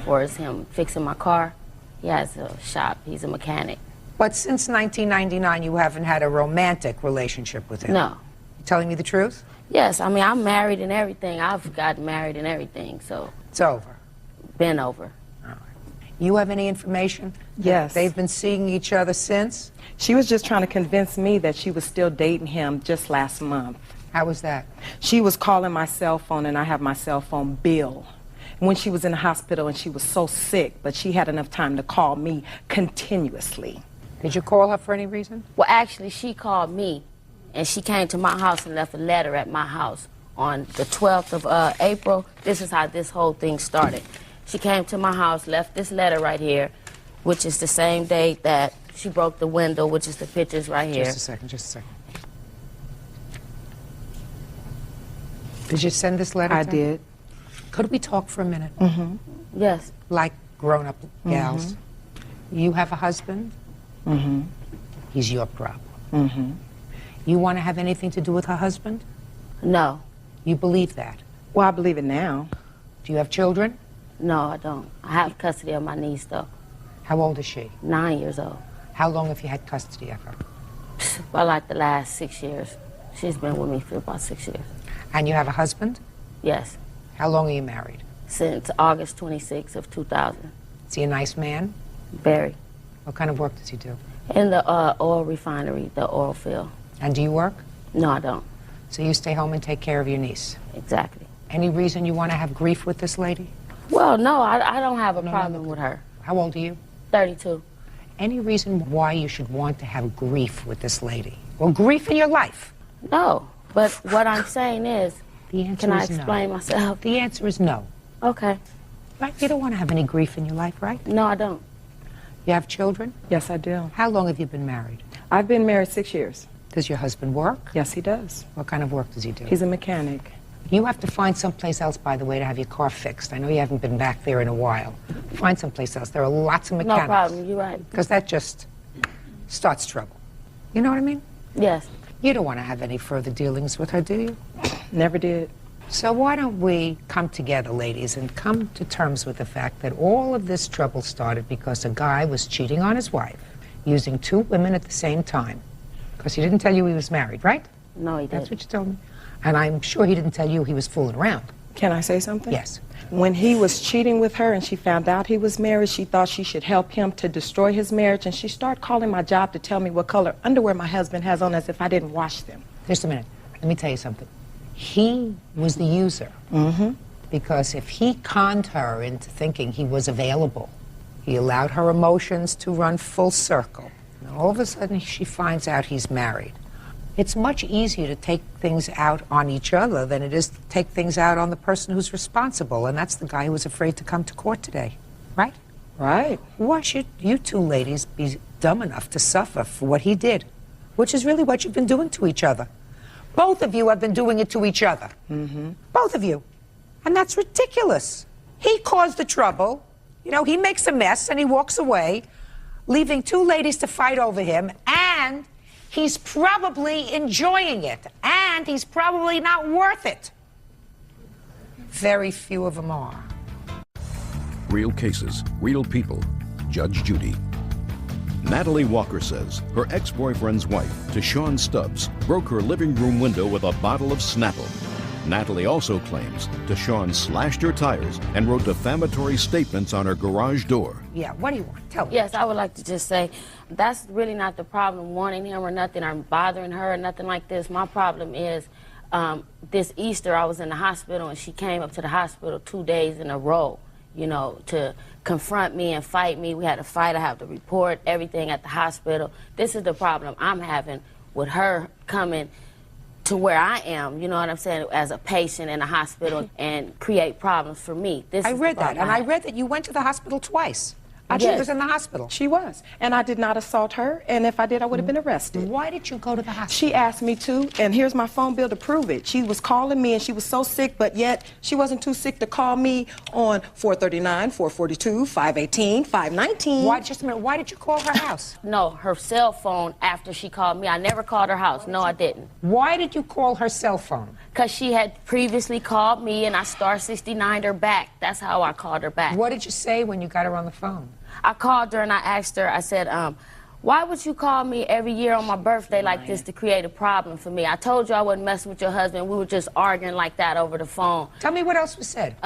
far as him fixing my car. He has a shop. He's a mechanic. But since 1999, you haven't had a romantic relationship with him? No. You telling me the truth? Yes, I mean, I'm married and everything. I've gotten married and everything, so. It's over. Been over. All right. You have any information? Yes. They've been seeing each other since? She was just trying to convince me that she was still dating him just last month. How was that? She was calling my cell phone, and I have my cell phone bill. When she was in the hospital and she was so sick, but she had enough time to call me continuously. Did you call her for any reason? Well, actually, she called me, and she came to my house and left a letter at my house on the 12th of April. This is how this whole thing started. She came to my house, left this letter right here, which is the same date that she broke the window, which is the pictures right here. Just a second, just a second. Did you send this letter? I to her? did. Could we talk for a minute? Mm-hmm. Yes. Like grown-up gals. You have a husband? Mm-hmm. He's your problem. Mm-hmm. You want to have anything to do with her husband? No. You believe that? Well, I believe it now. Do you have children? No, I don't. I have custody of my niece, though. How old is she? 9 years old. How long have you had custody of her? About like the last 6 years. She's been with me for about 6 years. And you have a husband? Yes. How long are you married? Since August 26th of 2000. Is he a nice man? Very. What kind of work does he do? In the oil refinery, the oil field. And do you work? No, I don't. So you stay home and take care of your niece? Exactly. Any reason you want to have grief with this lady? Well, no, I don't have a problem with her. How old are you? 32. Any reason why you should want to have grief with this lady? Or grief in your life? No, but what I'm saying is, The answer can I is no. explain myself? The answer is no. Okay. Right? You don't want to have any grief in your life, right? No, I don't. You have children? Yes, I do. How long have you been married? I've been married 6 years. Does your husband work? Yes, he does. What kind of work does he do? He's a mechanic. You have to find someplace else, by the way, to have your car fixed. I know you haven't been back there in a while. Find someplace else. There are lots of mechanics. No problem, you're right. Because that just starts trouble. You know what I mean? Yes. You don't want to have any further dealings with her, do you? Never did. So why don't we come together, ladies, and come to terms with the fact that all of this trouble started because a guy was cheating on his wife, using 2 women at the same time. Because he didn't tell you he was married, right? No, he didn't. That's what you told me. And I'm sure he didn't tell you he was fooling around. Can I say something? Yes. When he was cheating with her and she found out he was married, she thought she should help him to destroy his marriage, and she started calling my job to tell me what color underwear my husband has on as if I didn't wash them. Just a minute. Let me tell you something. He was the user. Mm-hmm. Because if he conned her into thinking he was available, he allowed her emotions to run full circle. And all of a sudden, she finds out he's married. It's much easier to take things out on each other than it is to take things out on the person who's responsible, and that's the guy who was afraid to come to court today, right? Right. Why should you two ladies be dumb enough to suffer for what he did, which is really what you've been doing to each other? Both of you have been doing it to each other. Mm-hmm. Both of you. And that's ridiculous. He caused the trouble. You know, he makes a mess and he walks away, leaving 2 ladies to fight over him, and he's probably enjoying it, and he's probably not worth it. Very few of them are. Real cases, real people. Judge Judy. Natalie Walker says her ex-boyfriend's wife, Deshaun Stubbs, broke her living room window with a bottle of Snapple. Natalie also claims Deshaun slashed her tires and wrote defamatory statements on her garage door. Yeah, what do you want? Tell me. Yes, I would like to just say, that's really not the problem, wanting him or nothing, or bothering her or nothing like this. My problem is, this Easter I was in the hospital, and she came up to the hospital 2 days in a row, you know, to confront me and fight me. We had a fight. I have to report everything at the hospital. This is the problem I'm having with her coming to where I am, you know what I'm saying, as a patient in a hospital, and create problems for me. I read that, and I read that you went to the hospital twice. And she was in the hospital. She was. And I did not assault her, and if I did, I would have been arrested. Why did you go to the hospital? She asked me to, and here's my phone bill to prove it. She was calling me, and she was so sick, but yet she wasn't too sick to call me on 439, 442, 518, 519. Why, just a minute, why did you call her house? No, her cell phone after she called me. I never called her house. No, I didn't. Why did you call her cell phone? Because she had previously called me, and I star 69'd her back. That's how I called her back. What did you say when you got her on the phone? I called her and I asked her, I said, why would you call me every year on my birthday like this to create a problem for me? I told you I wasn't messing with your husband. We were just arguing like that over the phone. Tell me what else was said.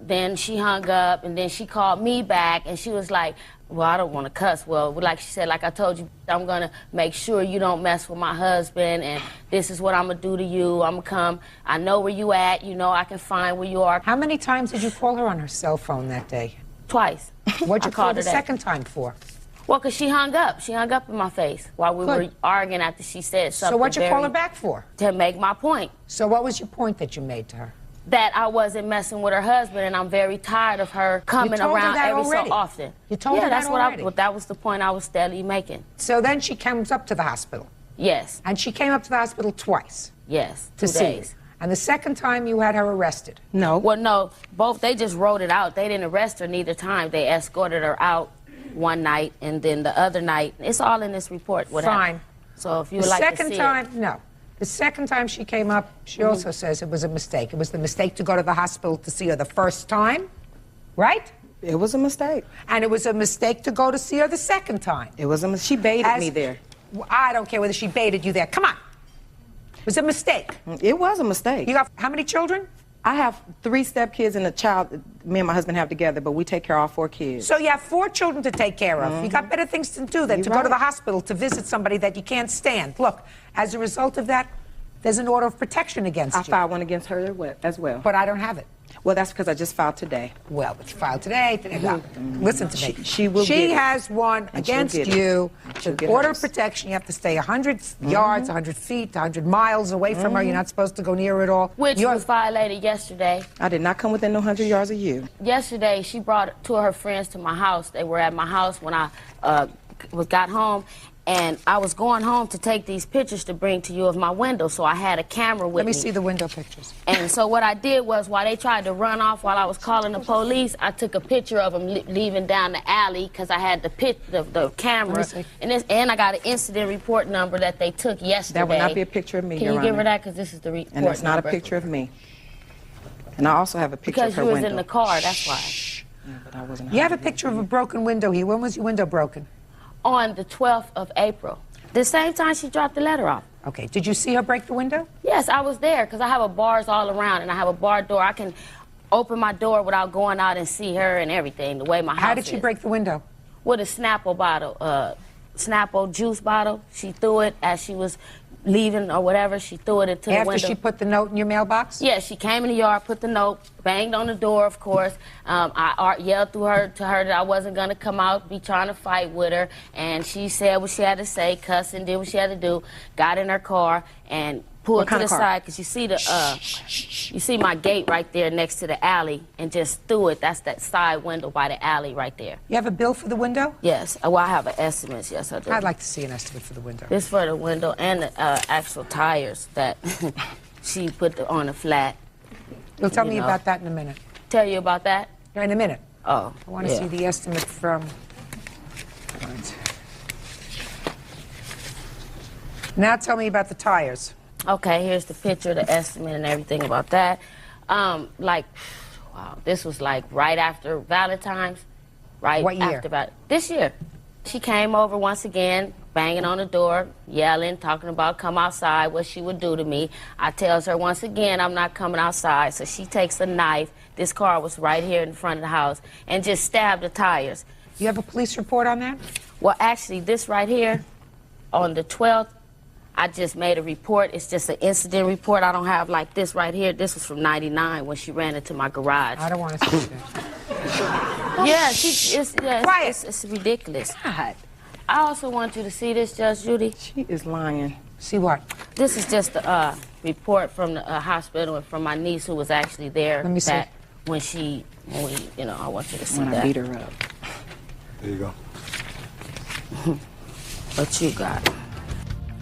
Then she hung up, and then she called me back, and she was like, well, I don't want to cuss. Well, like she said, like I told you, I'm going to make sure you don't mess with my husband, and this is what I'm going to do to you. I'm going to come. I know where you at. You know I can find where you are. How many times did you call her on her cell phone that day? Twice. What'd you call the second time for? Well, because she hung up. She hung up in my face while we were arguing after she said something. So what'd you call her back for? To make my point. So what was your point that you made to her? That I wasn't messing with her husband, and I'm very tired of her coming around every so often. You told her that already? Well, that was the point I was steadily making. So then she comes up to the hospital? Yes. And she came up to the hospital twice? Yes, to 2 see days. you. And the second time you had her arrested? No. Well, no, both, they just wrote it out. They didn't arrest her neither time. They escorted her out one night, and then the other night, it's all in this report. What Fine. happened. So if you would like to see No. The second time she came up, she also says it was a mistake. It was the mistake to go to the hospital to see her the first time, right? It was a mistake. And it was a mistake to go to see her the second time. It was a mistake. She baited me there. I don't care whether she baited you there. Come on. It was a mistake. It was a mistake. You got how many children? I have 3 stepkids and a child me and my husband have together, but we take care of all 4 kids. So you have 4 children to take care of. You got better things to do than to go to the hospital to visit somebody that you can't stand. Look, as a result of that, there's an order of protection against you. I filed one against her as well. But I don't have it. Well, that's because I just filed today. Well, but you filed today. Listen to me. She has one against you. Order of protection. You have to stay 100 yards, 100 feet, 100 miles away from her. You're not supposed to go near her at all. Which was violated yesterday. I did not come within no 100 yards of you. Yesterday, she brought 2 of her friends to my house. They were at my house when I got home. And I was going home to take these pictures to bring to you of my window, so I had a camera with me. Let me see the window pictures. And so what I did was, while they tried to run off while I was calling the police, I took a picture of them leaving down the alley because I had the camera. And I got an incident report number that they took yesterday. That would not be a picture of me, Can you give her that? Because this is the report And it's not number. a picture of me. And I also have a picture of her window. Because you was in the car, that's why. Yeah, but I wasn't. You have a picture of a broken window here. When was your window broken? On the 12th of April. The same time she dropped the letter off. Okay. Did you see her break the window? Yes, I was there because I have bars all around, and I have a bar door. I can open my door without going out and see her and everything, the way my house is. How did she break the window? With a Snapple bottle, Snapple juice bottle. She threw it as she was leaving or whatever. She threw it into the window. After she put the note in your mailbox? Yeah, she came in the yard, put the note, banged on the door, of course. I yelled to her that I wasn't going to come out, be trying to fight with her. And she said what she had to say, cussed and did what she had to do, got in her car and pulled to the side, because you see my gate right there next to the alley, and just threw it. That's that side window by the alley right there. You have a bill for the window? Yes. Well, I have an estimate. Yes, I do. I'd like to see an estimate for the window. This for the window and the actual tires that she put on the flat. You'll tell me about that in a minute. Tell you about that? In a minute. Oh, I want to see the estimate from... Now tell me about the tires. Okay, here's the picture, the estimate, and everything about that. Wow, this was like right after Valentine's, right? What year? After this year. She came over once again, banging on the door, yelling, talking about come outside, what she would do to me. I tells her once again I'm not coming outside, so she takes a knife. This car was right here in front of the house, and just stabbed the tires. You have a police report on that? Well, actually, this right here, on the 12th, I just made a report. It's just an incident report. I don't have like this right here. This was from '99 when she ran into my garage. I don't want to see that. Yeah, it's ridiculous. God. I also want you to see this, Judge Judy. She is lying. See what? This is just a report from the hospital and from my niece who was actually there. Let me see. When I want you to see When that. I beat her up. There you go. What you got?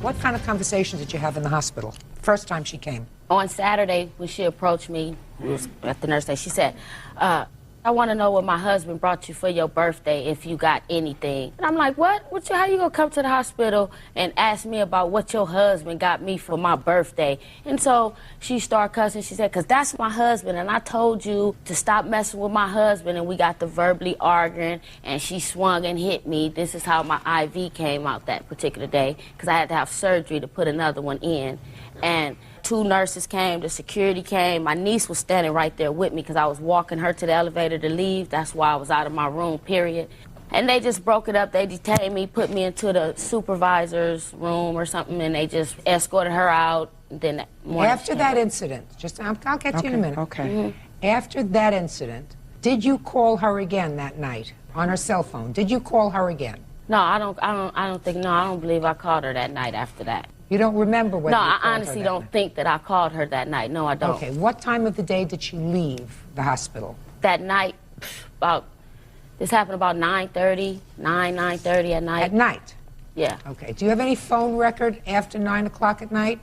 What kind of conversations did you have in the hospital? First time she came. On Saturday, when she approached me, it was at the nurse station, she said, I want to know what my husband brought you for your birthday, if you got anything. And I'm like, what? How you gonna come to the hospital and ask me about what your husband got me for my birthday? And so she started cussing. She said, 'cause that's my husband, and I told you to stop messing with my husband. And we got to verbally arguing, and she swung and hit me. This is how my IV came out that particular day, 'cause I had to have surgery to put another one in. And 2 nurses came, the security came. My niece was standing right there with me because I was walking her to the elevator to leave. That's why I was out of my room, period. And they just broke it up. They detained me, put me into the supervisor's room or something, and they just escorted her out. And then After that incident, I'll get to you in a minute. Okay. After that incident, did you call her again that night on her cell phone? Did you call her again? No, I don't believe I called her that night after that. You don't remember whether No, you I called her honestly that don't night? think that I called her that night. No, I don't. Okay, what time of the day did she leave the hospital? That night, this happened about 9:30 at night. At night? Yeah. Okay, do you have any phone record after 9 o'clock at night?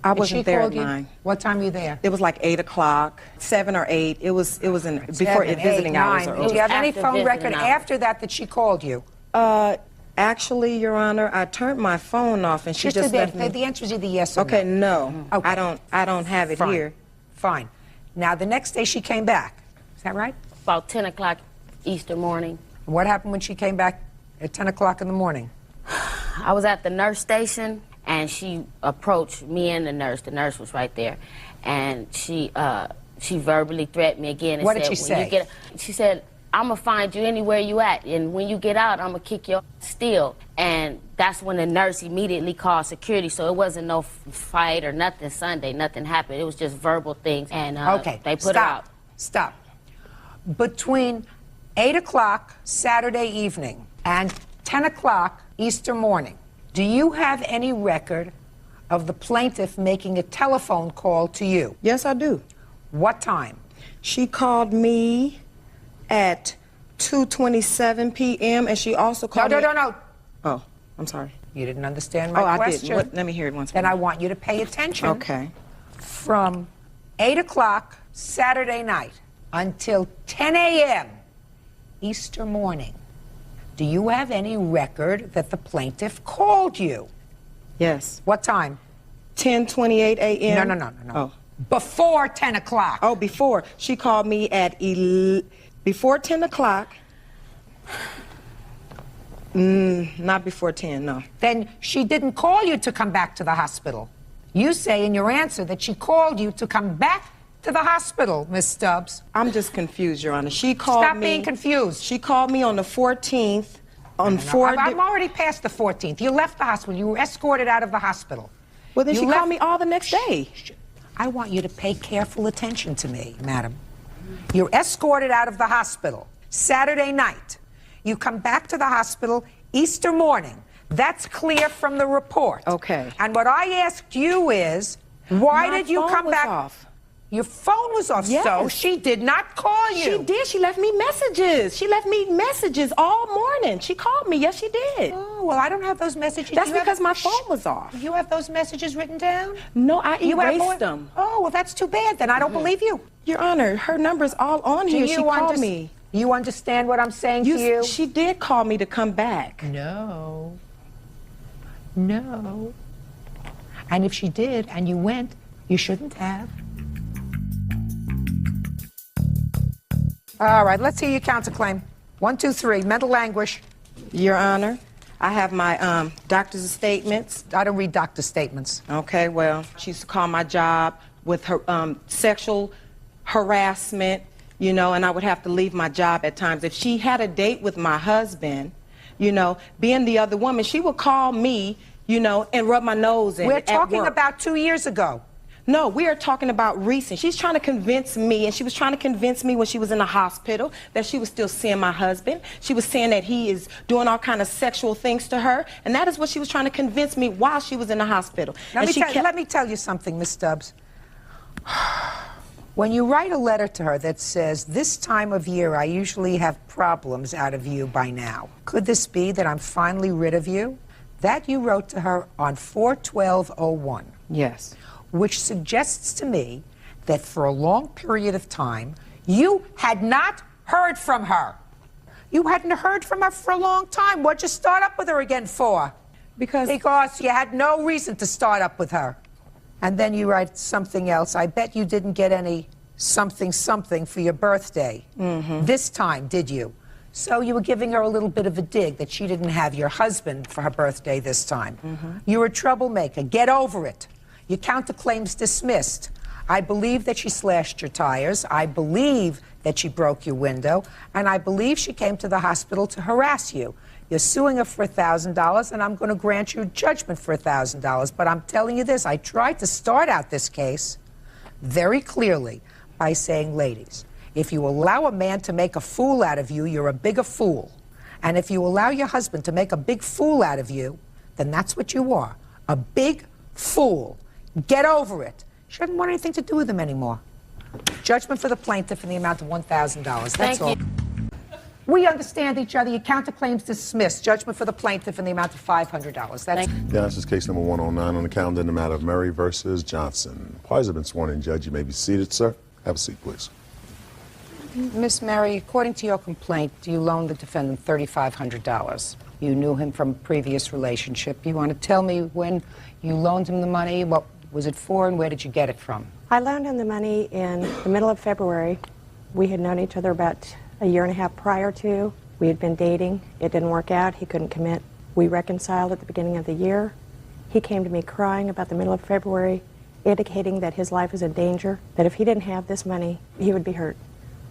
I If wasn't she there called at you? 9. What time were you there? It was like 8 o'clock, 7 or 8. It was before 7, visiting 8, hours 9. are Do over. you have any After phone visiting record hours. after that she called you? Actually, Your Honor, I turned my phone off and she just left me. The answer is either yes or Okay, no. no. Okay. I don't have it Fine. here. Fine. Now, the next day she came back. Is that right? About 10 o'clock Easter morning. What happened when she came back at 10 o'clock in the morning? I was at the nurse station, and she approached me and the nurse. The nurse was right there, and she verbally threatened me again. And What did said, she "When you say?" she said, I'm going to find you anywhere you at, and when you get out, I'm going to kick your still. And that's when the nurse immediately called security, so it wasn't no fight or nothing Sunday. Nothing happened. It was just verbal things, and Okay, they put her out. Stop. Between 8 o'clock Saturday evening and 10 o'clock Easter morning, do you have any record of the plaintiff making a telephone call to you? Yes, I do. What time? She called me at 2:27 p.m. and she also called me... No. Oh, I'm sorry. You didn't understand my I question. didn't. Let me hear it once more. Then I want you to pay attention. Okay. From 8 o'clock Saturday night until 10 a.m. Easter morning, do you have any record that the plaintiff called you? Yes. What time? 10:28 a.m. No. Oh. Before 10 o'clock. Oh, before. She called me at before 10 o'clock. Not before 10, no. Then she didn't call you to come back to the hospital. You say in your answer that she called you to come back to the hospital, Miss Stubbs. I'm just confused, Your Honor. She called me... Stop being confused. She called me on the 14th. On I'm already past the 14th. You left the hospital. You were escorted out of the hospital. Well, then You she left- called me all the next day. I want you to pay careful attention to me, madam. You're escorted out of the hospital Saturday night. You come back to the hospital Easter morning. That's clear from the report. Okay. And what I asked you is, why My did you phone come was back? off. Your phone was off, Yes. so she did not call you. She did. She left me messages. She left me messages all morning. She called me. Yes, she did. Oh, well, I don't have those messages. That's You have- because my phone was off. You have those messages written down? No, I You have more- erased them. Oh, well, that's too bad. Then I don't believe you. Your Honor, her number's all on here. She called me. You understand what I'm saying to you? She did call me to come back. No. And if she did and you went, you shouldn't have. All right, let's hear your counterclaim. 1, 2, 3, mental anguish. Your Honor, I have my doctor's statements. I don't read doctor's statements. Okay, well, she used to call my job with her sexual harassment, you know, and I would have to leave my job at times. If she had a date with my husband, you know, being the other woman, she would call me, you know, and rub my nose in. We're at talking work. about 2 years ago. No, we are talking about recent. She's trying to convince me, and she was trying to convince me when she was in the hospital that she was still seeing my husband. She was saying that he is doing all kind of sexual things to her, and that is what she was trying to convince me while she was in the hospital. Let And me she tell kept- you something, Miss Stubbs. When you write a letter to her that says, this time of year I usually have problems out of you by now. Could this be that I'm finally rid of you? That you wrote to her on 4/12/01. Yes. Which suggests to me that for a long period of time, you had not heard from her. You hadn't heard from her for a long time. What'd you start up with her again for? Because you had no reason to start up with her. And then you write something else. I bet you didn't get any something for your birthday. This time, did you? So you were giving her a little bit of a dig that she didn't have your husband for her birthday this time. You're a troublemaker. Get over it. Your counterclaim's dismissed. I believe that she slashed your tires. I believe that she broke your window. And I believe she came to the hospital to harass you. You're suing her for $1,000, and I'm going to grant you judgment for $1,000. But I'm telling you this, I tried to start out this case very clearly by saying, ladies, if you allow a man to make a fool out of you, you're a bigger fool. And if you allow your husband to make a big fool out of you, then that's what you are, a big fool. Get over it. She doesn't want anything to do with him anymore. Judgment for the plaintiff in the amount of $1,000. That's Thank all. you. We understand each other. Your counterclaim's dismissed. Judgment for the plaintiff in the amount of $500. That's Yeah, this is case number 109 on the calendar in the matter of Murray versus Johnson. Parties have been sworn in, Judge. You may be seated, sir. Have a seat, please. Miss Mary, according to your complaint, you loaned the defendant $3,500. You knew him from a previous relationship. You want to tell me when you loaned him the money, what was it for, and where did you get it from? I loaned him the money in the middle of February. We had known each other about a year and a half prior to. We had been dating. It didn't work out. He couldn't commit. We reconciled at the beginning of the year. He came to me crying about the middle of February, indicating that his life was in danger, that if he didn't have this money, he would be hurt.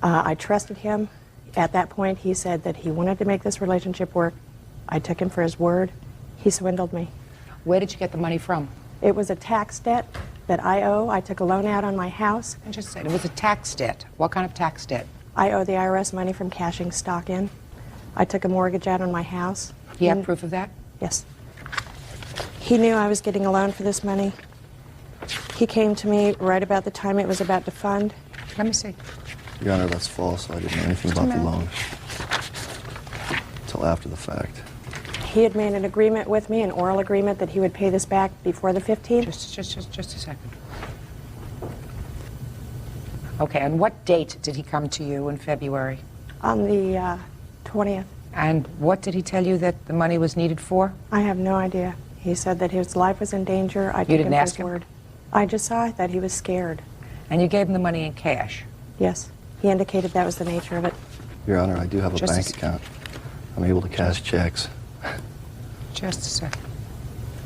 I trusted him. At that point, he said that he wanted to make this relationship work. I took him for his word. He swindled me. Where did you get the money from? It was a tax debt that I owe. I took a loan out on my house. I just said it was a tax debt. What kind of tax debt? I owe the IRS money from cashing stock in. I took a mortgage out on my house. Do you have proof of that? Yes. He knew I was getting a loan for this money. He came to me right about the time it was about to fund. Let me see. Your Honor, that's false. I didn't know anything about the loan until after the fact. He had made an agreement with me, an oral agreement, that he would pay this back before the 15th. Just a second. Okay, and what date did he come to you in February? On the 20th. And what did he tell you that the money was needed for? I have no idea. He said that his life was in danger. I took didn't him for ask his him? word. I just saw that he was scared. And you gave him the money in cash? Yes. He indicated that was the nature of it. Your Honor, I do have a bank account. I'm able to cash checks. Just a second.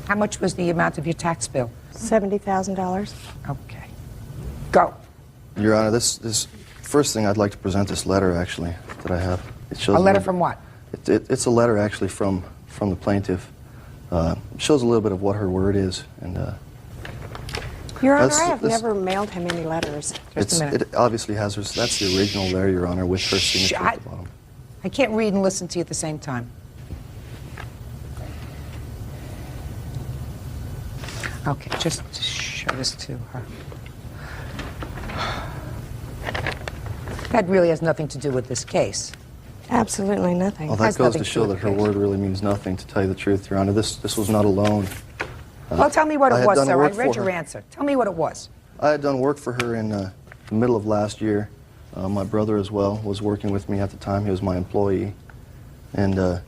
How much was the amount of your tax bill? $70,000. Okay. Go. Your Honor, this first thing I'd like to present this letter, actually, that I have. It shows A letter from what? It's a letter, actually, from the plaintiff. It shows a little bit of what her word is, and Your Honor, That's- I have this- never mailed him any letters. Just a minute. it obviously has her. That's the original there, Your Honor, with her signature at the bottom. I can't read and listen to you at the same time. Okay, just show this to her. That really has nothing to do with this case. Absolutely nothing. Well, Has that goes nothing to to show do that with her the case. word really means nothing, to tell you the truth, Your Honor. This was not a loan. Well, tell me what I it had was, done sir. I work read for your her. answer. Tell me what it was. I had done work for her in the middle of last year. My brother as well was working with me at the time. He was my employee. And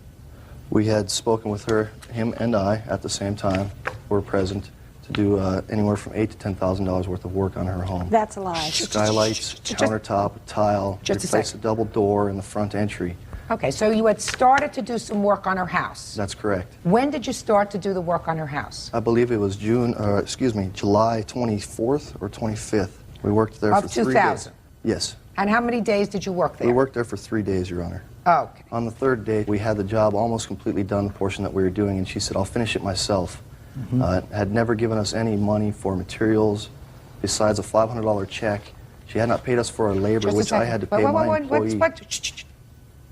we had spoken with her, him and I, at the same time, were present, to do anywhere from $8,000 to $10,000 worth of work on her home. That's a lie. Skylights, countertop, tile, Just a replace a second. double door in the front entry. Okay, so you had started to do some work on her house. That's correct. When did you start to do the work on her house? I believe it was July 24th or 25th. We worked there Of for 3 days. 2000? Yes. And how many days did you work there? We worked there for 3 days, Your Honor. Oh, okay. On the third day, we had the job almost completely done, the portion that we were doing, and she said, I'll finish it myself. Had never given us any money for materials besides a $500 check. She had not paid us for our labor, Just a which I second. had to pay my employee.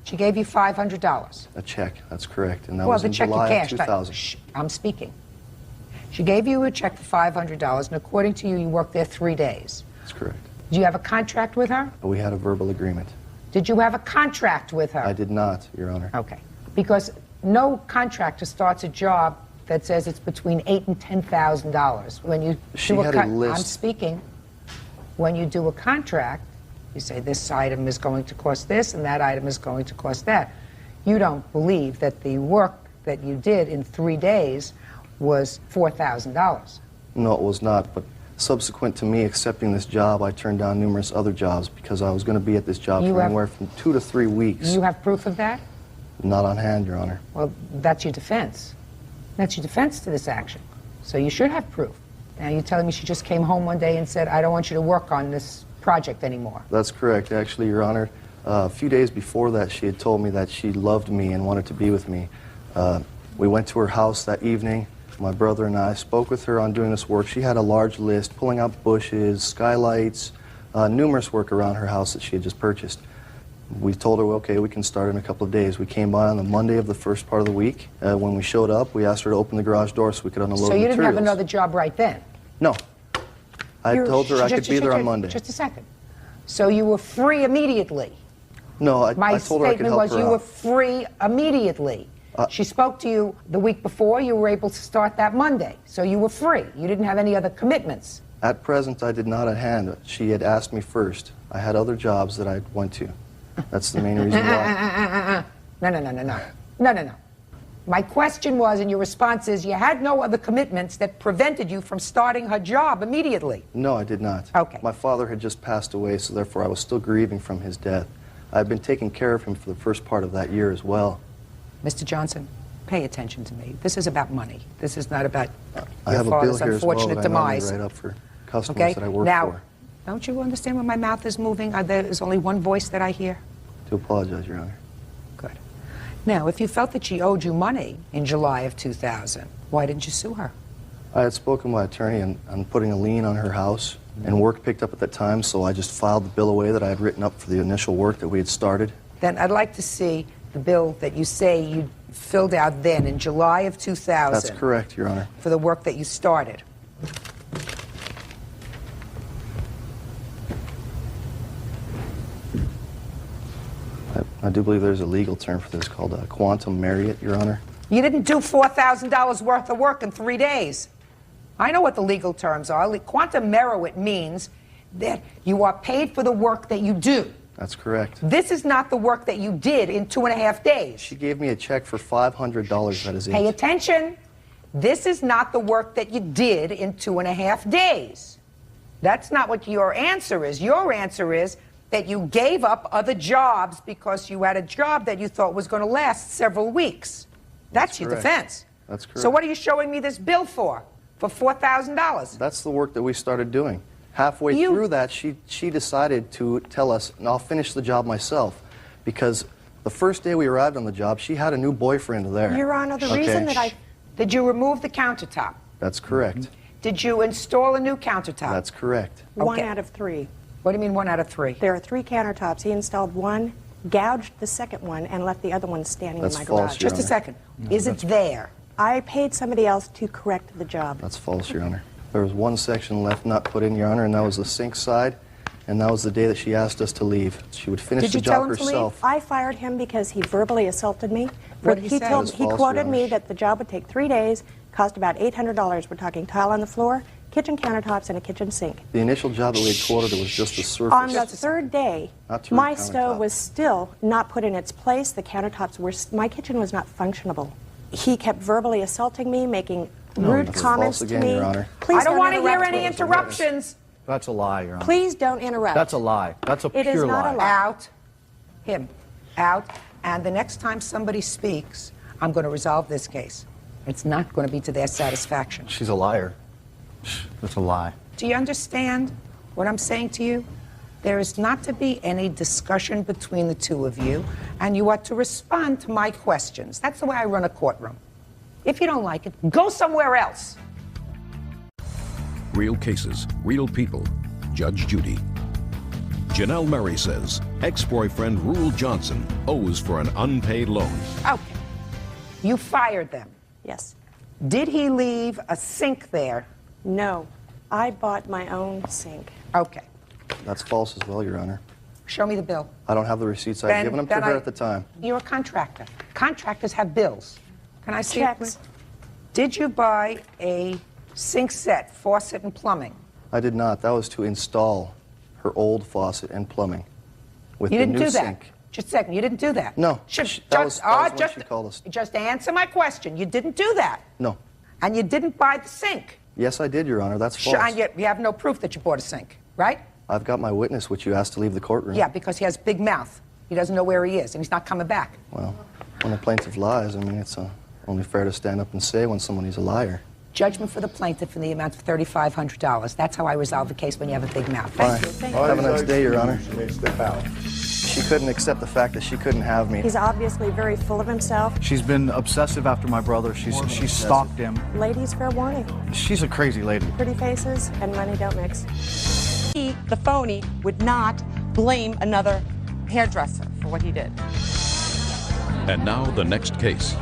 She gave you $500. A check, that's correct. And that Well, was the in check you July of cashed. 2000. Shh, I'm speaking. She gave you a check for $500, and according to you, you worked there 3 days. That's correct. Do you have a contract with her? We had a verbal agreement. Did you have a contract with her? I did not, Your Honor. Okay. Because no contractor starts a job that says it's between $8,000 and $10,000. When you She do had a list. I'm speaking. When you do a contract, you say this item is going to cost this and that item is going to cost that. You don't believe that the work that you did in 3 days was $4,000. No, it was not, but subsequent to me accepting this job, I turned down numerous other jobs because I was going to be at this job for anywhere from 2 to 3 weeks. You have proof of that? Not on hand, Your Honor. Well, that's your defense. That's your defense to this action. So you should have proof. Now you're telling me she just came home one day and said, I don't want you to work on this project anymore. That's correct. Actually, Your Honor, a few days before that, she had told me that she loved me and wanted to be with me. We went to her house that evening. My brother and I spoke with her on doing this work. She had a large list, pulling out bushes, skylights, numerous work around her house that she had just purchased. We told her, well, okay, we can start in a couple of days. We came by on the Monday of the first part of the week. When we showed up, we asked her to open the garage door so we could unload So you materials. didn't have another job right then? No. I told her I could be there on Monday. Just a second. So you were free immediately? No, I My told her I could statement help was her you out. were free immediately. She spoke to you the week before. You were able to start that Monday. So you were free. You didn't have any other commitments. At present, I did not at hand. She had asked me first. I had other jobs that I went to. That's the main reason why. No. My question was, and your response is, you had no other commitments that prevented you from starting her job immediately. No, I did not. Okay. My father had just passed away, so therefore I was still grieving from his death. I had been taking care of him for the first part of that year as well. Mr. Johnson, pay attention to me. This is about money. This is not about I your have a bill father's here as well unfortunate that I normally demise. write up for customers Okay? that I work Now, for. don't you understand when my mouth is moving? There is only one voice that I hear? To apologize, Your Honor. Good. Now, if you felt that she owed you money in July of 2000, why didn't you sue her? I had spoken to my attorney on putting a lien on her house, and work picked up at that time, so I just filed the bill away that I had written up for the initial work that we had started. Then I'd like to see the bill that you say you filled out then in July of 2000. That's correct, Your Honor. For the work that you started. I do believe there's a legal term for this called quantum merit, Your Honor. You didn't do $4,000 worth of work in 3 days. I know what the legal terms are. Quantum merit means that you are paid for the work that you do. That's correct. This is not the work that you did in 2.5 days. She gave me a check for $500, that is it. Pay attention. This is not the work that you did in 2.5 days. That's not what your answer is. Your answer is that you gave up other jobs because you had a job that you thought was going to last several weeks. That's your correct. defense. That's correct. So what are you showing me this bill for? For $4,000? That's the work that we started doing. Halfway through that, she decided to tell us, and I'll finish the job myself, because the first day we arrived on the job, she had a new boyfriend there. Your Honor, the reason that I... Did you remove the countertop? That's correct. Did you install a new countertop? That's correct. One Okay. out of 3. What do you mean 1 out of 3? There are 3 countertops. He installed one, gouged the second one, and left the other one standing That's in my false, garage. Your Just a Honor. second. Is it there? I paid somebody else to correct the job. That's false, Your Honor. There was one section left not put in, Your Honor, and that was the sink side, and that was the day that she asked us to leave. She would finish Did the you tell job him to leave? herself. I fired him because he verbally assaulted me. What did he say? That is He false, quoted Your me Honor. that the job would take 3 days, cost about $800. We're talking tile on the floor, kitchen countertops, and a kitchen sink. The initial job that we had quoted, it was just the surface. On the third day, Not to my the stove countertop. was still not put in its place. The countertops were, my kitchen was not functionable. He kept verbally assaulting me, making rude that's comments false to again, me. Your Honor. Please I don't want to hear interrupt any me. interruptions. That's a lie, Your Honor. Please don't interrupt. That's a lie. That's a It is pure not lie. a lie. Out. Him. Out. And the next time somebody speaks, I'm going to resolve this case. It's not going to be to their satisfaction. She's a liar. That's a lie. Do you understand what I'm saying to you? There is not to be any discussion between the two of you, and you are to respond to my questions. That's the way I run a courtroom. If you don't like it, go somewhere else. Real cases, real people. Judge Judy. Janelle Murray says ex-boyfriend Rule Johnson owes for an unpaid loan. Okay. You fired them. Yes. Did he leave a sink there? No. I bought my own sink. Okay. That's false as well, Your Honor. Show me the bill. I don't have the receipts. I had given them to her at the time. You're a contractor. Contractors have bills. Can I see Checks. it? Did you buy a sink set, faucet, and plumbing? I did not. That was to install her old faucet and plumbing with You the didn't new do that. sink. Just a second. You didn't do that. No. That was when she called us. Just answer my question. You didn't do that. No. And you didn't buy the sink. Yes, I did, Your Honor. That's false. And yet we have no proof that you bought a sink, right? I've got my witness, which you asked to leave the courtroom. Yeah, because he has big mouth. He doesn't know where he is, and he's not coming back. Well, when the plaintiff lies, I mean, it's only fair to stand up and say when somebody's a liar. Judgment for the plaintiff in the amount of $3,500. That's how I resolve a case when you have a big mouth. Fine. Thank you. Have a nice day, Your Honor. You may step out. She couldn't accept the fact that she couldn't have me. He's obviously very full of himself. She's been obsessive after my brother. She's stalked him. Ladies, fair warning. She's a crazy lady. Pretty faces and money don't mix. He, the phony, would not blame another hairdresser for what he did. And now the next case.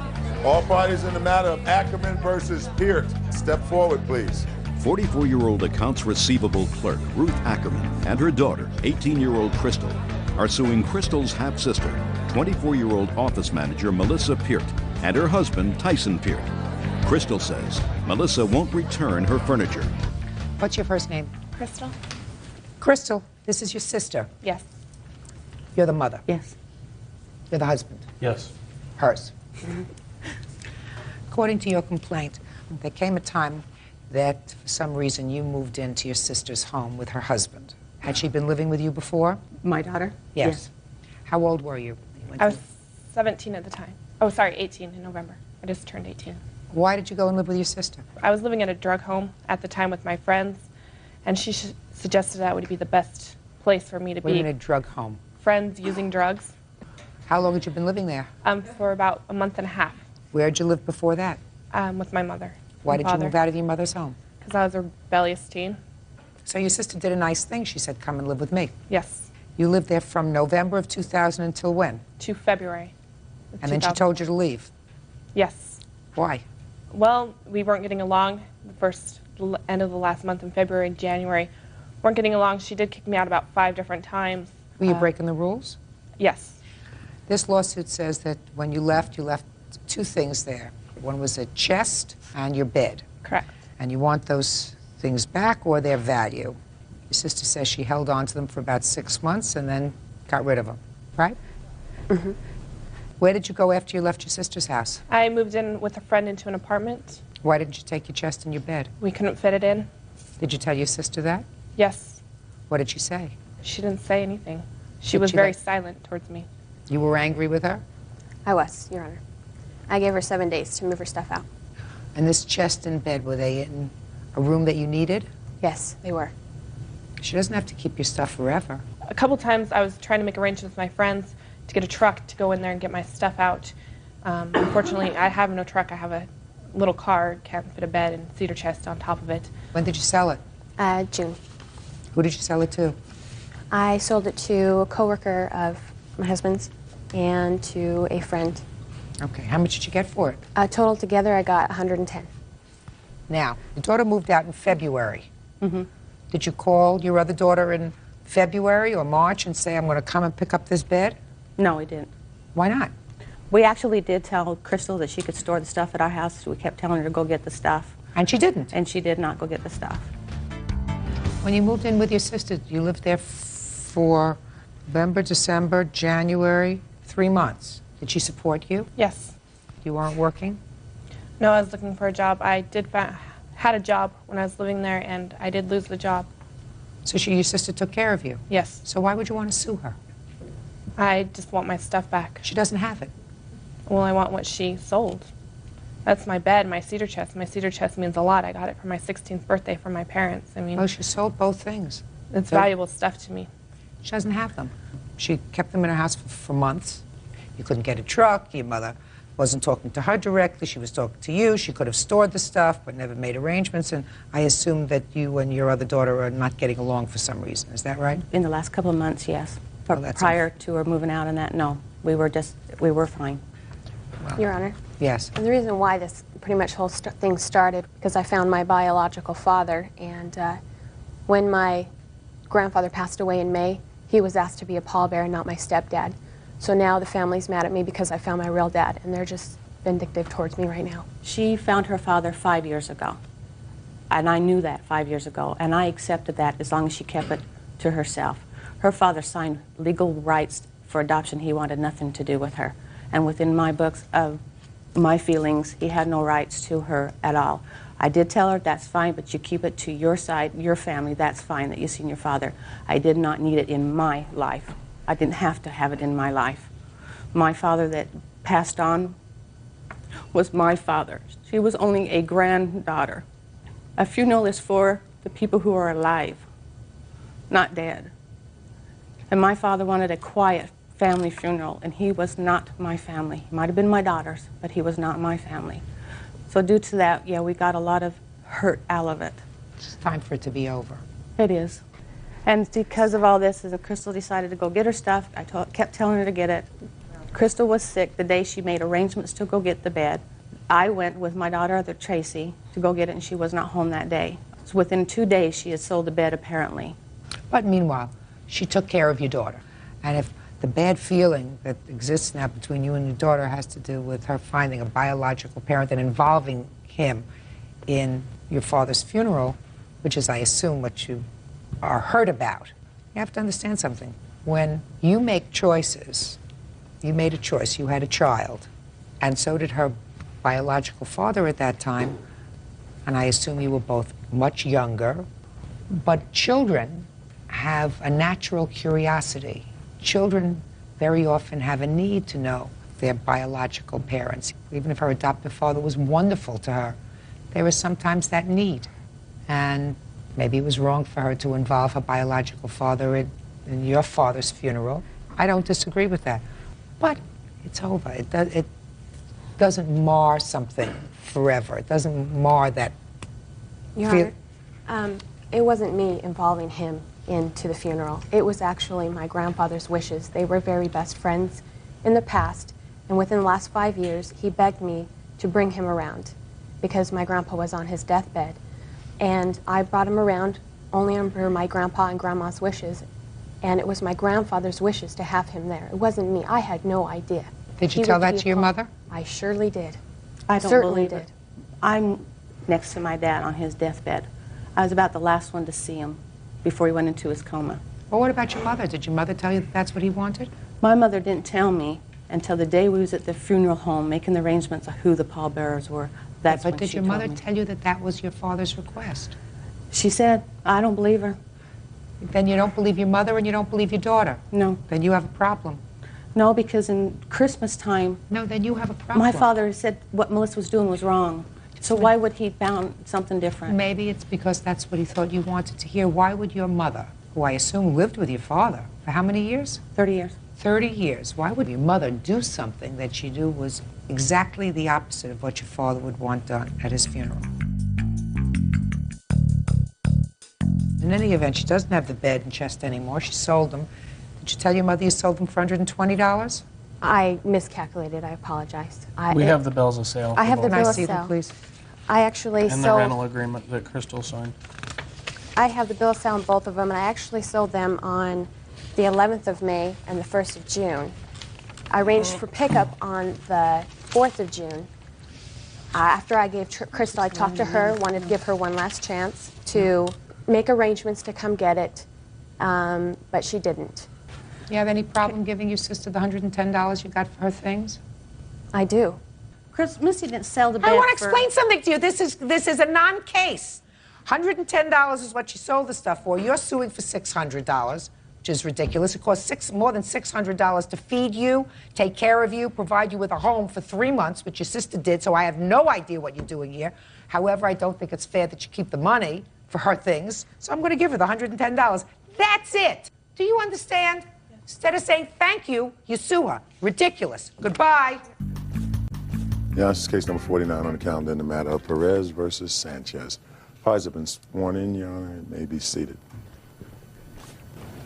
All parties in the matter of Ackerman versus Peart, step forward, please. 44-year-old accounts receivable clerk Ruth Ackerman and her daughter, 18-year-old Crystal, are suing Crystal's half-sister, 24-year-old office manager Melissa Peart, and her husband Tyson Peart. Crystal says Melissa won't return her furniture. What's your first name? Crystal? Crystal, this is your sister. Yes. You're the mother. Yes. You're the husband. Yes. Hers. According to your complaint, there came a time that for some reason you moved into your sister's home with her husband. Had she been living with you before? My daughter? Yes. How old were you? I was 17 at the time. Oh, sorry, 18 in November. I just turned 18. Why did you go and live with your sister? I was living at a drug home at the time with my friends, and she suggested that would be the best place for me to Were you be. in a drug home? Friends using drugs. How long had you been living there? For about a month and a half. Where did you live before that? With my mother. Why did you move out of your mother's home? Because I was a rebellious teen. So your sister did a nice thing. She said, come and live with me. Yes. You lived there from November of 2000 until when? To February. And then she told you to leave. Yes. Why? Well, we weren't getting along the end of the last month in February and January. Weren't getting along. She did kick me out about 5 different times. Were you breaking the rules? Yes. This lawsuit says that when you left 2 things there. One was a chest and your bed. Correct. And you want those things back or their value. Your sister says she held on to them for about 6 months and then got rid of them, right? Mm-hmm. Where did you go after you left your sister's house? I moved in with a friend into an apartment. Why didn't you take your chest and your bed? We couldn't fit it in. Did you tell your sister that? Yes. What did she say? She didn't say anything. She Did was she very let- silent towards me. You were angry with her? I was, Your Honor. I gave her 7 days to move her stuff out. And this chest and bed, were they in a room that you needed? Yes, they were. She doesn't have to keep your stuff forever. A couple times I was trying to make arrangements with my friends to get a truck to go in there and get my stuff out. Unfortunately, I have no truck. I have a little car, can't fit a bed and cedar chest on top of it. When did you sell it? June. Who did you sell it to? I sold it to a coworker of my husband's and to a friend. Okay, how much did you get for it? Total together, I got 110. Now, your daughter moved out in February. Mm-hmm. Did you call your other daughter in February or March and say, I'm going to come and pick up this bed? No, we didn't. Why not? We actually did tell Crystal that she could store the stuff at our house. We kept telling her to go get the stuff. And she didn't? And she did not go get the stuff. When you moved in with your sister, you lived there for November, December, January, 3 months. Did she support you? Yes. You weren't working? No, I was looking for a job. I had a job when I was living there, and I did lose the job. So your sister took care of you? Yes. So why would you want to sue her? I just want my stuff back. She doesn't have it. Well, I want what she sold. That's my bed, my cedar chest. My cedar chest means a lot. I got it for my 16th birthday from my parents. I mean, Oh, she sold both things. it's So- valuable stuff to me. She doesn't have them. She kept them in her house for months. You couldn't get a truck. Your mother wasn't talking to her directly. She was talking to you. She could have stored the stuff but never made arrangements. And I assume that you and your other daughter are not getting along for some reason. Is that right? In the last couple of months, yes. But Oh, that's prior to her moving out and that, no. We were fine. Your Honor. Yes. And the reason why this pretty much whole thing started, because I found my biological father, and when my grandfather passed away in May, he was asked to be a pallbearer, not my stepdad. So now the family's mad at me because I found my real dad, and they're just vindictive towards me right now. She found her father 5 years ago, and I knew that 5 years ago, and I accepted that as long as she kept it to herself. Her father signed legal rights for adoption. He wanted nothing to do with her, and within my books of my feelings, he had no rights to her at all. I did tell her, that's fine, but you keep it to your side, your family, that's fine that you've seen your father. I did not need it in my life. I didn't have to have it in my life. My father that passed on was my father. She was only a granddaughter. A funeral is for the people who are alive, not dead. And my father wanted a quiet family funeral, and he was not my family. He might have been my daughter's, but he was not my family. So due to that, yeah, we got a lot of hurt out of it. It's time for it to be over. It is. And because of all this, Crystal decided to go get her stuff. I kept telling her to get it. Crystal was sick the day she made arrangements to go get the bed. I went with my daughter, Tracy, to go get it, and she was not home that day. So within 2 days, she had sold the bed, apparently. But meanwhile, she took care of your daughter. And if the bad feeling that exists now between you and your daughter has to do with her finding a biological parent and involving him in your father's funeral, which is, I assume, what you are hurt about, you have to understand something. When you make choices, you made a choice, you had a child, and so did her biological father at that time, and I assume you were both much younger, but children have a natural curiosity. Children very often have a need to know their biological parents. Even if her adoptive father was wonderful to her, there is sometimes that need. And maybe it was wrong for her to involve her biological father in your father's funeral. I don't disagree with that. But it's over. It doesn't mar something forever. It doesn't mar that Your Honor, it wasn't me involving him into the funeral. It was actually my grandfather's wishes. They were very best friends in the past, and within the last 5 years, he begged me to bring him around because my grandpa was on his deathbed. And I brought him around only under my grandpa and grandma's wishes, and it was my grandfather's wishes to have him there. It wasn't me. I had no idea. Did you tell that to your mother? I surely did. I don't Certainly believe it. did. I'm next to my dad on his deathbed. I was about the last one to see him before he went into his coma. Well, what about your mother? Did your mother tell you that that's what he wanted? My mother didn't tell me until the day we was at the funeral home making the arrangements of who the pallbearers were. That's but when did she your told mother me. tell you that that was your father's request? She said, I don't believe her. Then you don't believe your mother and you don't believe your daughter? No. Then you have a problem. No, because in Christmas time... No, then you have a problem. My father said what Melissa was doing was wrong. So why would he found something different? Maybe it's because that's what he thought you wanted to hear. Why would your mother, who I assume lived with your father for how many years? 30 years. 30 years. Why would your mother do something that she knew was exactly the opposite of what your father would want done at his funeral? In any event, she doesn't have the bed and chest anymore. She sold them. Did you tell your mother you sold them for $120? I miscalculated. I apologize. We have the bills of sale. I have the Can I bill of see them, sale. please? I actually And the sold... rental agreement that Crystal signed. I have the bill of sale on both of them, and I actually sold them on the 11th of May and the 1st of June. I arranged for pickup on the 4th of June. After I gave Crystal, I talked to her, wanted to give her one last chance to make arrangements to come get it, but she didn't. You have any problem giving your sister the $110 you got for her things? I do. Missy didn't sell the bed I want to for... explain something to you. This is a non-case. $110 is what she sold the stuff for. You're suing for $600, which is ridiculous. It costs more than $600 to feed you, take care of you, provide you with a home for 3 months, which your sister did, so I have no idea what you're doing here. However, I don't think it's fair that you keep the money for her things, so I'm going to give her the $110. That's it. Do you understand? Yes. Instead of saying thank you, you sue her. Ridiculous. Goodbye. Yeah, this is case number 49 on the calendar in the matter of Perez versus Sanchez. Parties have been sworn in, Your Honor, and may be seated.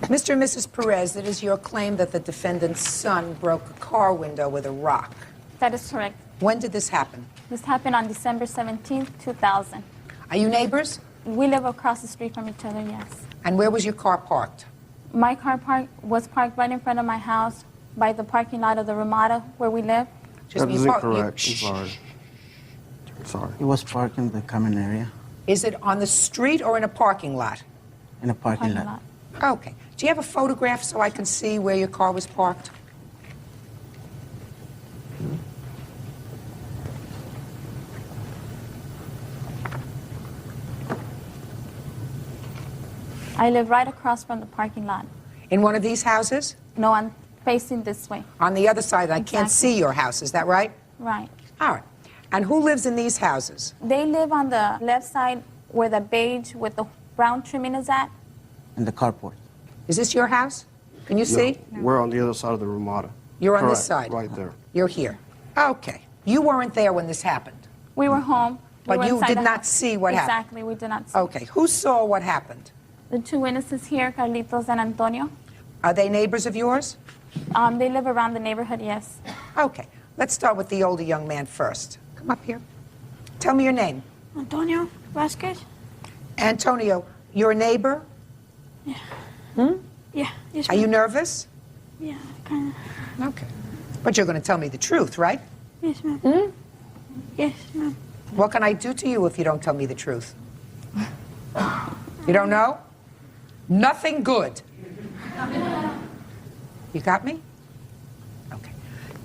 Mr. and Mrs. Perez, it is your claim that the defendant's son broke a car window with a rock. That is correct. When did this happen? This happened on December 17th, 2000. Are you neighbors? We live across the street from each other, yes. And where was your car parked? My car was parked right in front of my house by the parking lot of the Ramada where we live. That is incorrect. I'm sorry. Sorry. It was parked in the common area. Is it on the street or in a parking lot? In a parking lot. Okay. Do you have a photograph so I can see where your car was parked? I live right across from the parking lot. In one of these houses? No, I'm facing this way. On the other side, I can't see your house, is that right? Right. All right. And who lives in these houses? They live on the left side where the beige with the brown trimming is at. In the carport. Is this your house? Can you see? We're on the other side of the Ramada. You're on Correct, this side? right there. You're here. Okay. You weren't there when this happened? We were home. But we were you inside did the not house. see what happened? Exactly, we did not see. Okay. Who saw what happened? The two witnesses here, Carlitos and Antonio. Are they neighbors of yours? They live around the neighborhood, yes. Okay. Let's start with the older young man first. Come up here. Tell me your name. Antonio Vasquez. Antonio, your neighbor? Yeah. Hmm? Yeah. Yes, Are you ma'am. nervous? Yeah, kind of. Okay. But you're going to tell me the truth, right? Yes, ma'am. Hmm? Yes, ma'am. What can I do to you if you don't tell me the truth? You don't know? Nothing good. You got me? Okay.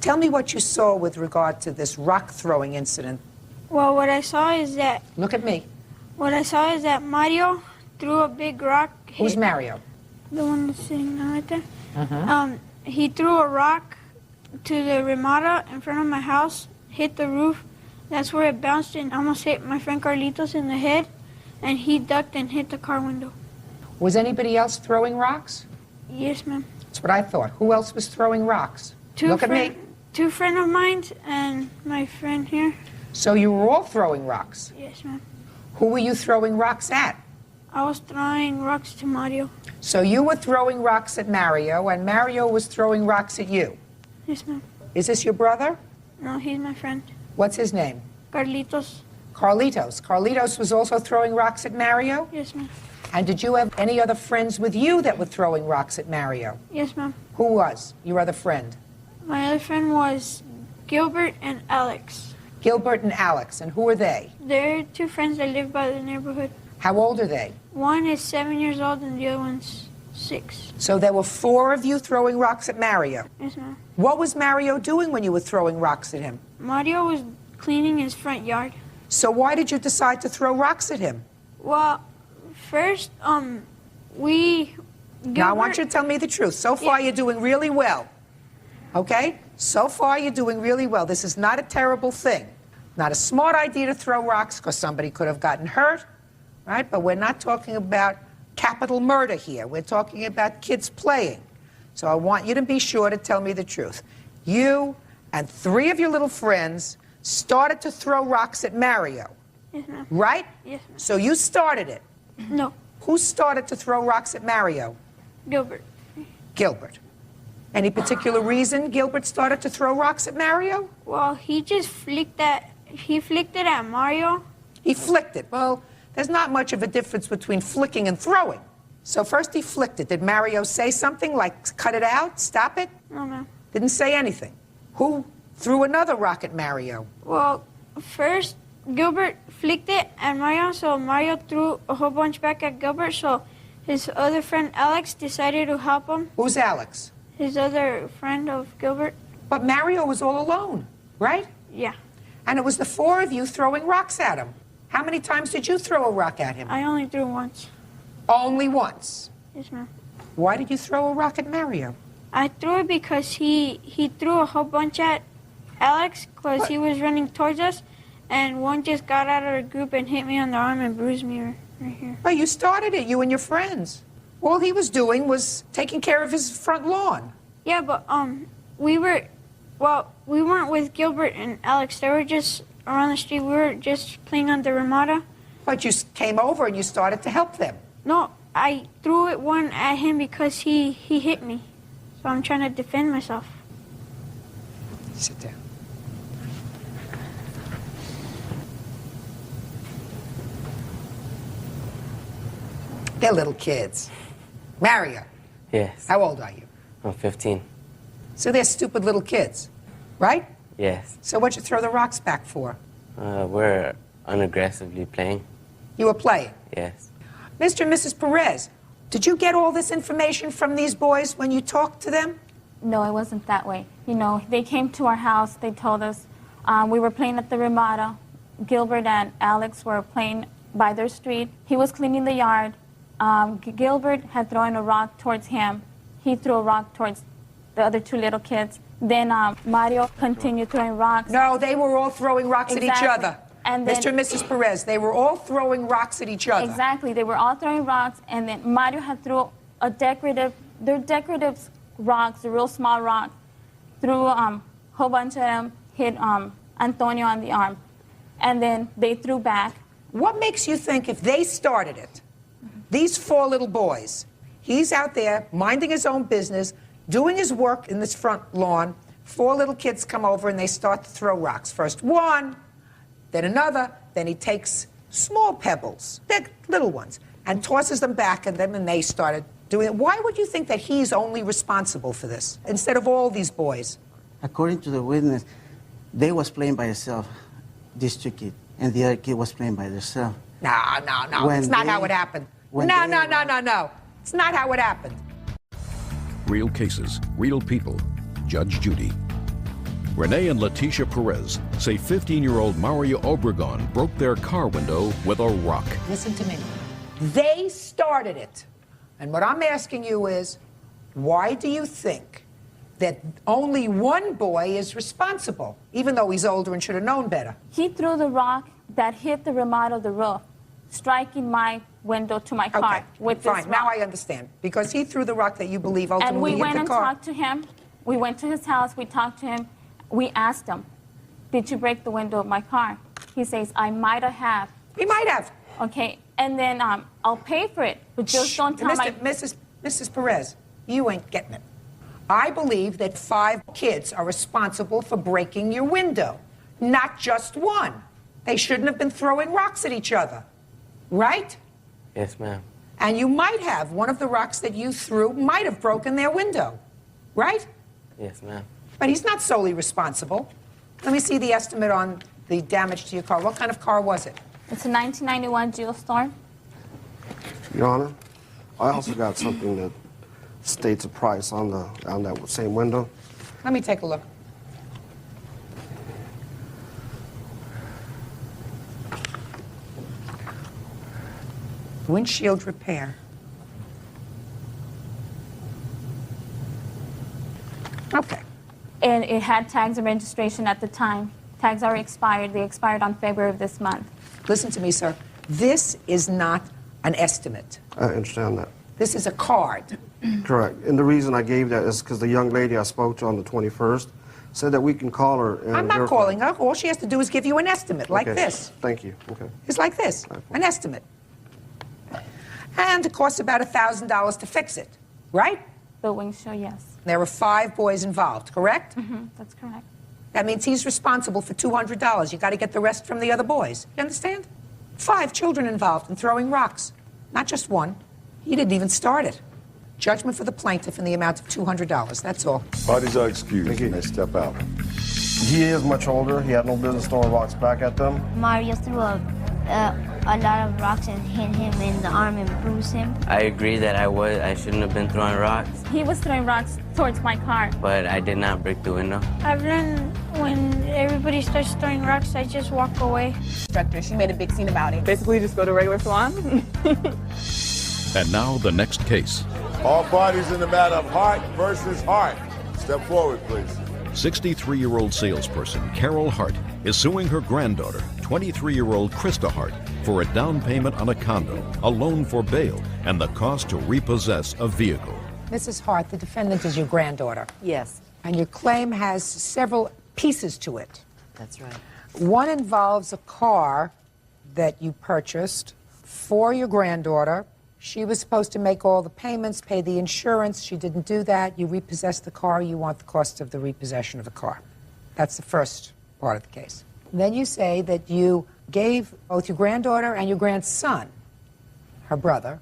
Tell me what you saw with regard to this rock throwing incident. Well, what I saw is that. Look at me. What I saw is that Mario threw a big rock. Who's Mario? The one that's sitting down right there. Uh-huh. He threw a rock to the Ramada in front of my house, hit the roof. That's where it bounced and almost hit my friend Carlitos in the head, and he ducked and hit the car window. Was anybody else throwing rocks? Yes, ma'am. That's what I thought. Who else was throwing rocks? Look at me. Two friends of mine and my friend here. So you were all throwing rocks. Yes, ma'am. Who were you throwing rocks at? I was throwing rocks to Mario. So you were throwing rocks at Mario, and Mario was throwing rocks at you. Yes, ma'am. Is this your brother? No, he's my friend. What's his name? Carlitos. Carlitos. Carlitos was also throwing rocks at Mario? Yes, ma'am. And did you have any other friends with you that were throwing rocks at Mario? Yes, ma'am. Who was your other friend? My other friend was Gilbert and Alex. Gilbert and Alex. And who are they? They're two friends that live by the neighborhood. How old are they? One is 7 years old and the other one's 6. So there were 4 of you throwing rocks at Mario. Yes, ma'am. What was Mario doing when you were throwing rocks at him? Mario was cleaning his front yard. So why did you decide to throw rocks at him? Well, first, Now I want you to tell me the truth. So far you're doing really well. Okay? So far you're doing really well. This is not a terrible thing. Not a smart idea to throw rocks because somebody could have gotten hurt, right? But we're not talking about capital murder here. We're talking about kids playing. So I want you to be sure to tell me the truth. You and 3 of your little friends started to throw rocks at Mario. Yes, ma'am. Right? Yes, ma'am. So you started it. No. Who started to throw rocks at Mario? Gilbert. Gilbert. Any particular reason Gilbert started to throw rocks at Mario? Well, he just flicked it at Mario. He flicked it. Well, there's not much of a difference between flicking and throwing. So first he flicked it. Did Mario say something like cut it out, stop it? No, ma'am. Didn't say anything. Who threw another rock at Mario? Well, first Gilbert flicked it at Mario, so Mario threw a whole bunch back at Gilbert, so his other friend Alex decided to help him. Who's Alex? His other friend of Gilbert. But Mario was all alone, right? Yeah. And it was the 4 of you throwing rocks at him. How many times did you throw a rock at him? I only threw once. Only once? Yes, ma'am. Why did you throw a rock at Mario? I threw it because he threw a whole bunch at Alex because he was running towards us, and one just got out of the group and hit me on the arm and bruised me right here. Well, you started it, you and your friends. All he was doing was taking care of his front lawn. Yeah, but we weren't with Gilbert and Alex. They were just around the street. We were just playing on the Ramada. But you came over and you started to help them. No, I threw it one at him because he hit me. So I'm trying to defend myself. Sit down. They're little kids. Mario, Yes. how old are you? I'm 15. So they're stupid little kids, right? Yes. So what'd you throw the rocks back for? We're unaggressively playing. You were playing. Yes. Mr. and Mrs. Perez, did you get all this information from these boys when you talked to them? No, it wasn't that way. You know, they came to our house. They told us we were playing at the Ramada. Gilbert and Alex were playing by their street. He was cleaning the yard. Gilbert had thrown a rock towards him. He threw a rock towards the other two little kids. Then Mario continued throwing rocks. No, they were all throwing rocks at each other. And then, Mr. and Mrs. Perez, they were all throwing rocks at each other. Exactly. They were all throwing rocks, and then Mario had threw they're decorative rocks, a real small rock, threw a whole bunch of them, hit Antonio on the arm. And then they threw back. What makes you think if they started it, these four little boys, he's out there minding his own business, doing his work in this front lawn, four little kids come over and they start to throw rocks. First one, then another, then he takes small pebbles, big little ones, and tosses them back at them, and they started doing it. Why would you think that he's only responsible for this instead of all these boys? According to the witness, they was playing by themselves, these two kids, and the other kid was playing by themselves. No. It's not how it happened. No. It's not how it happened. Real cases, real people. Judge Judy. Renee and Leticia Perez say 15-year-old Mario Obregon broke their car window with a rock. Listen to me. They started it. And what I'm asking you is, why do you think that only one boy is responsible, even though he's older and should have known better? He threw the rock that hit the remote of the roof, striking my window to my car with this rock. Fine, now I understand. Because he threw the rock that you believe ultimately hit the car. And we went and talked to him. We went to his house. We talked to him. We asked him, did you break the window of my car? He says, I might have. He might have. Okay, and then I'll pay for it, but just don't tell Mrs. Perez, you ain't getting it. I believe that 5 kids are responsible for breaking your window, not just one. They shouldn't have been throwing rocks at each other, right? Yes, ma'am. And you might have, one of the rocks that you threw might have broken their window, right? Yes, ma'am. But he's not solely responsible. Let me see the estimate on the damage to your car. What kind of car was it? It's a 1991 Geostorm. Your Honor, I also got something that states a price on that same window. Let me take a look. Windshield repair. Okay. And it had tags and registration at the time. Tags are expired. They expired on February of this month. Listen to me, sir. This is not an estimate. I understand that. This is a card. Correct. And the reason I gave that is because the young lady I spoke to on the 21st said that we can call her and I'm not verify. calling her. All she has to do is give you an estimate, like Okay. this. Thank you. Okay. It's like this, an estimate. And it costs about $1,000 to fix it, right? The windshield, yes. There were 5 boys involved, correct? That's correct. That means he's responsible for $200. You got to get the rest from the other boys. You understand? 5 children involved in throwing rocks, not just one. He didn't even start it. Judgment for the plaintiff in the amount of $200. That's all. Parties are excused and they step out. He is much older. He had no business throwing rocks back at them. Mario threw a lot of rocks and hit him in the arm and bruised him. I agree that I shouldn't have been throwing rocks, He was throwing rocks towards my car. but I did not break the window. I've learned when everybody starts throwing rocks, I just walk away. Instructor, she made a big scene about it. Basically, just go to regular salon. And now the next case. All parties in the matter of Hart versus Hart. Step forward, please. 63-year-old salesperson Carol Hart is suing her granddaughter, 23-year-old Krista Hart, for a down payment on a condo, a loan for bail, and the cost to repossess a vehicle. Mrs. Hart, the defendant is your granddaughter. Yes. And your claim has several pieces to it. That's right. One involves a car that you purchased for your granddaughter. She was supposed to make all the payments, pay the insurance. She didn't do that. You repossessed the car. You want the cost of the repossession of the car. That's the first part of the case. Then you say that you gave both your granddaughter and your grandson, her brother,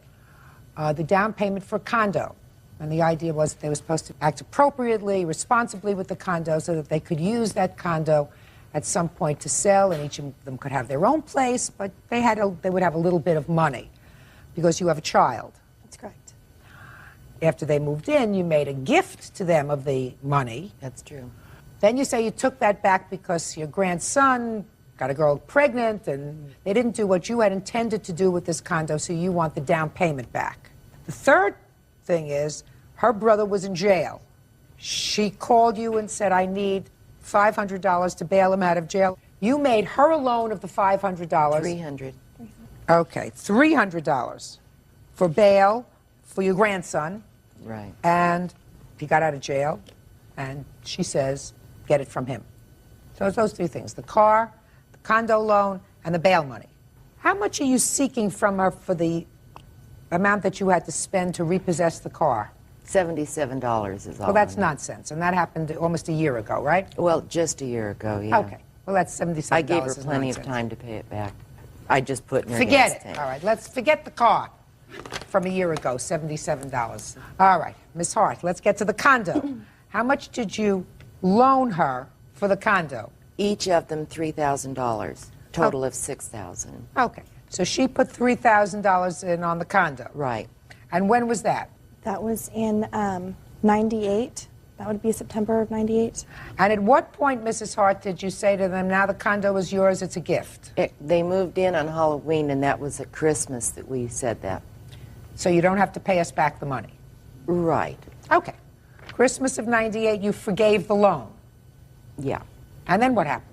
the down payment for a condo. And the idea was that they were supposed to act appropriately, responsibly with the condo so that they could use that condo at some point to sell, and each of them could have their own place, but they would have a little bit of money because you have a child. That's correct. After they moved in, you made a gift to them of the money. That's true. Then you say you took that back because your grandson got a girl pregnant and they didn't do what you had intended to do with this condo, so you want the down payment back. The third thing is her brother was in jail. She called you and said, I need $500 to bail him out of jail. You made her a loan of the $500. $300. Okay, $300 for bail for your grandson. Right. And he got out of jail, and she says, get it from him. So it's those three things, the car, the condo loan, and the bail money. How much are you seeking from her for the amount that you had to spend to repossess the car? $77 is all. Well, that's nonsense, and that happened almost a year ago, right? Well, just a year ago, yeah. Okay, well, that's $77. I gave her plenty nonsense. of time to pay it back. I just put in her Forget gas it. tank. All right, let's forget the car from a year ago, $77. All right, Miss Hart, let's get to the condo. How much did you loan her for the condo? Each of them $3,000, total of $6,000. Okay, so she put $3,000 in on the condo. Right. And when was that? That was in 98. That would be September of 98. And at what point, Mrs. Hart, did you say to them, now the condo is yours, it's a gift? They moved in on Halloween, and that was at Christmas that we said that. So you don't have to pay us back the money? Right. Okay. Christmas of 98, you forgave the loan. Yeah. And then what happened?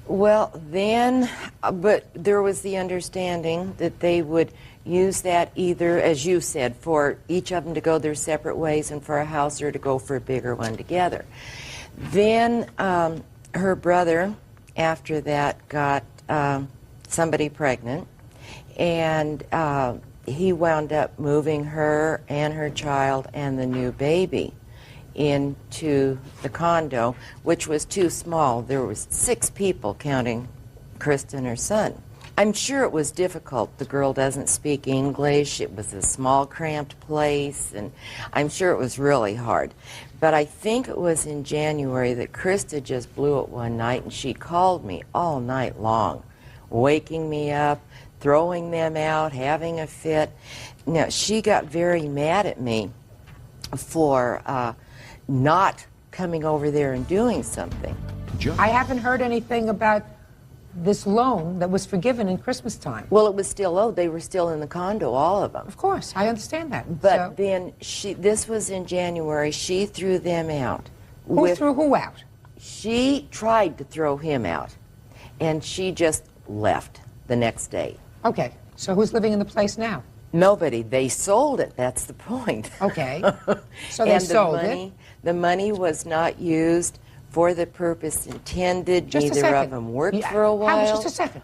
Well, then, but there was the understanding that they would use that either, as you said, for each of them to go their separate ways and for a house or to go for a bigger one together. Then her brother, after that, got somebody pregnant, and he wound up moving her and her child and the new baby into the condo, which was too small. There was 6 people, counting Krista and her son. I'm sure it was difficult. The girl doesn't speak English. It was a small, cramped place, and I'm sure it was really hard. But I think it was in January that Krista just blew it one night, and she called me all night long, waking me up, throwing them out, having a fit. Now, she got very mad at me for not coming over there and doing something. I haven't heard anything about this loan that was forgiven in Christmas time. Well, it was still owed. They were still in the condo, all of them. Of course, I understand that. But then this was in January, she threw them out. Who threw who out? She tried to throw him out, and she just left the next day. Okay, so who's living in the place now? Nobody. They sold it. That's the point. Okay, so they sold it. The money was not used for the purpose intended. Just Neither of them worked for a while. Just a second.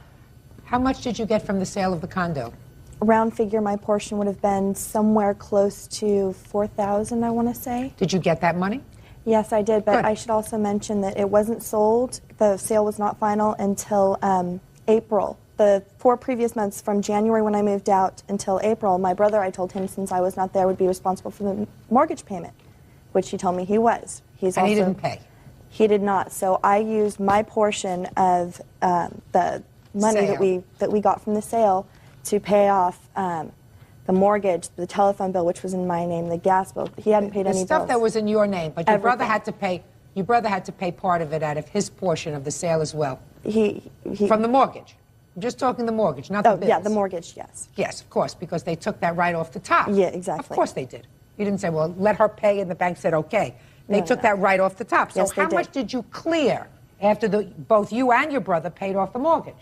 How much did you get from the sale of the condo? Round figure, my portion would have been somewhere close to $4,000, I want to say. Did you get that money? Yes, I did, but Good. I should also mention that it wasn't sold. The sale was not final until April. The 4 previous months, from January when I moved out until April, my brother, I told him since I was not there, would be responsible for the mortgage payment, which he told me he was. And he didn't pay? He did not. So I used my portion of the money that we got from the sale to pay off the mortgage, the telephone bill, which was in my name, the gas bill. He hadn't paid any bills. The stuff that was in your name, but your brother Everything. had to pay. Your brother had to pay part of it out of his portion of the sale as well. From the mortgage. I'm just talking the mortgage, not the bills. Yeah, the mortgage, yes. Yes, of course, because they took that right off the top. Yeah, exactly. Of course they did. You didn't say, well, let her pay, and the bank said, okay. They No, took no. that right off the top. So Yes, they how did. much did you clear after both you and your brother paid off the mortgage?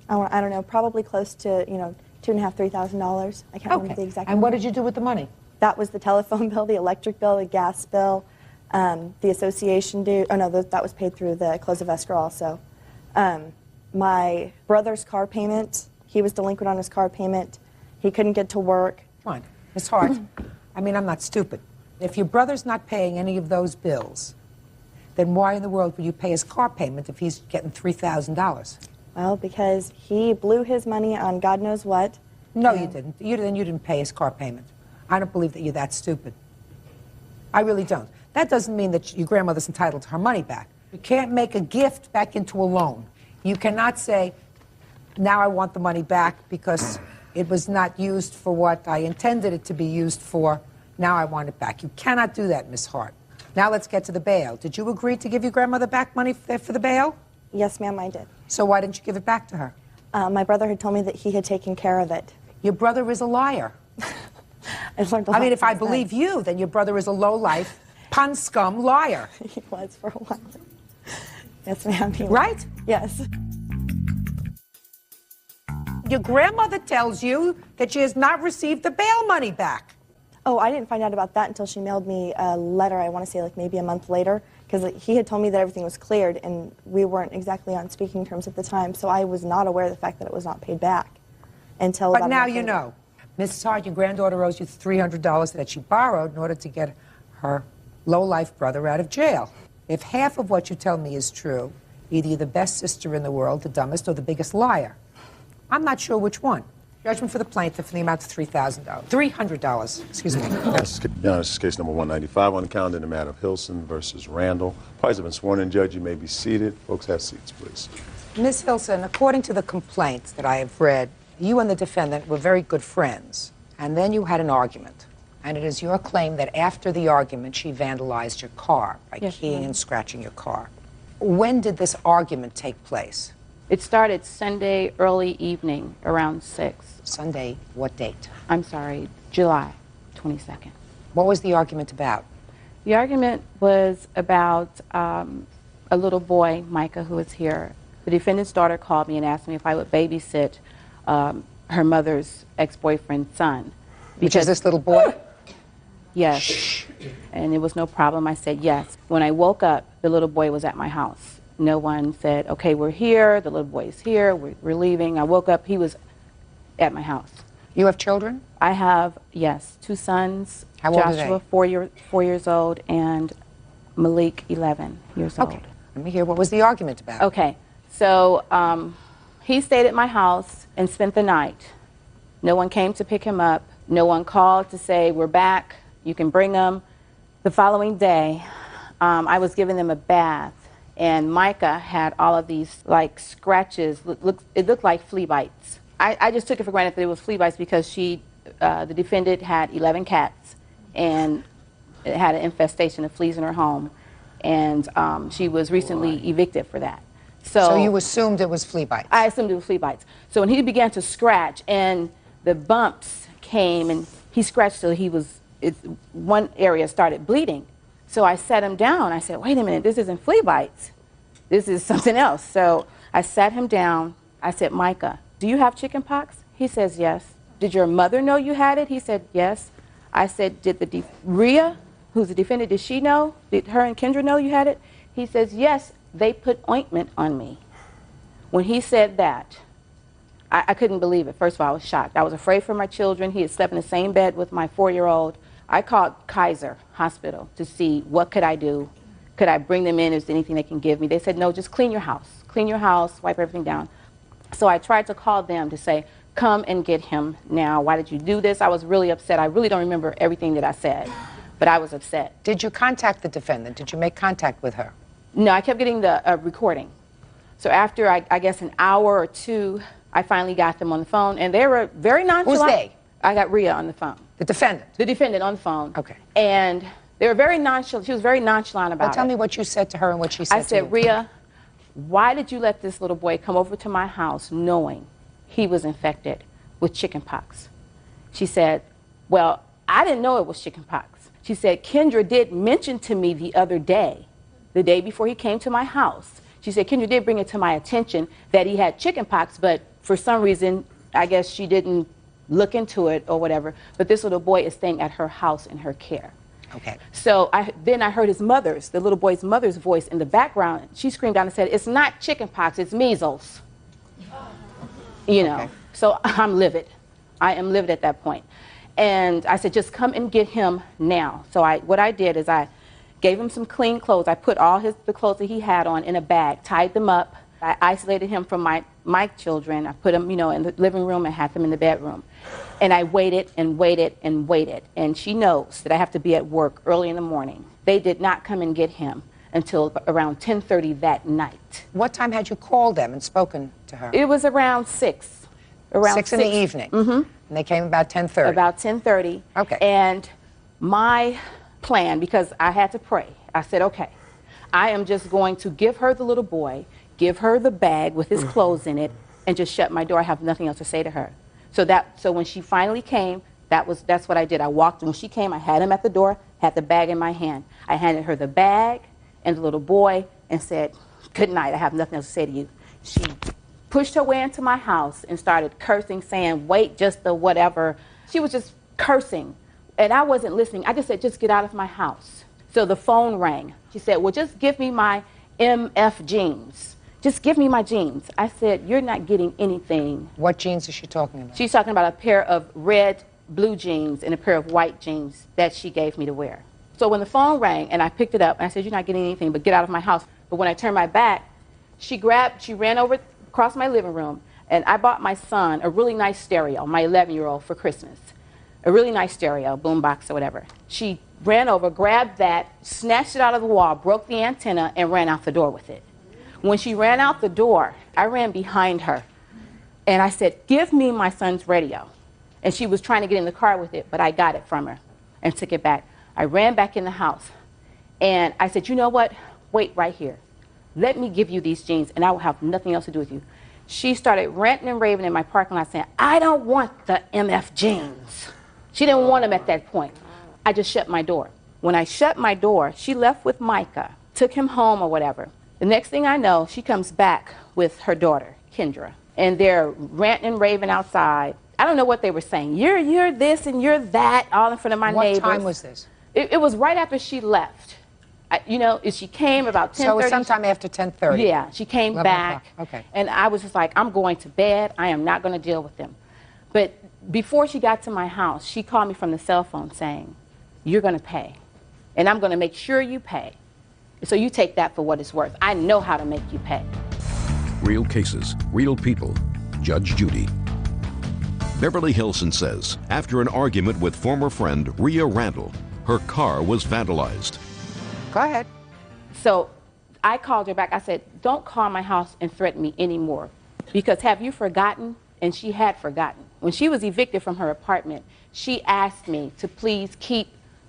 I don't know, probably close to, $2,500, $3,000. I can't remember the exact And what number. did you do with the money? That was the telephone bill, the electric bill, the gas bill, the association due. Oh, no, that was paid through the close of escrow also. My brother's car payment, he was delinquent on his car payment. He couldn't get to work. Come on, Ms. Hart. I mean, I'm not stupid. If your brother's not paying any of those bills, then why in the world would you pay his car payment if he's getting $3,000? Well, because he blew his money on God knows what. No, you didn't. You didn't pay his car payment. I don't believe that you're that stupid. I really don't. That doesn't mean that your grandmother's entitled to her money back. You can't make a gift back into a loan. You cannot say, now I want the money back because it was not used for what I intended it to be used for. Now I want it back. You cannot do that, Miss Hart. Now let's get to the bail. Did you agree to give your grandmother back money for the bail? Yes, ma'am, I did. So why didn't you give it back to her? My brother had told me that he had taken care of it. Your brother is a liar. I mean, if I believe you, then your brother is a low-life, pun scum liar. He was for a while. Yes, ma'am. Right? Yes. Your grandmother tells you that she has not received the bail money back. Oh, I didn't find out about that until she mailed me a letter, I want to say like maybe a month later, because he had told me that everything was cleared, and we weren't exactly on speaking terms at the time, so I was not aware of the fact that it was not paid back until But about a now month you later. know. Mrs. Hart, your granddaughter owes you $300 that she borrowed in order to get her low-life brother out of jail. If half of what you tell me is true, either you're the best sister in the world, the dumbest, or the biggest liar. I'm not sure which one. Judgment for the plaintiff in the amount of $300. Excuse me. Yes, this is case number 195 on the calendar in the matter of Hilson versus Randall. Parties have been sworn in. Judge, you may be seated. Folks, have seats, please. Ms. Hilson, according to the complaints that I have read, you and the defendant were very good friends, and then you had an argument. And it is your claim that after the argument, she vandalized your car by keying and scratching your car. When did this argument take place? It started Sunday early evening around 6. Sunday, what date? I'm sorry, July 22nd. What was the argument about? The argument was about a little boy, Micah, who was here. The defendant's daughter called me and asked me if I would babysit her mother's ex-boyfriend's son. Which is this little boy? Yes. Shh. And it was no problem. I said yes. When I woke up, the little boy was at my house. No one said, okay, we're here, the little boy is here, we're leaving. I woke up, he was at my house. You have children? I have, yes, 2 sons. How old are Joshua, they? 4 years old, and Malik, 11 years old. Okay, let me hear, what was the argument about? Okay, so he stayed at my house and spent the night. No one came to pick him up. No one called to say, we're back, you can bring him. The following day, I was giving them a bath, and Micah had all of these like scratches. It looked like flea bites. I just took it for granted that it was flea bites because the defendant had 11 cats, and it had an infestation of fleas in her home, and she was recently evicted for that. So you assumed it was flea bites? I assumed it was flea bites. So when he began to scratch, and the bumps came, and he scratched till one area started bleeding. So I sat him down. I said, wait a minute, this isn't flea bites. This is something else. So I sat him down. I said, Micah, do you have chicken pox? He says, yes. Did your mother know you had it? He said, yes. I said, did Rhea, who's the defendant, did she know? Did her and Kendra know you had it? He says, yes, they put ointment on me. When he said that, I couldn't believe it. First of all, I was shocked. I was afraid for my children. He had slept in the same bed with my 4-year-old. I called Kaiser Hospital to see what could I do. Could I bring them in? Is there anything they can give me? They said, no, just clean your house. Clean your house, wipe everything down. So I tried to call them to say, come and get him now. Why did you do this? I was really upset. I really don't remember everything that I said, but I was upset. Did you contact the defendant? Did you make contact with her? No, I kept getting the recording. So after, I guess, an hour or 2, I finally got them on the phone, and they were very nonchalant. Who's they? I got Rhea on the phone. The defendant? The defendant on the phone. Okay. And they were very nonchalant. She was very nonchalant about it. Well, tell me what you said to her and what she said to you. I said, Rhea, why did you let this little boy come over to my house knowing he was infected with chicken pox? She said, well, I didn't know it was chicken pox. She said, Kendra did mention to me the other day, the day before he came to my house. She said, Kendra did bring it to my attention that he had chicken pox, but for some reason, I guess she didn't look into it or whatever. But this little boy is staying at her house in her care. Okay. So then I heard his mother's, the little boy's mother's voice in the background. She screamed out and said, it's not chicken pox, it's measles. You know, okay. So I'm livid. I am livid at that point. And I said, just come and get him now. So what I did is I gave him some clean clothes. I put all the clothes that he had on in a bag, tied them up. I isolated him from my my children, I put them, you know, in the living room and had them in the bedroom. And I waited and waited and waited. And she knows that I have to be at work early in the morning. They did not come and get him until around 10:30 that night. What time had you called them and spoken to her? It was around 6. Around 6 in the evening? Mm-hmm. And they came about 10:30? About 10:30. Okay. And my plan, because I had to pray, I said, okay, I am just going to give her the little boy, give her the bag with his clothes in it, and just shut my door. I have nothing else to say to her. So when she finally came, that's what I did. I walked, when she came, I had him at the door, had the bag in my hand. I handed her the bag and the little boy and said, good night, I have nothing else to say to you. She pushed her way into my house and started cursing, saying, wait, just the whatever. She was just cursing, and I wasn't listening. I just said, just get out of my house. So the phone rang. She said, well, just give me my MF jeans. Just give me my jeans. I said, you're not getting anything. What jeans is she talking about? She's talking about a pair of red, blue jeans and a pair of white jeans that she gave me to wear. So when the phone rang and I picked it up, and I said, you're not getting anything, but get out of my house. But when I turned my back, she ran over across my living room, and I bought my son a really nice stereo, my 11-year-old, for Christmas. A really nice stereo, boombox or whatever. She ran over, grabbed that, snatched it out of the wall, broke the antenna, and ran out the door with it. When she ran out the door, I ran behind her, and I said, give me my son's radio. And she was trying to get in the car with it, but I got it from her and took it back. I ran back in the house, and I said, you know what? Wait right here. Let me give you these jeans, and I will have nothing else to do with you. She started ranting and raving in my parking lot saying, I don't want the MF jeans. She didn't want them at that point. I just shut my door. When I shut my door, she left with Micah, took him home or whatever. The next thing I know, she comes back with her daughter, Kendra, and they're ranting and raving outside. I don't know what they were saying. You're this and you're that, all in front of my neighbors. What time was this? It was right after she left. You know, she came about 10:30. So it was sometime after 10:30? Yeah, she came back. Okay. And I was just like, I'm going to bed. I am not going to deal with them. But before she got to my house, she called me from the cell phone saying, you're going to pay. And I'm going to make sure you pay. So you take that for what it's worth. I know how to make you pay. Real cases, real people. Judge Judy. Beverly Hilson says after an argument with former friend Rhea Randall, her car was vandalized. Go ahead. So I called her back. I said, don't call my house and threaten me anymore. Because have you forgotten? And she had forgotten. When she was evicted from her apartment, she asked me to please keep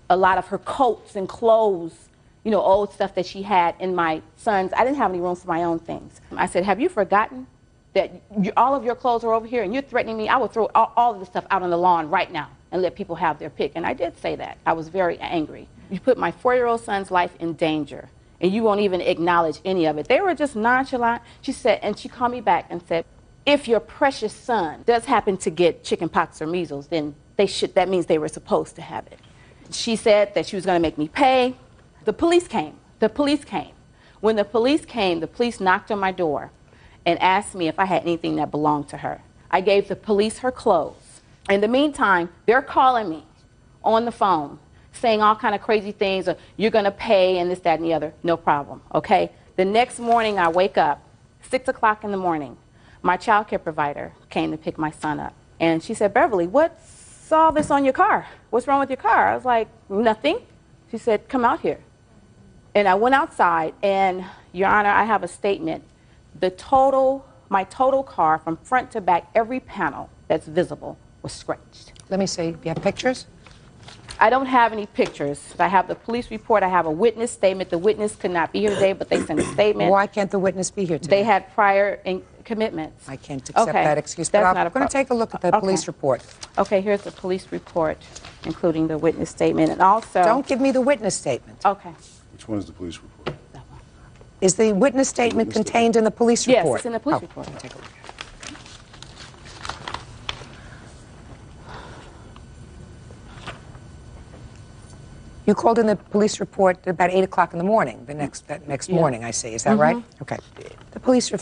a lot of her coats and clothes, you know, old stuff that she had in my son's. I didn't have any room for my own things. I said, have you forgotten that all of your clothes are over here and you're threatening me? I will throw all of this stuff out on the lawn right now and let people have their pick. And I did say that. I was very angry. You put my 4-year-old son's life in danger, and you won't even acknowledge any of it. They were just nonchalant. She said, and she called me back and said, if your precious son does happen to get chicken pox or measles, then that means they were supposed to have it. She said that she was going to make me pay. The police came. The police came. When the police came, the police knocked on my door and asked me if I had anything that belonged to her. I gave the police her clothes. In the meantime, they're calling me on the phone, saying all kind of crazy things, or you're going to pay and this, that, and the other. No problem, okay? The next morning I wake up, 6 o'clock in the morning. My child care provider came to pick my son up. And she said, Beverly, what's all this on your car? What's wrong with your car? I was like, nothing. She said, come out here. And I went outside, and, Your Honor, I have a statement. My total car, from front to back, every panel that's visible was scratched. Let me see. Do you have pictures? I don't have any pictures. I have the police report. I have a witness statement. The witness could not be here today, but they sent a statement. Why can't the witness be here today? They had prior commitments. I can't accept that excuse, but I'm going to take a look at the police report. Okay, here's the police report, including the witness statement, and also... Don't give me the witness statement. Okay. Which one is the police report? That one. Is the witness statement contained in the police report? Yes, it's in the police report. Take a look. You called in the police report at about 8 o'clock in the morning, that next morning, I see. Is that right? Okay. The police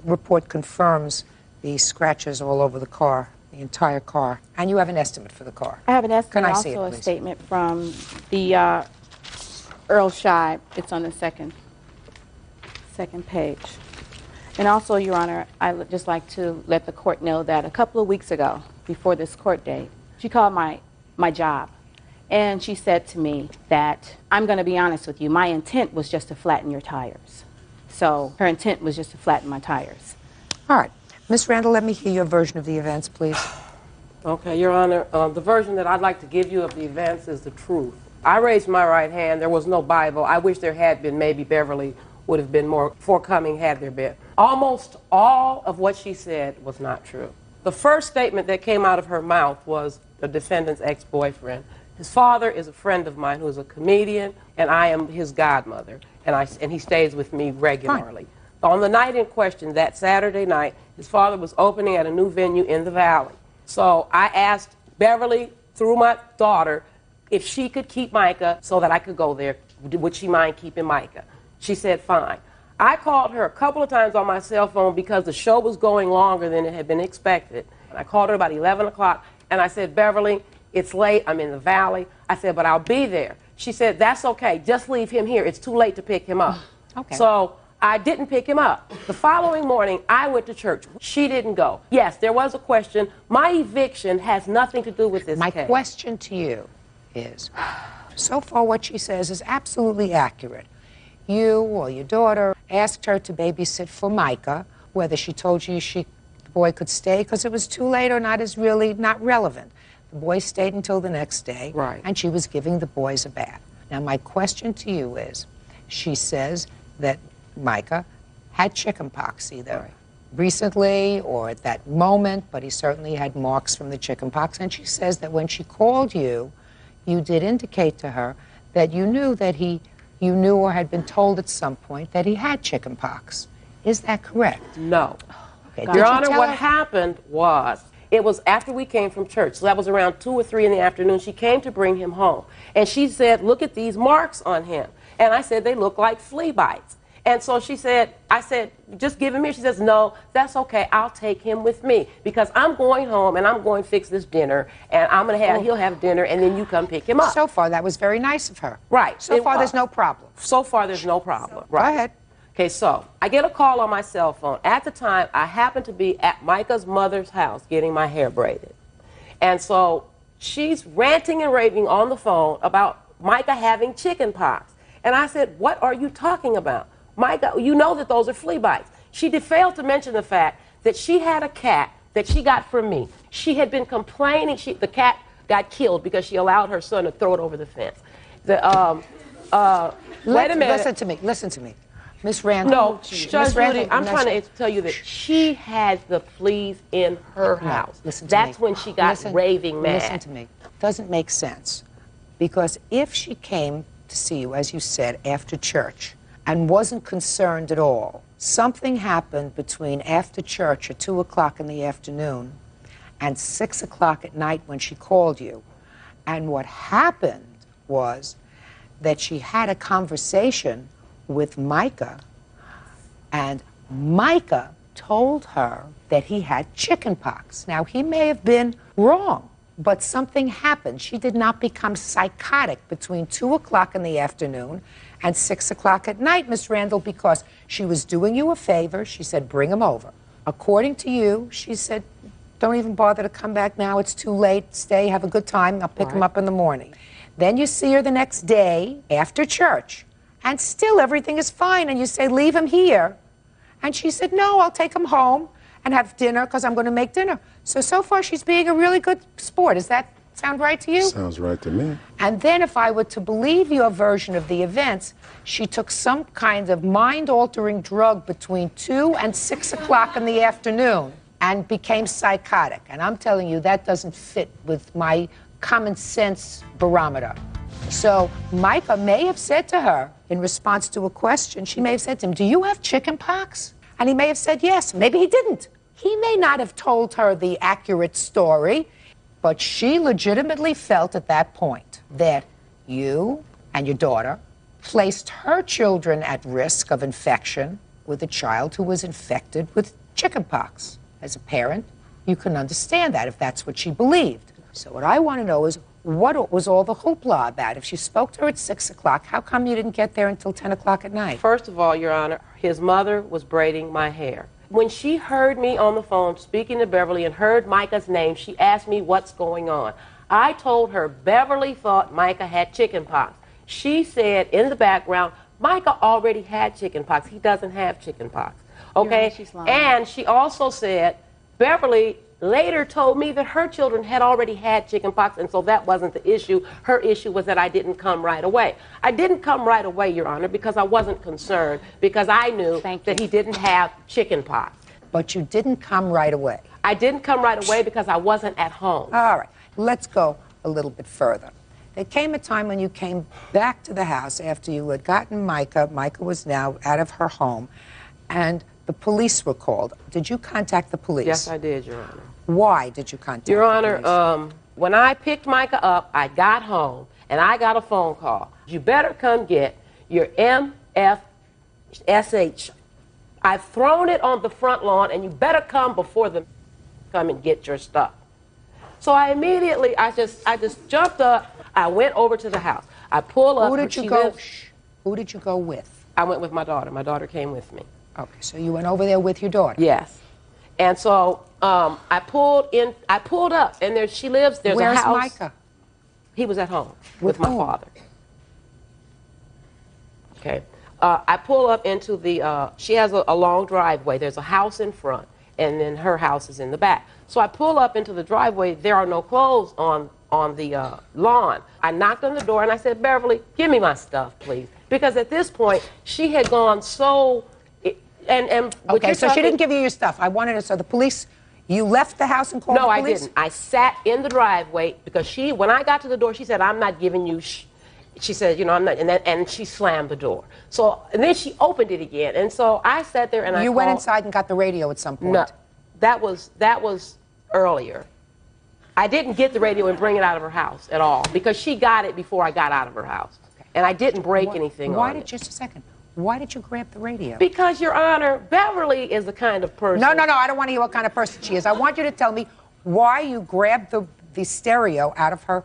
report confirms the scratches all over the car, the entire car, and you have an estimate for the car. I have an estimate, Can I also see it, a please? statement from the Earl Scheib. It's on the second page. And also, Your Honor, I would just like to let the court know that a couple of weeks ago, before this court date, she called my job, and she said to me that, I'm going to be honest with you, my intent was just to flatten your tires. So her intent was just to flatten my tires. All right. Ms. Randall, let me hear your version of the events, please. Okay, Your Honor, the version that I'd like to give you of the events is the truth. I raised my right hand. There was no Bible. I wish there had been. Maybe Beverly would have been more forthcoming had there been. Almost all of what she said was not true. The first statement that came out of her mouth was the defendant's ex-boyfriend. His father is a friend of mine who is a comedian, and I am his godmother, and he stays with me regularly. Fine. On the night in question, that Saturday night, his father was opening at a new venue in the Valley. So I asked Beverly, through my daughter, if she could keep Micah so that I could go there. Would she mind keeping Micah? She said, fine. I called her a couple of times on my cell phone because the show was going longer than it had been expected. I called her about 11 o'clock, and I said, Beverly, it's late. I'm in the Valley. I said, but I'll be there. She said, that's okay. Just leave him here. It's too late to pick him up. Okay. So I didn't pick him up. The following morning, I went to church. She didn't go. Yes, there was a question. My eviction has nothing to do with this case. My question to you is, so far what she says is absolutely accurate. You or your daughter asked her to babysit for Micah. Whether she told you the boy could stay because it was too late or not is really not relevant. The boy stayed until the next day, right, and she was giving the boys a bath. Now, my question to you is, she says that Micah had chickenpox either recently or at that moment, but he certainly had marks from the chickenpox, and she says that when she called you, you did indicate to her that you knew you knew or had been told at some point that he had chickenpox. Is that correct? No. Okay. Your Honor, what happened was, it was after we came from church, so that was around 2 or 3 in the afternoon. She came to bring him home, and she said, look at these marks on him. And I said, they look like flea bites. And so she said, I said, just give him here. She says, no, that's okay. I'll take him with me because I'm going home and I'm going to fix this dinner and I'm going to he'll have dinner and then you come pick him up. So far, that was very nice of her. Right. So far, there's no problem. So far, there's no problem. Right. Go ahead. Okay, so I get a call on my cell phone. At the time, I happened to be at Micah's mother's house getting my hair braided. And so she's ranting and raving on the phone about Micah having chicken pox. And I said, what are you talking about? Micah, you know that those are flea bites. She failed to mention the fact that she had a cat that she got from me. She had been complaining. The cat got killed because she allowed her son to throw it over the fence. Wait a minute. Listen to me. Miss Randall. No, Judge Judy, I'm trying to tell you that she had the fleas in her house. That's when she got raving mad. Listen to me. Doesn't make sense. Because if she came to see you, as you said, after church, and wasn't concerned at all, something happened between after church at 2 o'clock in the afternoon and 6 o'clock at night when she called you. And what happened was that she had a conversation with Micah, and Micah told her that he had chickenpox. Now, he may have been wrong, but something happened. She did not become psychotic between 2 o'clock in the afternoon and 6 o'clock at night, Miss Randall, because she was doing you a favor. She said, bring him over. According to you, she said, don't even bother to come back now. It's too late. Stay, have a good time. I'll pick him up in the morning. Then you see her the next day after church, and still everything is fine, and you say, leave him here. And she said, no, I'll take him home and have dinner because I'm going to make dinner. So far, she's being a really good sport. Does that sound right to you? Sounds right to me. And then if I were to believe your version of the events, she took some kind of mind-altering drug between 2 and 6 o'clock in the afternoon and became psychotic. And I'm telling you, that doesn't fit with my common sense barometer. So Micah may have said to her, in response to a question, she may have said to him, do you have chicken pox? And he may have said yes. Maybe he didn't. He may not have told her the accurate story, but she legitimately felt at that point that you and your daughter placed her children at risk of infection with a child who was infected with chickenpox. As a parent, you can understand that if that's what she believed. So what I want to know is, what was all the hoopla about? If she spoke to her at 6 o'clock, how come you didn't get there until 10 o'clock at night? First of all, Your Honor, his mother was braiding my hair. When she heard me on the phone speaking to Beverly and heard Micah's name, she asked me what's going on. I told her Beverly thought Micah had chicken pox. She said in the background, Micah already had chicken pox. He doesn't have chicken pox. Okay? And she also said Beverly later told me that her children had already had chicken pox, and so that wasn't the issue. Her issue was that I didn't come right away. I didn't come right away, Your Honor, because I wasn't concerned, because I knew that he didn't have chicken pox. But you didn't come right away. I didn't come right away because I wasn't at home. All right, let's go a little bit further. There came a time when you came back to the house after you had gotten Micah. Micah was now out of her home, and the police were called. Did you contact the police? Yes, I did, Your Honor. Why did you contact Your the police? Honor, when I picked Micah up, I got home, and I got a phone call. You better come get your MFSH. I've thrown it on the front lawn, and you better come before them come and get your stuff. So I immediately, I just jumped up. I went over to the house. I pulled up. Who did you go? Who did you go with? I went with my daughter. My daughter came with me. Okay, so you went over there with your daughter. Yes. And so I pulled up, and there's a house. Where's Micah? He was at home with my father. Okay. I pull up into the, she has a long driveway. There's a house in front, and then her house is in the back. So I pull up into the driveway. There are no clothes on the lawn. I knocked on the door, and I said, Beverly, give me my stuff, please. Because at this point, she had gone so... Okay, so she didn't give you your stuff. I wanted to, so the police, you left the house and called the police? No, I didn't. I sat in the driveway because when I got to the door, she said, I'm not giving you she said, you know, I'm not, and she slammed the door. So, and then she opened it again. And so I sat there and I You went inside and got the radio at some point? No, that was earlier. I didn't get the radio and bring it out of her house at all because she got it before I got out of her house. Okay. And I didn't break anything on it. Just a second. Why did you grab the radio? Because, Your Honor, Beverly is the kind of person... No, I don't want to hear what kind of person she is. I want you to tell me why you grabbed the stereo out of her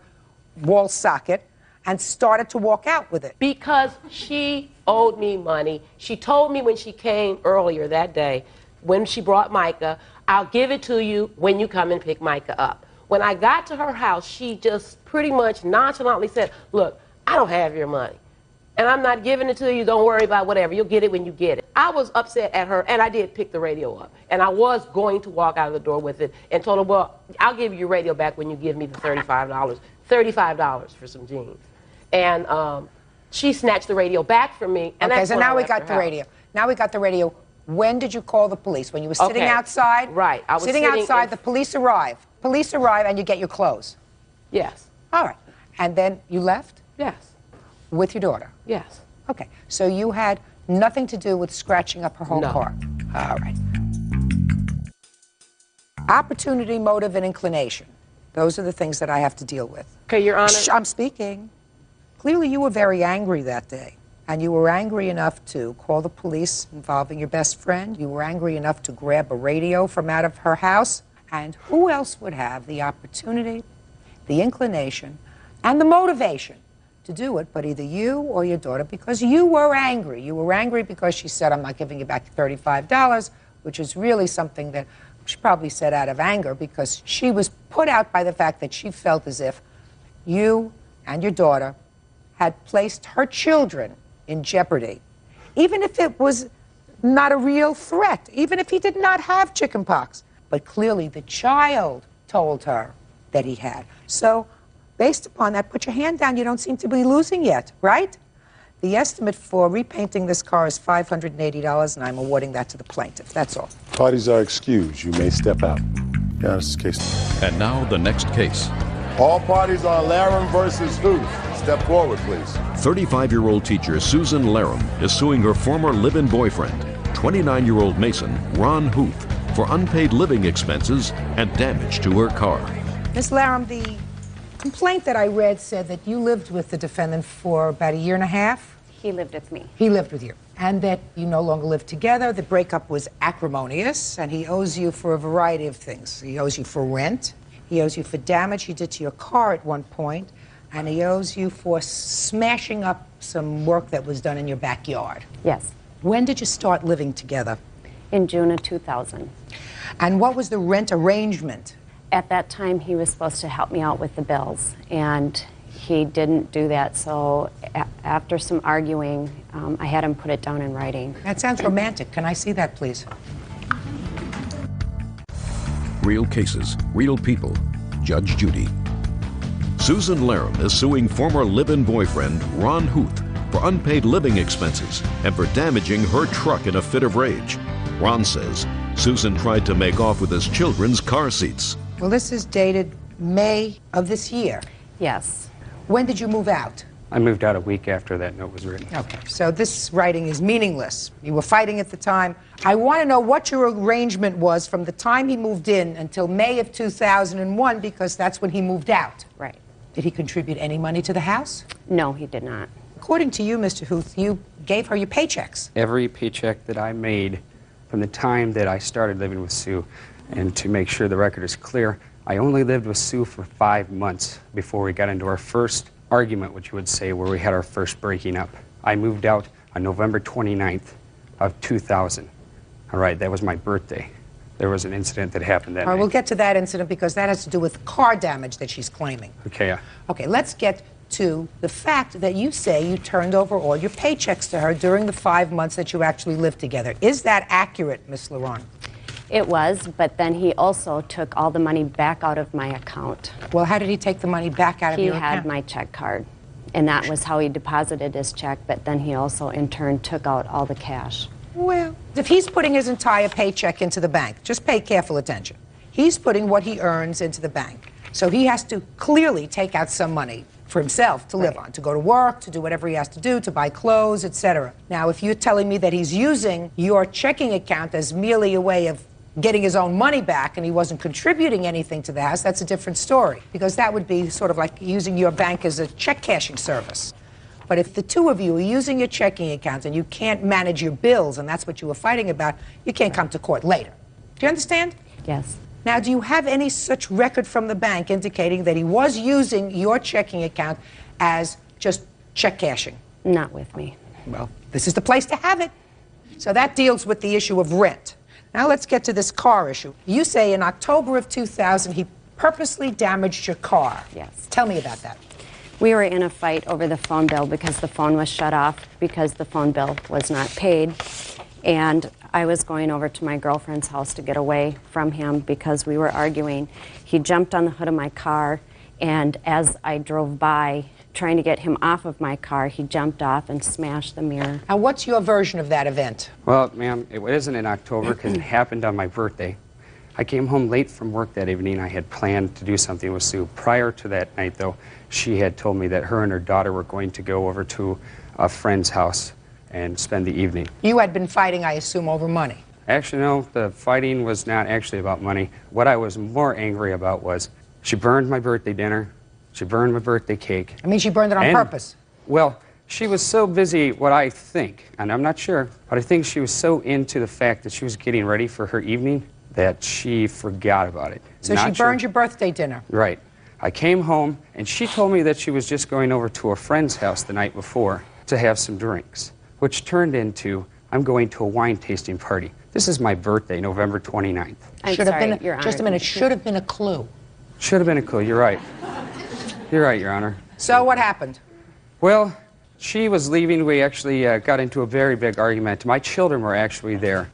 wall socket and started to walk out with it. Because she owed me money. She told me when she came earlier that day, when she brought Micah, I'll give it to you when you come and pick Micah up. When I got to her house, she just pretty much nonchalantly said, look, I don't have your money. And I'm not giving it to you. Don't worry about whatever. You'll get it when you get it. I was upset at her, and I did pick the radio up. And I was going to walk out of the door with it and told her, well, I'll give you your radio back when you give me the $35. $35 for some jeans. And she snatched the radio back from me. And okay, so now we got the radio. Now we got the radio. When did you call the police? When you were sitting outside? Right. I was sitting outside, the police arrive. Police arrive, and you get your clothes. Yes. All right. And then you left? Yes. With your daughter? Yes. Okay. So you had nothing to do with scratching up her whole car? All right. Opportunity, motive, and inclination. Those are the things that I have to deal with. Okay, Your Honor. Shh, I'm speaking. Clearly, you were very angry that day. And you were angry enough to call the police involving your best friend. You were angry enough to grab a radio from out of her house. And who else would have the opportunity, the inclination, and the motivation to do it but either you or your daughter, because you were angry. You were angry because she said, I'm not giving you back $35, which is really something that she probably said out of anger because she was put out by the fact that she felt as if you and your daughter had placed her children in jeopardy, even if it was not a real threat, even if he did not have chickenpox. But clearly the child told her that he had. So based upon that, put your hand down. You don't seem to be losing yet, right? The estimate for repainting this car is $580, and I'm awarding that to the plaintiff. That's all. Parties are excused. You may step out. Yeah, this is case. And now the next case. All parties on Laram versus Huth. Step forward, please. 35-year-old teacher Susan Laram is suing her former live-in boyfriend, 29-year-old Mason Ron Huth, for unpaid living expenses and damage to her car. Ms. Laram, the complaint that I read said that you lived with the defendant for about a year and a half. He lived with me. He lived with you. And that you no longer live together. The breakup was acrimonious, and he owes you for a variety of things. He owes you for rent. He owes you for damage he did to your car at one point, and he owes you for smashing up some work that was done in your backyard. Yes. When did you start living together? In June of 2000. And what was the rent arrangement? At that time, he was supposed to help me out with the bills, and he didn't do that, so after some arguing, I had him put it down in writing. That sounds romantic. Can I see that, please? Real cases, real people. Judge Judy. Susan Laram is suing former live-in boyfriend Ron Huth for unpaid living expenses and for damaging her truck in a fit of rage. Ron says Susan tried to make off with his children's car seats. Well, this is dated May of this year. Yes. When did you move out? I moved out a week after that note was written. Okay, so this writing is meaningless. You were fighting at the time. I want to know what your arrangement was from the time he moved in until May of 2001, because that's when he moved out. Right. Did he contribute any money to the house? No, he did not. According to you, Mr. Huth, you gave her your paychecks. Every paycheck that I made from the time that I started living with Sue, and to make sure the record is clear, I only lived with Sue for 5 months before we got into our first argument, which you would say, where we had our first breaking up. I moved out on November 29th of 2000. All right, that was my birthday. There was an incident that happened that All right, night. we'll get to that incident because that has to do with car damage that she's claiming. Okay, Okay, let's get to the fact that you say you turned over all your paychecks to her during the 5 months that you actually lived together. Is that accurate, Miss Laron? It was, but then he also took all the money back out of my account. Well, how did he take the money back out of your account? He had my check card, and that was how he deposited his check, but then he also, in turn, took out all the cash. Well, if he's putting his entire paycheck into the bank, just pay careful attention. He's putting what he earns into the bank. So he has to clearly take out some money for himself to live on, to go to work, to do whatever he has to do, to buy clothes, etc. Now, if you're telling me that he's using your checking account as merely a way of getting his own money back and he wasn't contributing anything to the house, that's a different story, because that would be sort of like using your bank as a check cashing service. But if the two of you are using your checking account and you can't manage your bills, and that's what you were fighting about, you can't come to court later. Do you understand? Yes. Now, do you have any such record from the bank indicating that he was using your checking account as just check cashing? Not with me. Well, this is the place to have it. So that deals with the issue of rent. Now let's get to this car issue. You say in October of 2000 he purposely damaged your car. Yes. Tell me about that. We were in a fight over the phone bill because the phone was shut off because the phone bill was not paid. And I was going over to my girlfriend's house to get away from him because we were arguing. He jumped on the hood of my car, and as I drove by trying to get him off of my car, he jumped off and smashed the mirror. Now, what's your version of that event? Well, ma'am, it isn't in October because it happened on my birthday. I came home late from work that evening. I had planned to do something with Sue. Prior to that night, though, she had told me that her and her daughter were going to go over to a friend's house and spend the evening. You had been fighting, I assume, over money. Actually, no, the fighting was not actually about money. What I was more angry about was she burned my birthday dinner, she burned my birthday cake. I mean, she burned it on purpose. Well, she was so busy, what I think, and I'm not sure, but I think she was so into the fact that she was getting ready for her evening that she forgot about it. So she burned your birthday dinner. Right. I came home, and she told me that she was just going over to a friend's house the night before to have some drinks, which turned into, I'm going to a wine tasting party. This is my birthday, November 29th. Should have been, just a minute, should have been a clue. Should have been a clue, you're right. You're right, Your Honor. So what happened? Well, she was leaving. We actually got into a very big argument. My children were actually there.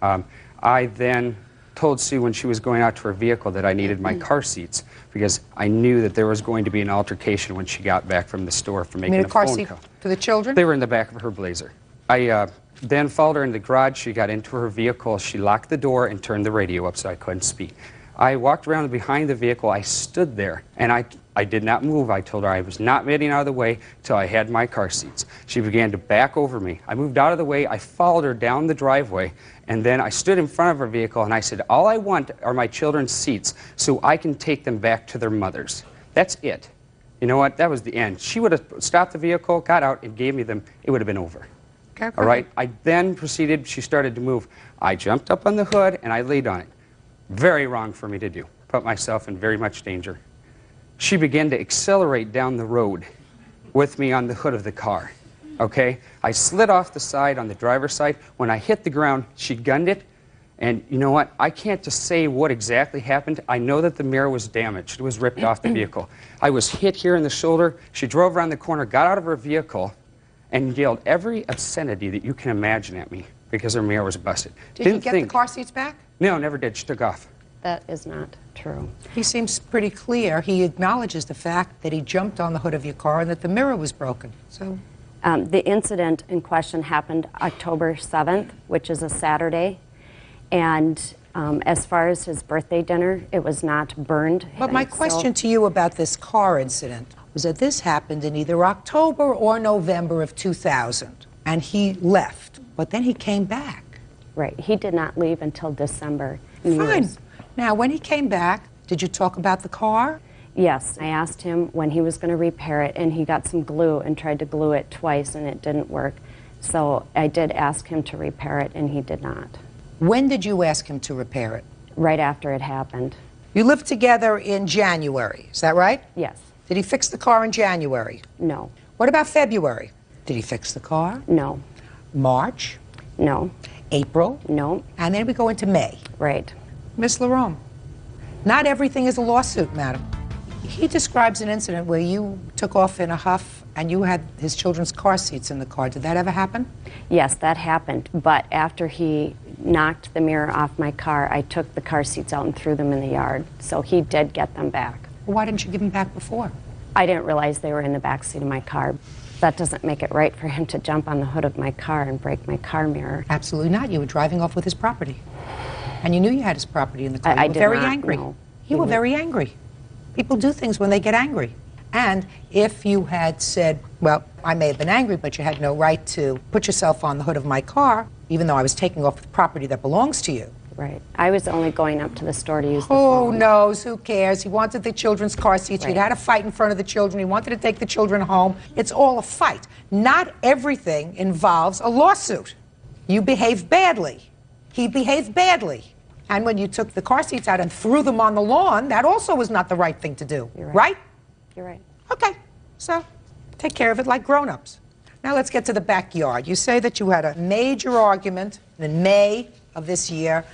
I then told Sue when she was going out to her vehicle that I needed my car seats because I knew that there was going to be an altercation when she got back from the store for making a car phone seat call. for the children? They were in the back of her Blazer. I then followed her in the garage. She got into her vehicle. She locked the door and turned the radio up so I couldn't speak. I walked around behind the vehicle. I stood there, and I did not move. I told her I was not getting out of the way till I had my car seats. She began to back over me. I moved out of the way. I followed her down the driveway, and then I stood in front of her vehicle, and I said, all I want are my children's seats so I can take them back to their mothers. That's it. You know what? That was the end. She would have stopped the vehicle, got out, and gave me them. It would have been over. Okay. All right? I then proceeded. She started to move. I jumped up on the hood, and I laid on it. Very wrong for me to do. Put myself in very much danger. she began to accelerate down the road with me on the hood of the car. Okay? I slid off the side on the driver's side. When I hit the ground, she gunned it. And you know what? I can't just say what exactly happened. I know that the mirror was damaged. It was ripped off the vehicle. I was hit here in the shoulder. She drove around the corner, got out of her vehicle, and yelled every obscenity that you can imagine at me because her mirror was busted. Did you get the car seats back? No, never did. She took off. That is not true. He seems pretty clear. He acknowledges the fact that he jumped on the hood of your car and that the mirror was broken. So, the incident in question happened October 7th, which is a Saturday. And as far as his birthday dinner, it was not burned. but my question to you about this car incident was that this happened in either October or November of 2000, and he left, but then he came back. Right. He did not leave until December. Fine. Now, when he came back, did you talk about the car? Yes. I asked him when he was going to repair it, and he got some glue and tried to glue it twice, and it didn't work. So I did ask him to repair it, and he did not. When did you ask him to repair it? Right after it happened. You lived together in January, is that right? Yes. Did he fix the car in January? No. What about February? Did he fix the car? No. March? No. April? No. And then we go into May. Right. Miss Larome, not everything is a lawsuit, madam. He describes an incident where you took off in a huff and you had his children's car seats in the car. Did that ever happen? Yes, that happened. But after he knocked the mirror off my car, I took the car seats out and threw them in the yard. So he did get them back. Why didn't you give them back before? I didn't realize they were in the back seat of my car. That doesn't make it right for him to jump on the hood of my car and break my car mirror. Absolutely not. You were driving off with his property. And you knew you had his property in the car. I You were did very not angry. know. You were very angry. People do things when they get angry. And if you had said, well, I may have been angry, but you had no right to put yourself on the hood of my car, even though I was taking off the property that belongs to you. Right. I was only going up to the store to use the Who phone. knows? Who cares? He wanted the children's car seats. Right. He'd had a fight in front of the children. He wanted to take the children home. It's all a fight. Not everything involves a lawsuit. You behaved badly. He behaved badly. And when you took the car seats out and threw them on the lawn, that also was not the right thing to do. You're right. Right? You're right. Okay. So take care of it like grown-ups. Now let's get to the backyard. You say that you had a major argument in May of this year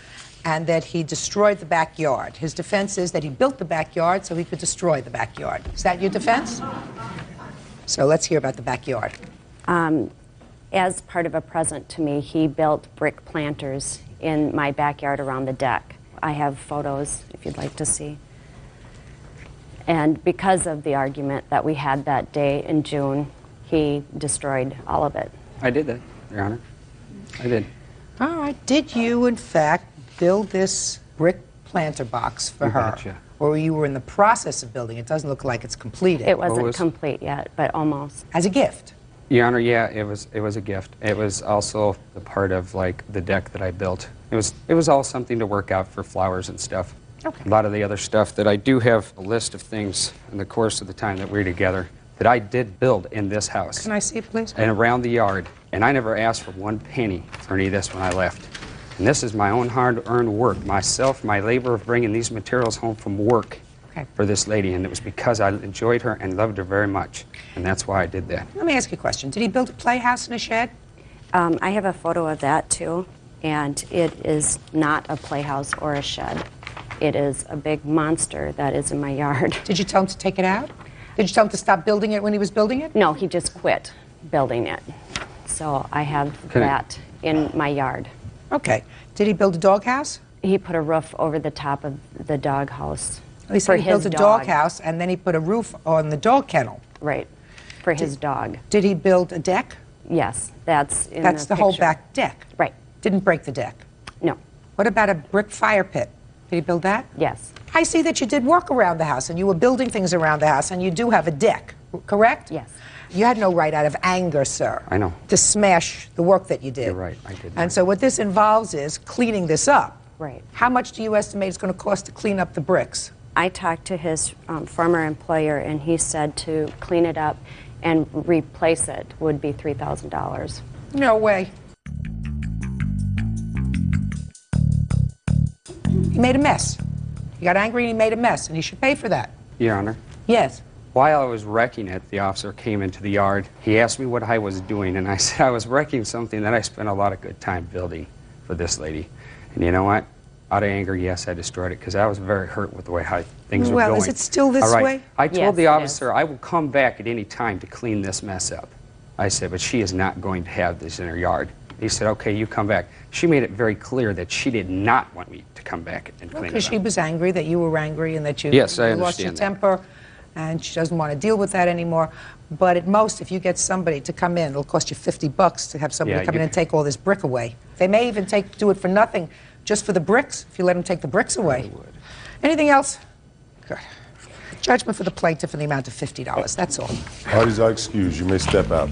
and that he destroyed the backyard. His defense is that he built the backyard so he could destroy the backyard. Is that your defense? So let's hear about the backyard. As part of a present to me, he built brick planters in my backyard around the deck. I have photos if you'd like to see. And because of the argument that we had that day in June, he destroyed all of it. I did that, Your Honor. I did. All right. Did you, in fact, build this brick planter box for her? Gotcha. Or you were in the process of building? It doesn't look like it's completed. It wasn't complete yet, but almost. As a gift? Your Honor, yeah, it was a gift. It was also the part of like the deck that I built. It was all something to work out for flowers and stuff. Okay. A lot of the other stuff that I do have a list of things in the course of the time that we were together that I did build in this house. Can I see it, please? And around the yard. And I never asked for one penny for any of this when I left. And this is my own hard-earned work, myself, my labor of bringing these materials home from work for this lady. And it was because I enjoyed her and loved her very much. And that's why I did that. Let me ask you a question. Did he build a playhouse in a shed? I have a photo of that too, and it is not a playhouse or a shed. It is a big monster that is in my yard. Did you tell him to take it out? Did you tell him to stop building it when he was building it? No, he just quit building it. So I have that in my yard. Okay. Did he build a doghouse? He put a roof over the top of the doghouse. He said he built a doghouse and then he put a roof on the dog kennel. Right, for his dog. Did he build a deck? Yes, that's in That's the whole picture. back deck? Right. Didn't break the deck? No. What about a brick fire pit? Did he build that? Yes. I see that you did work around the house and you were building things around the house and you do have a deck, correct? Yes. You had no right out of anger, sir. I know. To smash the work that you did. You're right, I did. And so what this involves is cleaning this up. Right. How much do you estimate it's going to cost to clean up the bricks? I talked to his former employer, and he said to clean it up and replace it would be $3,000. No way. He made a mess. He got angry and he made a mess, and he should pay for that. Your Honor, Yes. While I was wrecking it, the officer came into the yard. He asked me what I was doing, and I said I was wrecking something that I spent a lot of good time building for this lady. And you know what? Out of anger, yes, I destroyed it because I was very hurt with the way how things were going. Well, is it still this way? I told Yes, the it officer I will come back at any time to clean this mess up. I said, but she is not going to have this in her yard. He said, okay, you come back. She made it very clear that she did not want me to come back and clean it up. Because she was angry that you were angry and that you, Yes, I you lost your understand that. temper, and she doesn't want to deal with that anymore. But at most, if you get somebody to come in, it'll cost you $50 to have somebody Yeah, come in you and take all this brick away. They may even do it for nothing, just for the bricks, if you let them take the bricks away. Anything else? Good. Judgment for the plaintiff in the amount of $50. That's all. Parties are excused. You may step out.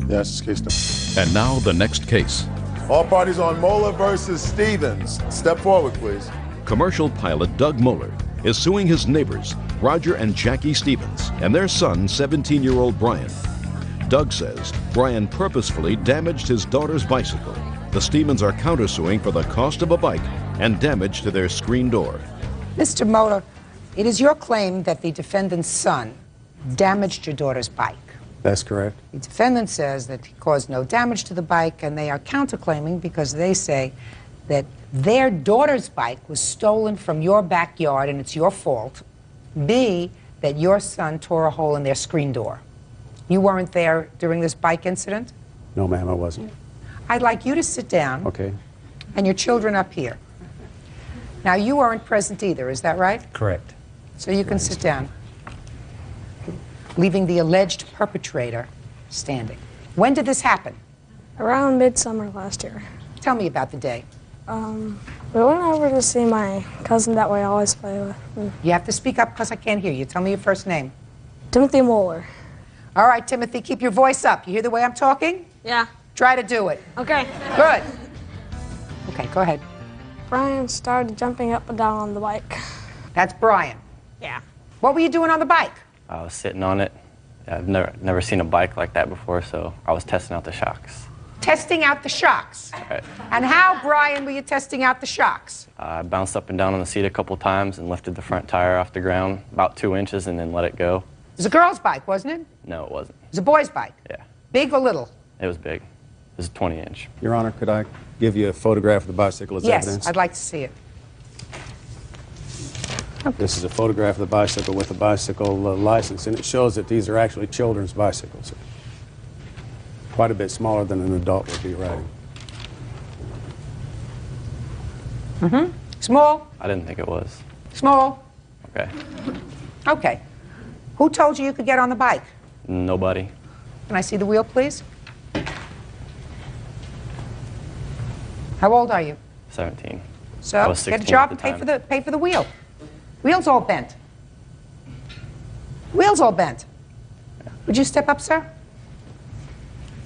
Yes, case number. And now the next case. All parties on Moeller versus Stevens. Step forward, please. Commercial pilot Doug Moeller is suing his neighbors, Roger and Jackie Stevens, and their son, 17-year-old Brian. Doug says Brian purposefully damaged his daughter's bicycle. The Stevens are countersuing for the cost of a bike and damage to their screen door. Mr. Moeller, it is your claim that the defendant's son damaged your daughter's bike. That's correct. The defendant says that he caused no damage to the bike, and they are counterclaiming because they say that their daughter's bike was stolen from your backyard and it's your fault. B, that your son tore a hole in their screen door. You weren't there during this bike incident? No, ma'am, I wasn't. I'd like you to sit down. Okay. And your children up here. Now, you weren't present either, is that right? Correct. So you can sit down, leaving the alleged perpetrator standing. When did this happen? Around midsummer last year. Tell me about the day. We went over to see my cousin that we always play with. You have to speak up because I can't hear you. Tell me your first name. Timothy Moeller. All right, Timothy, keep your voice up. You hear the way I'm talking? Yeah. Try to do it. Okay. Good. Okay, go ahead. Brian started jumping up and down on the bike. That's Brian. Yeah. What were you doing on the bike? I was sitting on it. I've never seen a bike like that before, so I was testing out the shocks. Testing out the shocks. Right. And how, Brian, were you testing out the shocks? I bounced up and down on the seat a couple times and lifted the front tire off the ground about 2 inches and then let it go. It was a girl's bike, wasn't it? No, it wasn't. It was a boy's bike. Yeah. Big or little? It was big. It was a 20-inch. Your Honor, could I give you a photograph of the bicycle as Yes, evidence? I'd like to see it. This is a photograph of the bicycle with the bicycle license, and it shows that these are actually children's bicycles. Quite a bit smaller than an adult would be riding. Mm-hmm. Small? I didn't think it was. Small? Okay. Okay. Who told you you could get on the bike? Nobody. Can I see the wheel, please? How old are you? 17. I So, was 16 get a job at and the pay for the wheel. Wheel's all bent. Wheel's all bent. Would you step up, sir?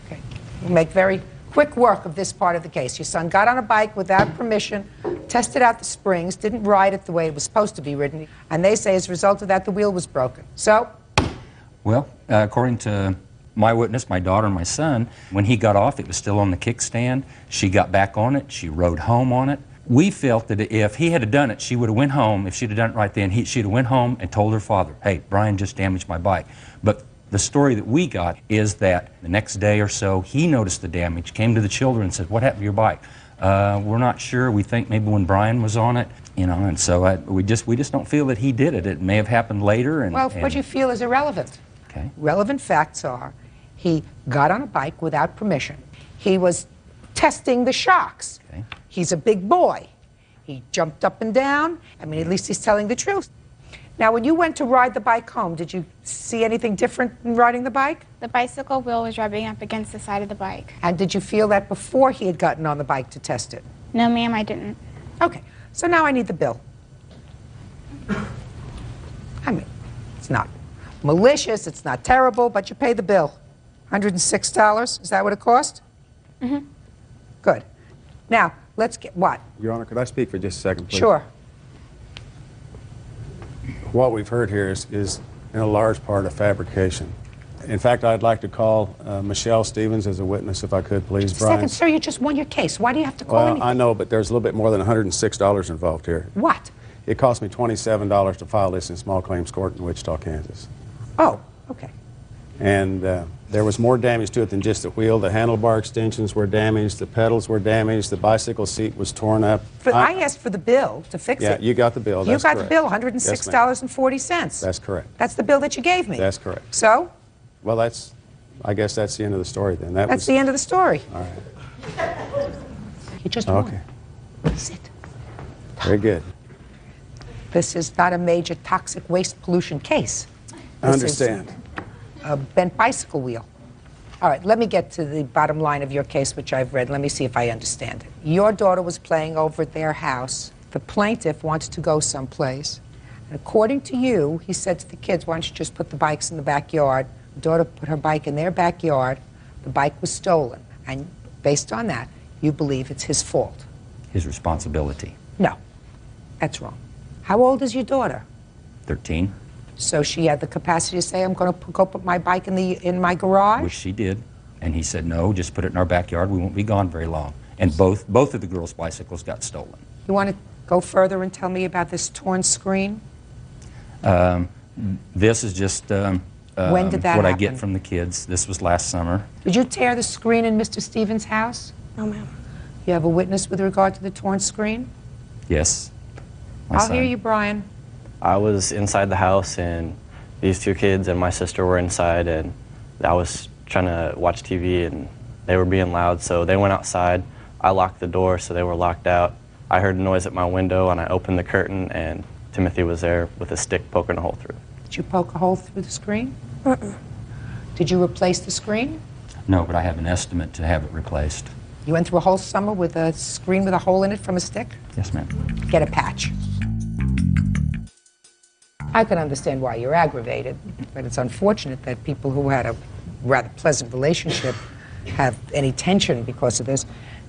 Okay. We'll make very quick work of this part of the case. Your son got on a bike without permission, tested out the springs, didn't ride it the way it was supposed to be ridden, and they say as a result of that, the wheel was broken. So? Well, according to my witness, my daughter and my son, when he got off, it was still on the kickstand. She got back on it. She rode home on it. We felt that if he had done it, she would have went home. If she'd have done it right then, she'd have went home and told her father, hey, Brian just damaged my bike. But the story that we got is that the next day or so, he noticed the damage, came to the children and said, what happened to your bike? We're not sure. We think maybe when Brian was on it, you know, and so we just don't feel that he did it. It may have happened later. Well, what you feel is irrelevant. Okay. Relevant facts are he got on a bike without permission. He was testing the shocks. Okay. He's a big boy. He jumped up and down. I mean, at least he's telling the truth. Now, when you went to ride the bike home, did you see anything different in riding the bike? The bicycle wheel was rubbing up against the side of the bike. And did you feel that before he had gotten on the bike to test it? No, ma'am, I didn't. Okay, so now I need the bill. I mean, it's not malicious, it's not terrible, but you pay the bill. $106, is that what it cost? Mm-hmm. Good. Now, let's get, what? Your Honor, could I speak for just a second, please? Sure. What we've heard here is in a large part a fabrication. In fact, I'd like to call Michelle Stevens as a witness, if I could, please. Brian. Second, sir, you just won your case. Why do you have to call Well, anything? I know, but there's a little bit more than $106 involved here. What? It cost me $27 to file this in small claims court in Wichita, Kansas. Oh, okay. And there was more damage to it than just the wheel. The handlebar extensions were damaged, the pedals were damaged, the bicycle seat was torn up. I asked for the bill to fix it. Yeah, you got the bill. You That's got correct. the bill, $106.40. That's correct. That's the bill that you gave me. That's correct. So? Well, I guess that's the end of the story then. That's the end of the story. All right. You just Okay. won. Sit. Very good. This is not a major toxic waste pollution case. I understand. A bent bicycle wheel. All right, let me get to the bottom line of your case, which I've read. Let me see if I understand it. Your daughter was playing over at their house. The plaintiff wanted to go someplace. And according to you, he said to the kids, why don't you just put the bikes in the backyard? The daughter put her bike in their backyard. The bike was stolen. And based on that, you believe it's his fault. His responsibility. No, that's wrong. How old is your daughter? 13. So she had the capacity to say, I'm going to go put my bike in my garage? Which she did. And he said, no, just put it in our backyard. We won't be gone very long. And both of the girls' bicycles got stolen. You want to go further and tell me about this torn screen? This is just When did that what I happen? get from the kids. This was last summer. Did you tear the screen in Mr. Stevens' house? No, ma'am. You have a witness with regard to the torn screen? Yes. I'll hear you, Brian. I was inside the house, and these two kids and my sister were inside, and I was trying to watch TV, and they were being loud, so they went outside. I locked the door, so they were locked out. I heard a noise at my window, and I opened the curtain, and Timothy was there with a stick poking a hole through. Did you poke a hole through the screen? Uh-uh. Did you replace the screen? No, but I have an estimate to have it replaced. You went through a whole summer with a screen with a hole in it from a stick? Yes, ma'am. Get a patch. I can understand why you're aggravated, but it's unfortunate that people who had a rather pleasant relationship have any tension because of this.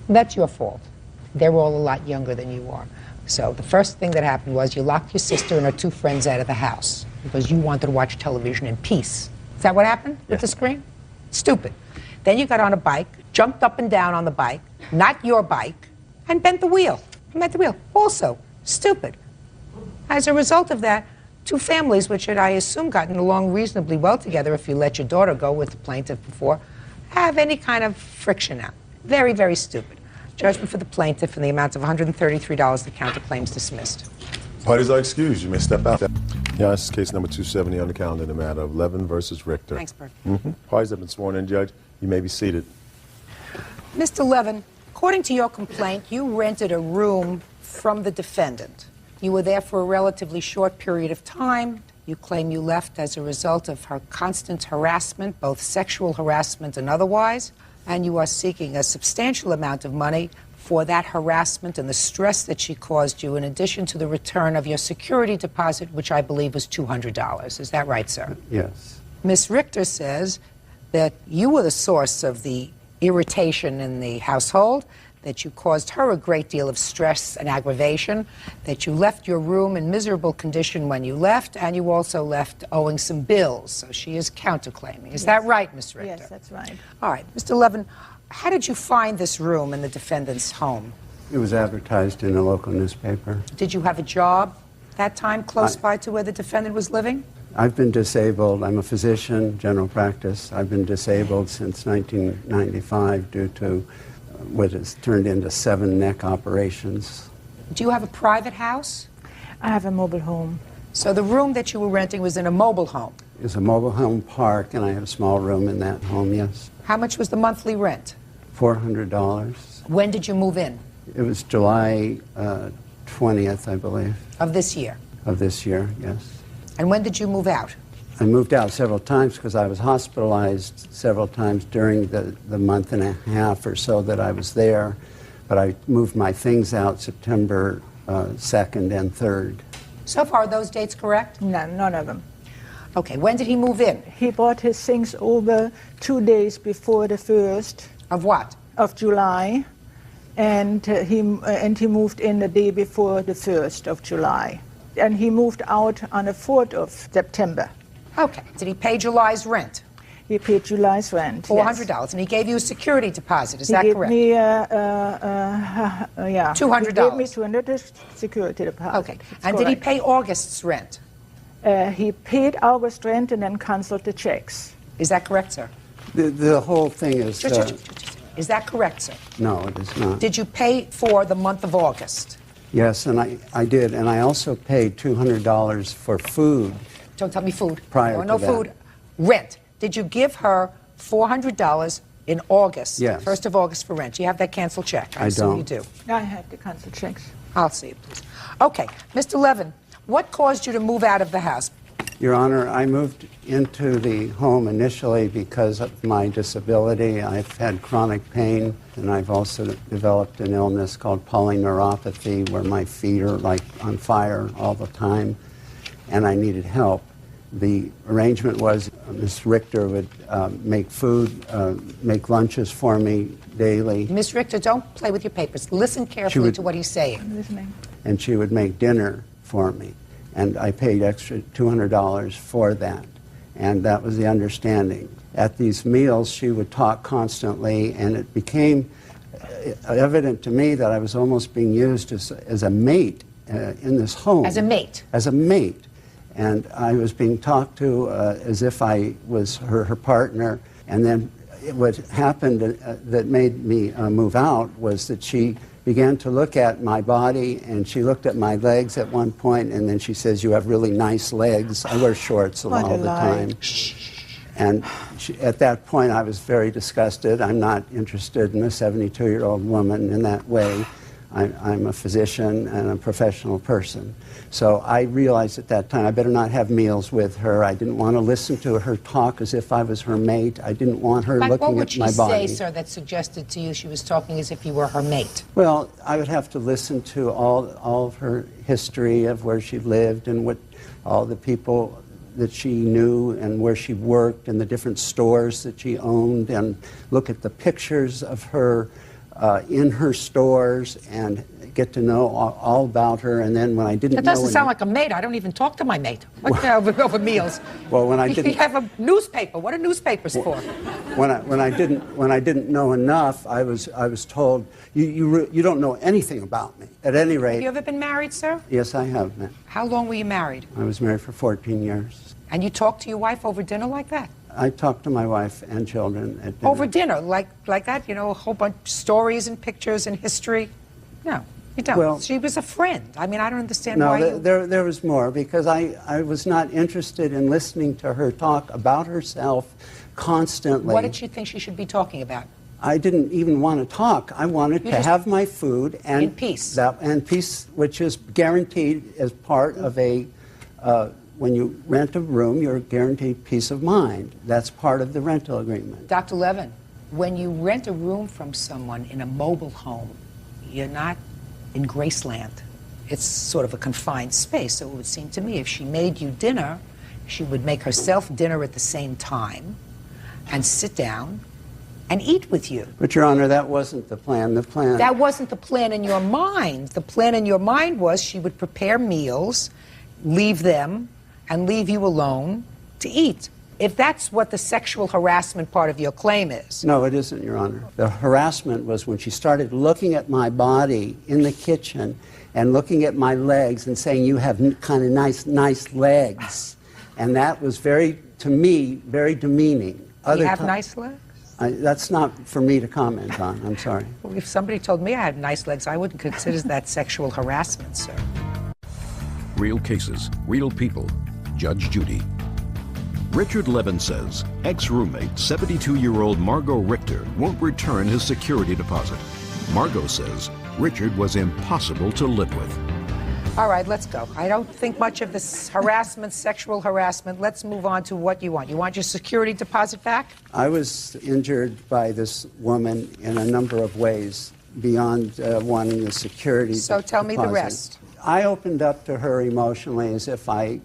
That's your fault. They're all a lot younger than you are. So the first thing that happened was you locked your sister and her two friends out of the house because you wanted to watch television in peace. Is that what happened with the screen? Stupid. Then you got on a bike, jumped up and down on the bike, not your bike, and bent the wheel. Also, stupid. As a result of that, two families, which had, I assume, gotten along reasonably well together if you let your daughter go with the plaintiff before, have any kind of friction now. Very, very stupid. Judgment for the plaintiff in the amount of $133. The counterclaim's dismissed. Parties are excused. You may step out. Yeah, this is case number 270 on the calendar in the matter of Levin versus Richter. Thanks, Bert. Parties have been sworn in, Judge. You may be seated. Mr. Levin, according to your complaint, you rented a room from the defendant. You were there for a relatively short period of time. You claim you left as a result of her constant harassment, both sexual harassment and otherwise, and you are seeking a substantial amount of money for that harassment and the stress that she caused you, in addition to the return of your security deposit, which I believe was $200. Is that right, sir? Yes. Ms. Richter says that you were the source of the irritation in the household, that you caused her a great deal of stress and aggravation, that you left your room in miserable condition when you left, and you also left owing some bills. So she is counterclaiming. Is that right, Ms. Richter? Yes, that's right. All right. Mr. Levin, how did you find this room in the defendant's home? It was advertised in a local newspaper. Did you have a job that time close by to where the defendant was living? I've been disabled. I'm a physician, general practice. I've been disabled since 1995 due to what has turned into 7 neck operations. Do you have a private house? I have a mobile home. So the room that you were renting was in a mobile home? It's a mobile home park, and I have a small room in that home, yes. How much was the monthly rent? $400. When did you move in? It was July 20th, I believe. Of this year? Of this year, yes. And when did you move out? I moved out several times because I was hospitalized several times during the month and a half or so that I was there. But I moved my things out September 2nd and 3rd. So far, are those dates correct? No, none of them. Okay, when did he move in? He brought his things over 2 days before the 1st. Of what? Of July. And he moved in the day before the 1st of July. And he moved out on the 4th of September. Okay. Did he pay July's rent? He paid July's rent. $400, and he gave you a security deposit. Is He that gave correct? me, yeah. $200. He gave me $200 security deposit. Okay. And did he pay August's rent? He paid August rent and then canceled the checks. Is that correct, sir? The whole thing is... Is that correct, sir? no, it is not. Did you pay for the month of August? Yes, and I did. And I also paid $200 for food. Don't tell me food. Prior no to that. food. Rent. Did you give her $400 in August? Yes. 1st of August for rent. Do you have that canceled check? I assume don't. You do. I have the canceled checks. I'll see it, please. Okay. Mr. Levin, what caused you to move out of the house? Your Honor, I moved into the home initially because of my disability. I've had chronic pain, and I've also developed an illness called polyneuropathy, where my feet are like on fire all the time, and I needed help. The arrangement was Ms. Richter would make food, make lunches for me daily. Ms. Richter, don't play with your papers. Listen carefully to what he's saying. I'm listening. And she would make dinner for me. And I paid extra $200 for that. And that was the understanding. At these meals, she would talk constantly, and it became evident to me that I was almost being used as a mate in this home. As a mate? As a mate. And I was being talked to as if I was her partner. And then what happened that made me move out was that she began to look at my body, and she looked at my legs at one point, and then she says, "You have really nice legs." I wear shorts all the time. And at that point, I was very disgusted. I'm not interested in a 72-year-old woman in that way. I'm a physician and a professional person. So I realized at that time I better not have meals with her. I didn't want to listen to her talk as if I was her mate. I didn't want her looking at my body. What would she say, sir, that suggested to you she was talking as if you were her mate? Well, I would have to listen to all of her history of where she lived and what all the people that she knew and where she worked and the different stores that she owned, and look at the pictures of her in her stores and get to know all about her. And then when I didn't know... That doesn't sound like a mate. I don't even talk to my mate. What over meals? Well, when I didn't... You have a newspaper. What are newspapers for? When I didn't know enough, I was told, you don't know anything about me. At any rate... Have you ever been married, sir? Yes, I have, ma'am. How long were you married? I was married for 14 years. And you talked to your wife over dinner like that? I talked to my wife and children at dinner. Over dinner, like that? You know, a whole bunch of stories and pictures and history? No, you don't. Well, she was a friend. I mean, I don't understand why you... No, there was more, because I was not interested in listening to her talk about herself constantly. What did she think she should be talking about? I didn't even want to talk. I wanted to have my food and... In peace. And peace, which is guaranteed as part of a... when you rent a room, you're guaranteed peace of mind. That's part of the rental agreement. Dr. Levin, when you rent a room from someone in a mobile home, you're not in Graceland. It's sort of a confined space. So it would seem to me if she made you dinner, she would make herself dinner at the same time and sit down and eat with you. But, Your Honor, that wasn't the plan. That wasn't the plan in your mind. The plan in your mind was she would prepare meals, leave them, and leave you alone to eat. If that's what the sexual harassment part of your claim is. No, it isn't, Your Honor. The harassment was when she started looking at my body in the kitchen and looking at my legs and saying, "You have kind of nice legs." And that was to me, very demeaning. You have nice legs? That's not for me to comment on. I'm sorry. Well, if somebody told me I had nice legs, I wouldn't consider that sexual harassment, sir. Real cases, real people. Judge Judy. Richard Levin says ex-roommate 72-year-old Margot Richter won't return his security deposit. Margot says Richard was impossible to live with. All right, let's go. I don't think much of this harassment, sexual harassment. Let's move on to what you want. You want your security deposit back? I was injured by this woman in a number of ways beyond wanting the security So tell me the rest. I opened up to her emotionally as if I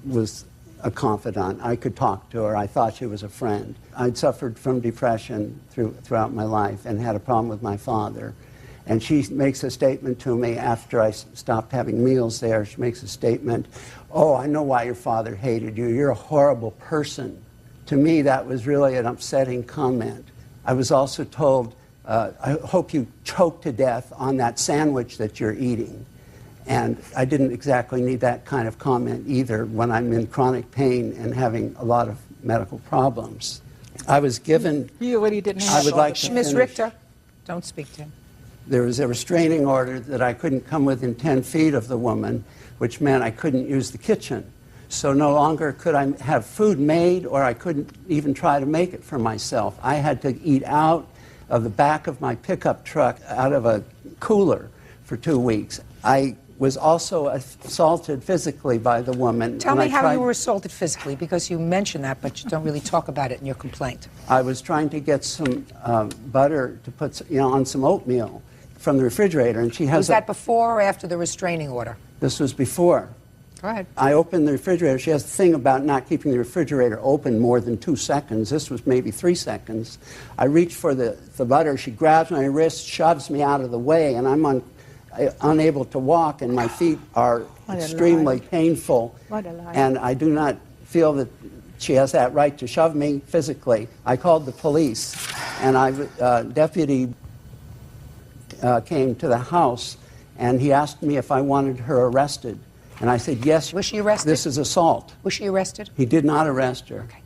was a confidant. I could talk to her. I thought she was a friend. I'd suffered from depression throughout my life and had a problem with my father. And she makes a statement to me after I stopped having meals there. She makes a statement, "Oh, I know why your father hated you. You're a horrible person To me, that was really an upsetting comment. I was also told, I hope you choke to death on that sandwich that you're eating. And I didn't exactly need that kind of comment either when I'm in chronic pain and having a lot of medical problems. I was given... You really didn't have I would like to Ms. finish. Richter, don't speak to him. There was a restraining order that I couldn't come within 10 feet of the woman, which meant I couldn't use the kitchen. So no longer could I have food made, or I couldn't even try to make it for myself. I had to eat out of the back of my pickup truck, out of a cooler, for 2 weeks. I was also assaulted physically by the woman. Tell me how you were assaulted physically, because you mentioned that, but you don't really talk about it in your complaint. I was trying to get some butter to put on some oatmeal from the refrigerator, and she has... Was that before or after the restraining order? This was before. Go ahead. I opened the refrigerator. She has a thing about not keeping the refrigerator open more than 2 seconds. This was maybe 3 seconds. I reach for the butter. She grabs my wrist, shoves me out of the way, and I'm unable to walk, and my feet are extremely painful. What a lie. And I do not feel that she has that right to shove me physically. I called the police, and deputy came to the house, and he asked me if I wanted her arrested. And I said, yes. Was she arrested? This is assault. Was she arrested? He did not arrest her. Okay.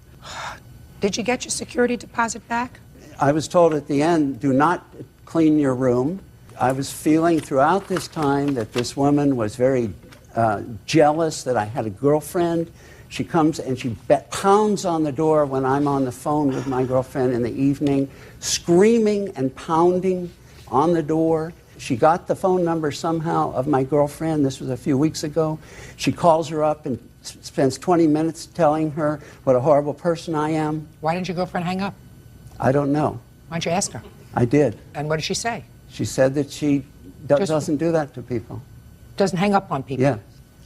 Did you get your security deposit back? I was told at the end, do not clean your room. I was feeling throughout this time that this woman was very jealous that I had a girlfriend. She comes and she pounds on the door when I'm on the phone with my girlfriend in the evening, screaming and pounding on the door. She got the phone number somehow of my girlfriend. This was a few weeks ago. She calls her up and spends 20 minutes telling her what a horrible person I am. Why didn't your girlfriend hang up? I don't know. Why don't you ask her? I did. And what did she say? She said that she doesn't do that to people. Doesn't hang up on people? Yeah.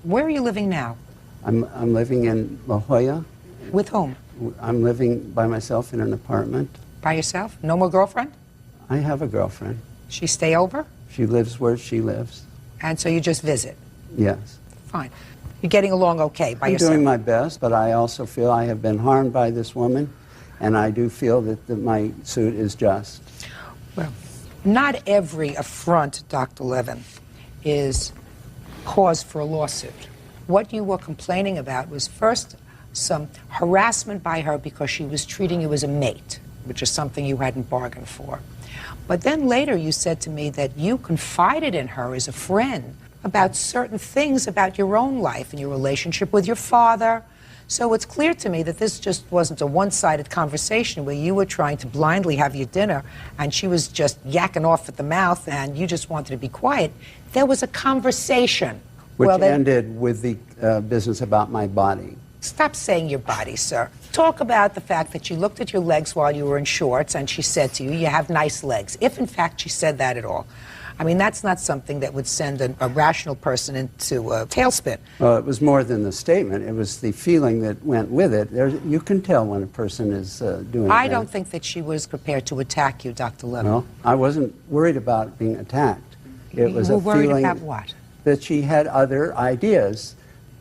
Where are you living now? I'm living in La Jolla. With whom? I'm living by myself in an apartment. By yourself? No more girlfriend? I have a girlfriend. She stay over? She lives where she lives. And so you just visit? Yes. Fine. You're getting along okay by yourself? I'm doing my best, but I also feel I have been harmed by this woman, and I do feel that my suit is just. Well, not every affront, Dr. Levin, is cause for a lawsuit. What you were complaining about was first some harassment by her because she was treating you as a mate, which is something you hadn't bargained for. But then later you said to me that you confided in her as a friend about certain things about your own life and your relationship with your father. So it's clear to me that this just wasn't a one-sided conversation where you were trying to blindly have your dinner and she was just yakking off at the mouth and you just wanted to be quiet. There was a conversation. Which ended with the business about my body. Stop saying your body, sir. Talk about the fact that she looked at your legs while you were in shorts and she said to you, you have nice legs. If, in fact, she said that at all. I mean, that's not something that would send a rational person into a tailspin. Well, it was more than the statement. It was the feeling that went with it. You can tell when a person is doing that. I don't think that she was prepared to attack you, Dr. Levin. No, I wasn't worried about being attacked. It was You were a worried feeling about what? That she had other ideas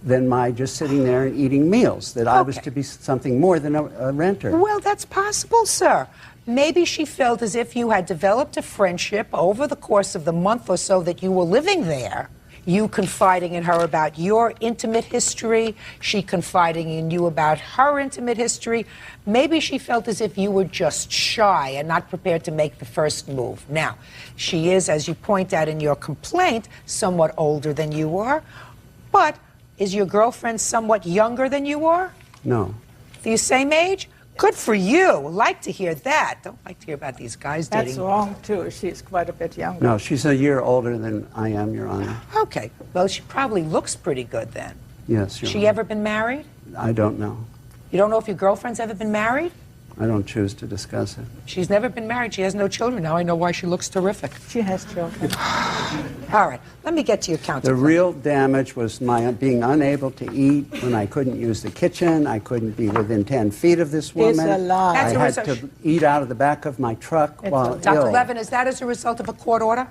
than my just sitting there and eating meals, that I was to be something more than a renter. Well, that's possible, sir. Maybe she felt as if you had developed a friendship over the course of the month or so that you were living there. You confiding in her about your intimate history, she confiding in you about her intimate history. Maybe she felt as if you were just shy and not prepared to make the first move. Now, she is, as you point out in your complaint, somewhat older than you are, but is your girlfriend somewhat younger than you are? No. The same age? Good for you. Like to hear that. Don't like to hear about these guys dating. That's wrong, too. She's quite a bit younger. No, she's a year older than I am, Your Honor. Okay. Well, she probably looks pretty good then. Yes, Your She Honor. ever been married? I don't know. You don't know if your girlfriend's ever been married? I don't choose to discuss it. She's never been married. She has no children. Now I know why she looks terrific. She has children. All right. Let me get to your counterclaim. The real damage was my being unable to eat when I couldn't use the kitchen. I couldn't be within 10 feet of this woman. It's a lie. I had to eat out of the back of my truck while Dr. ill. Levin, is that as a result of a court order?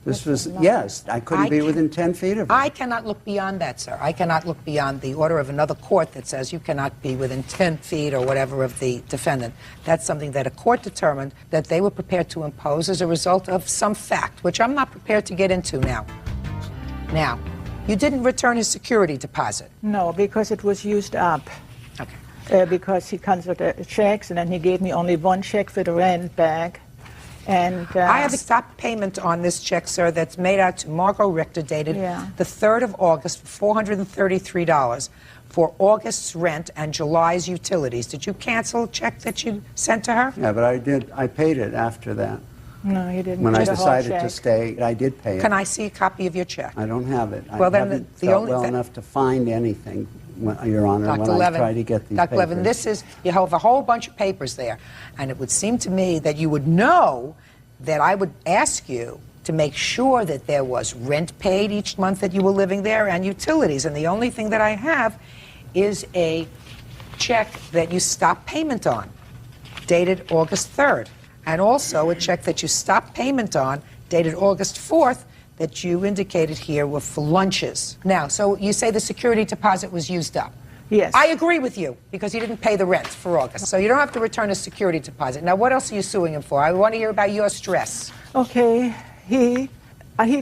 This was, yes, I couldn't be within 10 feet of her. I cannot look beyond that, sir. I cannot look beyond the order of another court that says you cannot be within 10 feet or whatever of the defendant. That's something that a court determined that they were prepared to impose as a result of some fact, which I'm not prepared to get into now. Now, you didn't return his security deposit. No, because it was used up. Okay. Because he canceled checks, and then he gave me only one check for the rent back. And I have a stop payment on this check, sir, that's made out to Margot Richter, dated the 3rd of August, for $433 for August's rent and July's utilities. Did you cancel a check that you sent to her? Yeah, but I did. I paid it after that. No, you didn't. When I The whole decided to check. stay, I did pay it. Can I see a copy of your check? I don't have it. Well, I then haven't the felt only well thi- enough to find anything, Your Honor, Dr. when I Levin, try to get these Dr. Levin, papers. this is, you have a whole bunch of papers there, and it would seem to me that you would know that I would ask you to make sure that there was rent paid each month that you were living there and utilities, and the only thing that I have is a check that you stopped payment on, dated August 3rd, and also a check that you stopped payment on, dated August 4th, that you indicated here were for lunches. Now, so you say the security deposit was used up. Yes. I agree with you, because you didn't pay the rent for August. So you don't have to return a security deposit. Now, what else are you suing him for? I want to hear about your stress. Okay, he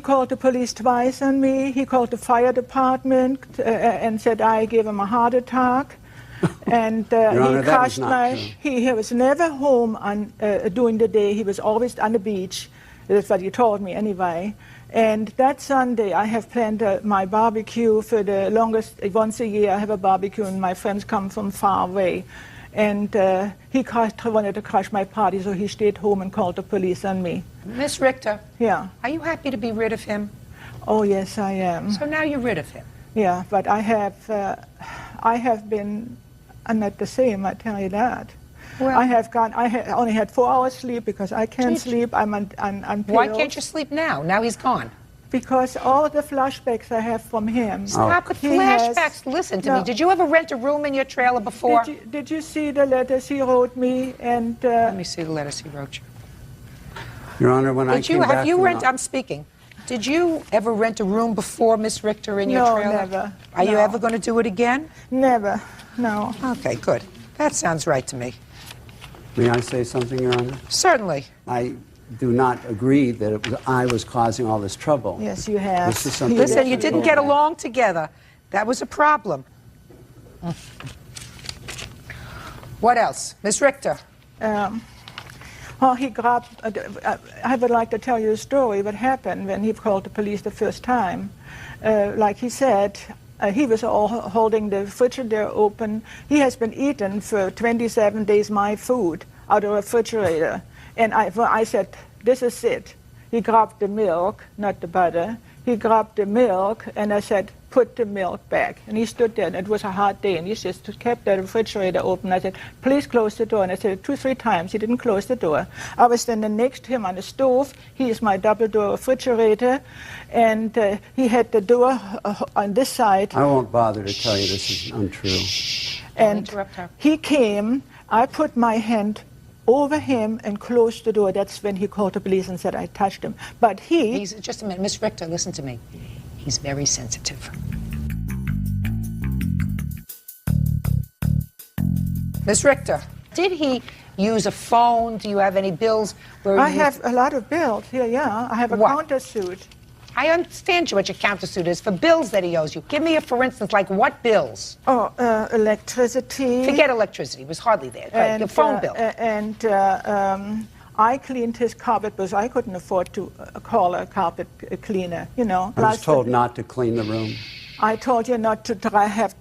called the police twice on me. He called the fire department and said I gave him a heart attack. And Your Honor, he that crushed is not my. true. He was never home on during the day. He was always on the beach. That's what he told me anyway. And that Sunday, I have planned my barbecue for the longest. Once a year, I have a barbecue, and my friends come from far away. And he wanted to crash my party, so he stayed home and called the police on me. Miss Richter. Yeah. Are you happy to be rid of him? Oh, yes, I am. So now you're rid of him. Yeah, but I have been. I'm not the same. I tell you that. Well, I only had 4 hours sleep because I can't sleep. I'm on pills. Why can't you sleep now? Now he's gone. Because all the flashbacks I have from him. Stop with He flashbacks. has- Listen to No. me. Did you ever rent a room in your trailer before? Did you see the letters he wrote me? And Let me see the letters he wrote you. Your Honor, when I came back Have you from rent? the- I'm speaking. Did you ever rent a room before, Miss Richter, in your No, trailer? never. Are you No. ever going to do it again? Never. No. Okay, good. That sounds right to me. May I say something, Your Honor? Certainly. I do not agree that it was I was causing all this trouble. Yes, you have. This is something. Listen, you that- didn't get along together. That was a problem. What else? Miss Richter. Well, he grabbed. I would like to tell you a story. What happened when he called the police the first time? Like he said, he was all holding the refrigerator open. He has been eating for 27 days my food out of the refrigerator. And I said, this is it. He grabbed the milk, not the butter. He grabbed the milk, and I said, put the milk back. And he stood there, and it was a hot day, and he just kept the refrigerator open. I said, please close the door. And I said it 2 or 3 times. He didn't close the door. I was standing next to him on the stove. He is my double-door refrigerator, and he had the door on this side. I won't bother to tell you this is untrue. And he came. I put my hand over him and closed the door. That's when he called the police and said I touched him. But He's, just a minute. Miss Richter, listen to me. He's very sensitive. Miss Richter, did he use a phone? Do you have any bills? I have a lot of bills here, yeah. I have a countersuit. I understand what your countersuit is for bills that he owes you. Give me a, for instance, like what bills? Oh, electricity. Forget electricity. It was hardly there. Right, your phone bill. I cleaned his carpet because I couldn't afford to call a carpet cleaner, you know. I was told not to clean the room. I told you not to have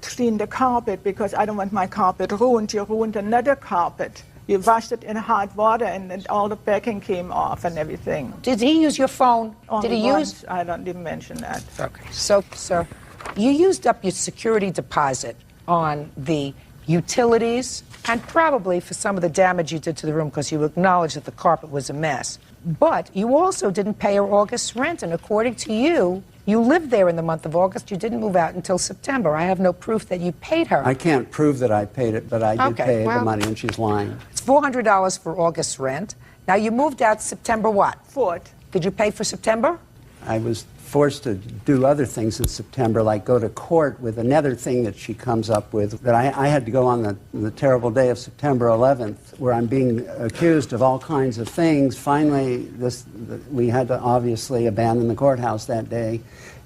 clean the carpet because I don't want my carpet ruined. You ruined another carpet. You washed it in hot water and then all the backing came off and everything. Did he use your phone? Only Did he once. use? I don't even mention that. Okay. So, sir, you used up your security deposit on the utilities and probably for some of the damage you did to the room because you acknowledged that the carpet was a mess. But you also didn't pay her August's rent, and according to you, you lived there in the month of August. You didn't move out until September. I have no proof that you paid her. I can't prove that I paid it, but I did Okay, pay well- the money, and she's lying. It's $400 for August's rent. Now, you moved out September what? 4th. Did you pay for September? I was forced to do other things in September, like go to court with another thing that she comes up with, that I had to go on the terrible day of September 11th, where I'm being accused of all kinds of things. Finally, we had to obviously abandon the courthouse that day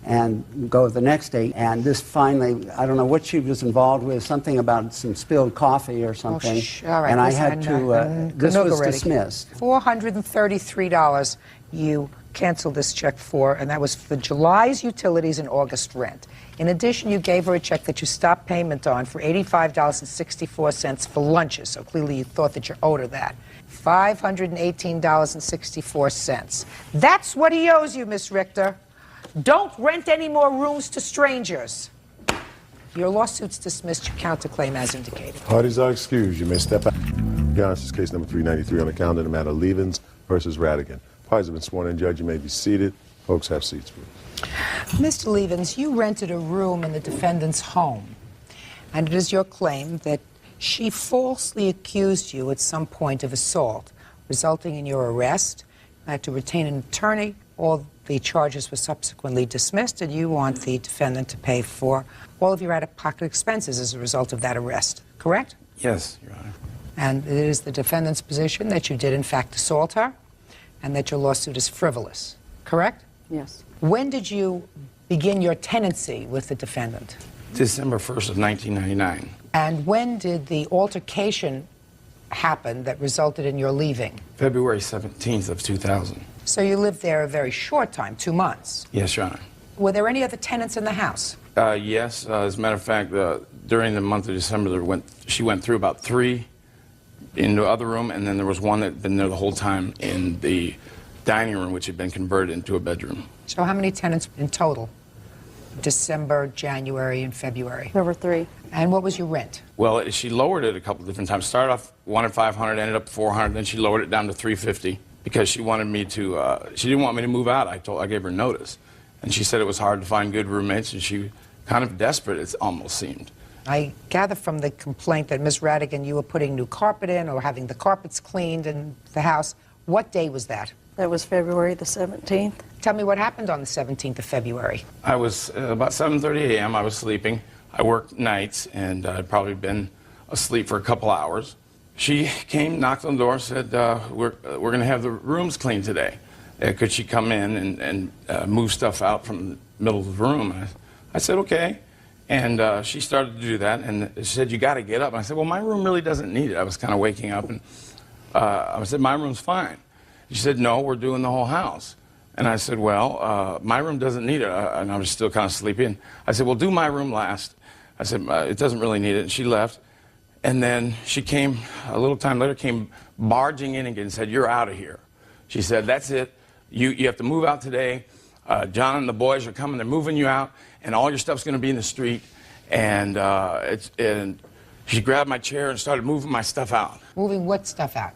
and go the next day. And this finally, I don't know what she was involved with, something about some spilled coffee or something. All right, and I had to, this was dismissed. $433 you canceled this check for, and that was for July's utilities and August rent. In addition, you gave her a check that you stopped payment on for $85.64 for lunches, so clearly you thought that you owed her that. $518.64. That's what he owes you, Miss Richter. Don't rent any more rooms to strangers. Your lawsuit's dismissed. Your counterclaim as indicated. Parties are excused. You may step out. Your Honor, this is case number 393 on the calendar, the matter Levens versus Radigan. Parties have been sworn in. Judge, you may be seated. Folks, have seats, please. Mr. Levens, you rented a room in the defendant's home, and it is your claim that she falsely accused you at some point of assault, resulting in your arrest. You had to retain an attorney. All the charges were subsequently dismissed, and you want the defendant to pay for all of your out-of-pocket expenses as a result of that arrest, correct? Yes, Your Honor. And it is the defendant's position that you did, in fact, assault her, and that your lawsuit is frivolous, correct? Yes. When did you begin your tenancy with the defendant? December 1st of 1999. And when did the altercation happen that resulted in your leaving? February 17th of 2000. So you lived there a very short time, 2 months. Yes, Your Honor. Were there any other tenants in the house? Yes. As a matter of fact, during the month of December, she went through about 3 in the other room, and then there was one that had been there the whole time in the dining room, which had been converted into a bedroom. So how many tenants in total? December, January, and February? There were 3. And what was your rent? Well, she lowered it a couple different times. Started off wanted $500, ended up $400, then she lowered it down to $350 because she wanted me to. She didn't want me to move out. I gave her notice, and she said it was hard to find good roommates, and she kind of desperate. It almost seemed. I gather from the complaint that Ms. Radigan, you were putting new carpet in or having the carpets cleaned in the house. What day was that? That was February the 17th. Tell me what happened on the 17th of February. I was about 7:30 a.m. I was sleeping. I worked nights, and I'd probably been asleep for a couple hours. She came, knocked on the door, said, we're going to have the rooms cleaned today. Could she come in and move stuff out from the middle of the room? I said, okay. And she started to do that, and she said, you got to get up. And I said, well, my room really doesn't need it. I was kind of waking up, and I said, my room's fine. She said, no, we're doing the whole house. And I said, well, my room doesn't need it. And I was still kind of sleepy. And I said, well, do my room last. I said, it doesn't really need it. And she left. And then she came, a little time later, came barging in again and said, you're out of here. She said, that's it. You have to move out today. John and the boys are coming. They're moving you out. And all your stuff's going to be in the street. And she grabbed my chair and started moving my stuff out. Moving what stuff out?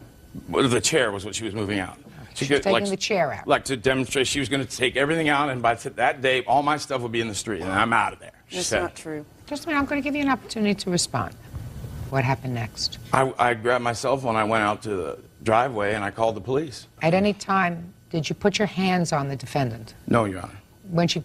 Well, the chair was what she was moving out. She was taking the chair out. Like to demonstrate she was going to take everything out, and by that day, all my stuff would be in the street, and I'm out of there. That's not true. Just a minute, I'm going to give you an opportunity to respond. What happened next? I grabbed my cell phone, I went out to the driveway, and I called the police. At any time, did you put your hands on the defendant? No, Your Honor. When she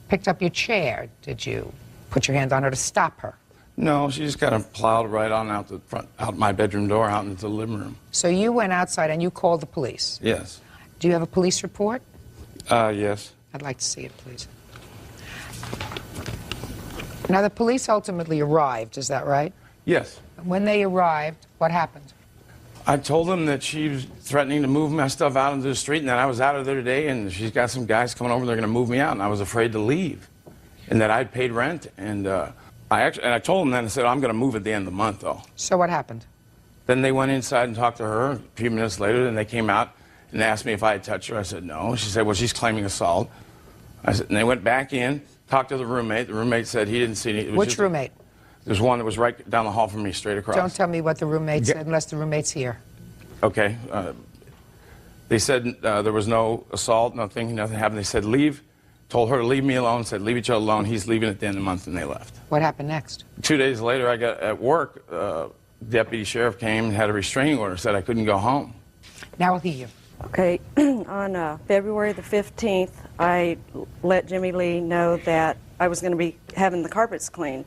picked up your chair, did you put your hand on her to stop her? No, she just kind of plowed right on out the front, out my bedroom door, out into the living room. So you went outside and you called the police? Yes. Do you have a police report? Yes. I'd like to see it, please. Now, the police ultimately arrived, is that right? Yes. When they arrived, what happened? I told them that she was threatening to move my stuff out into the street, and that I was out of there today, and she's got some guys coming over, they're going to move me out, and I was afraid to leave, and that I'd paid rent, and I told them then, I said, I'm going to move at the end of the month, though. So what happened? Then they went inside and talked to her. A few minutes later, then they came out and asked me if I had touched her. I said, no. She said, well, she's claiming assault. I said, and they went back in, talked to the roommate. The roommate said he didn't see any. Which roommate? There's one that was right down the hall from me, straight across. Don't tell me what the roommate said unless the roommate's here. Okay. They said there was no assault, nothing happened. They said, leave. Told her to leave me alone, said, leave each other alone. He's leaving at the end of the month, and they left. What happened next? 2 days later, I got at work, deputy sheriff came and had a restraining order, said I couldn't go home. Now I'll hear you. Okay, on February the 15th, I let Jimmy Lee know that I was going to be having the carpets cleaned.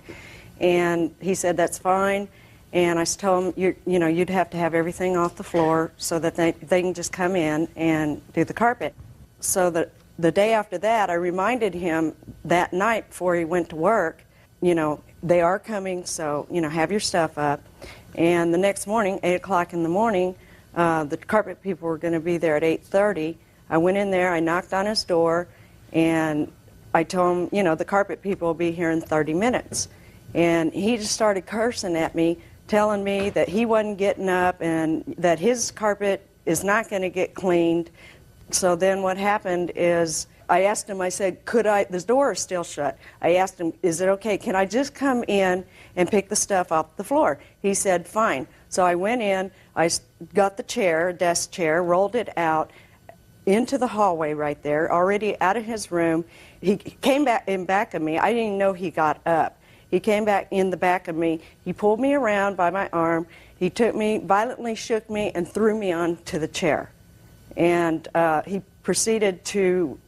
And he said, that's fine. And I told him, you'd have to have everything off the floor so that they can just come in and do the carpet. So the day after that, I reminded him that night before he went to work, they are coming, so, have your stuff up. And the next morning, 8 o'clock in the morning, the carpet people were going to be there at 8:30. I went in there, I knocked on his door, and I told him, the carpet people will be here in 30 minutes. And he just started cursing at me, telling me that he wasn't getting up and that his carpet is not going to get cleaned. So then what happened is I asked him, I said, this door is still shut. I asked him, is it okay, can I just come in and pick the stuff off the floor? He said, fine. So I went in, I got the chair, desk chair, rolled it out into the hallway right there, already out of his room. He came back in back of me. I didn't even know he got up. He came back in the back of me. He pulled me around by my arm. He took me, violently shook me, and threw me onto the chair. And he proceeded to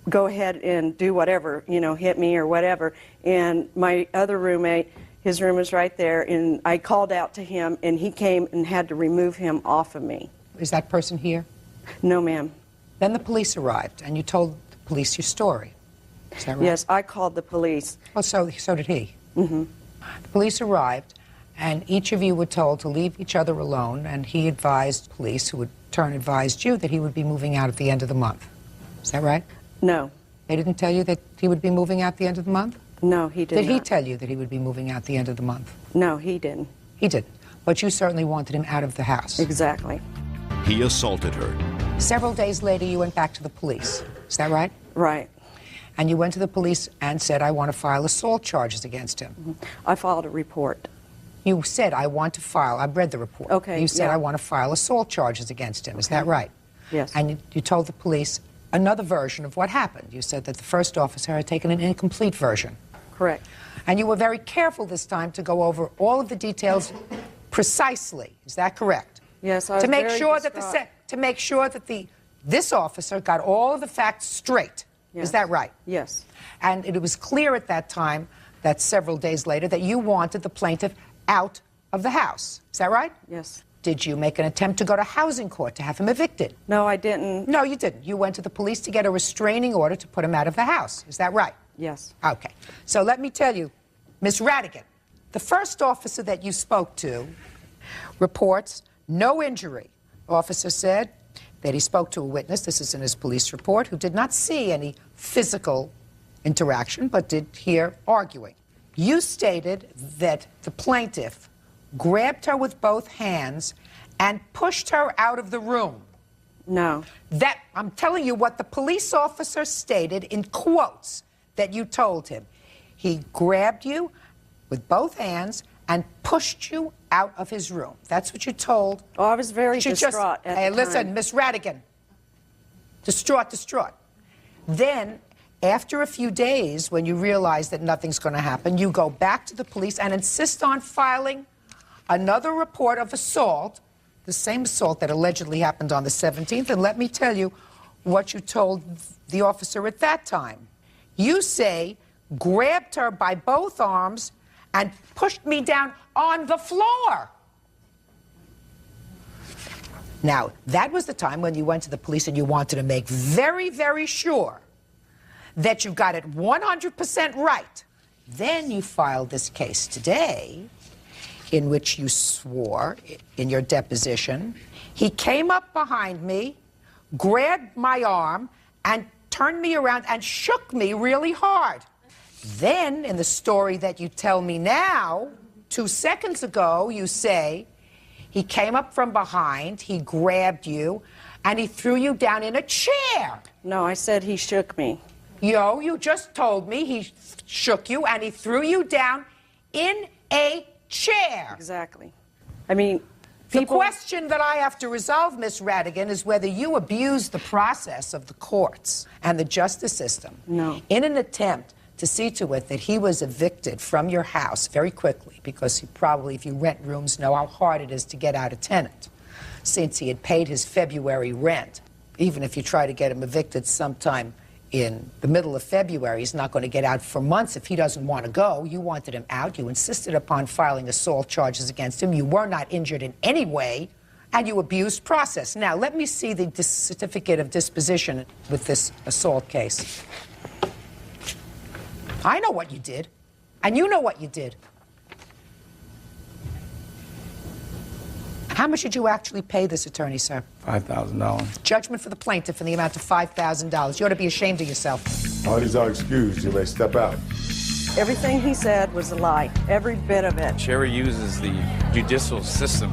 go ahead and do whatever, hit me or whatever. And my other roommate, his room was right there, and I called out to him, and he came and had to remove him off of me. Is that person here? No, ma'am. Then the police arrived, and you told the police your story. Is that right? Yes, I called the police. Oh, so did he? Mm-hmm. The police arrived, and each of you were told to leave each other alone, and he advised police, who would turn advised you, that he would be moving out at the end of the month. Is that right? No. They didn't tell you that he would be moving out the end of the month? No, he didn't. Did he tell you that he would be moving out the end of the month? No, he didn't. He didn't. But you certainly wanted him out of the house. Exactly. He assaulted her. Several days later, you went back to the police. Is that right? Right. And you went to the police and said, I want to file assault charges against him. Mm-hmm. I filed a report. You said, I want to file, I've read the report. Okay, You said, yeah. I want to file assault charges against him. Is that right? Yes. And you told the police another version of what happened. You said that the first officer had taken an incomplete version. Correct. And you were very careful this time to go over all of the details precisely. Is that correct? Yes, I was to make very sure distraught. that this officer got all of the facts straight. Yes. Is that right? Yes. And it was clear at that time, that several days later, that you wanted the plaintiff out of the house. Is that right? Yes. Did you make an attempt to go to housing court to have him evicted? No, I didn't. No, you didn't. You went to the police to get a restraining order to put him out of the house. Is that right? Yes. Okay. So let me tell you, Miss Radigan, the first officer that you spoke to reports no injury. Officer said that he spoke to a witness, this is in his police report, who did not see any physical interaction, but did hear arguing. You stated that the plaintiff grabbed her with both hands and pushed her out of the room. No. I'm telling you what the police officer stated in quotes that you told him. He grabbed you with both hands and pushed you out of his room. That's what you told. Oh, I was very distraught at the Hey, time. listen, Miss Radigan. Distraught. Then, after a few days, when you realize that nothing's going to happen, you go back to the police and insist on filing another report of assault, the same assault that allegedly happened on the 17th. And let me tell you what you told the officer at that time. You say, grabbed her by both arms and pushed me down on the floor. Now, that was the time when you went to the police and you wanted to make very, very sure that you got it 100% right. Then you filed this case today, in which you swore in your deposition, he came up behind me, grabbed my arm, and turned me around and shook me really hard. Then, in the story that you tell me now, 2 seconds ago, you say, he came up from behind, he grabbed you, and he threw you down in a chair. No, I said he shook me. You just told me he shook you and he threw you down in a chair. Exactly. I mean, the question that I have to resolve, Miss Radigan, is whether you abused the process of the courts and the justice system in an attempt to see to it that he was evicted from your house very quickly, because you probably, if you rent rooms, know how hard it is to get out a tenant, since he had paid his February rent. even if you try to get him evicted sometime in the middle of February, he's not going to get out for months if he doesn't want to go. You wanted him out. You insisted upon filing assault charges against him. You were not injured in any way, and you abused process. Now, let me see the certificate of disposition with this assault case. I know what you did, and you know what you did. How much did you actually pay this attorney, sir? $5,000. Judgment for the plaintiff in the amount of $5,000. You ought to be ashamed of yourself. Parties are excused. You may step out. Everything he said was a lie, every bit of it. Sherry uses the judicial system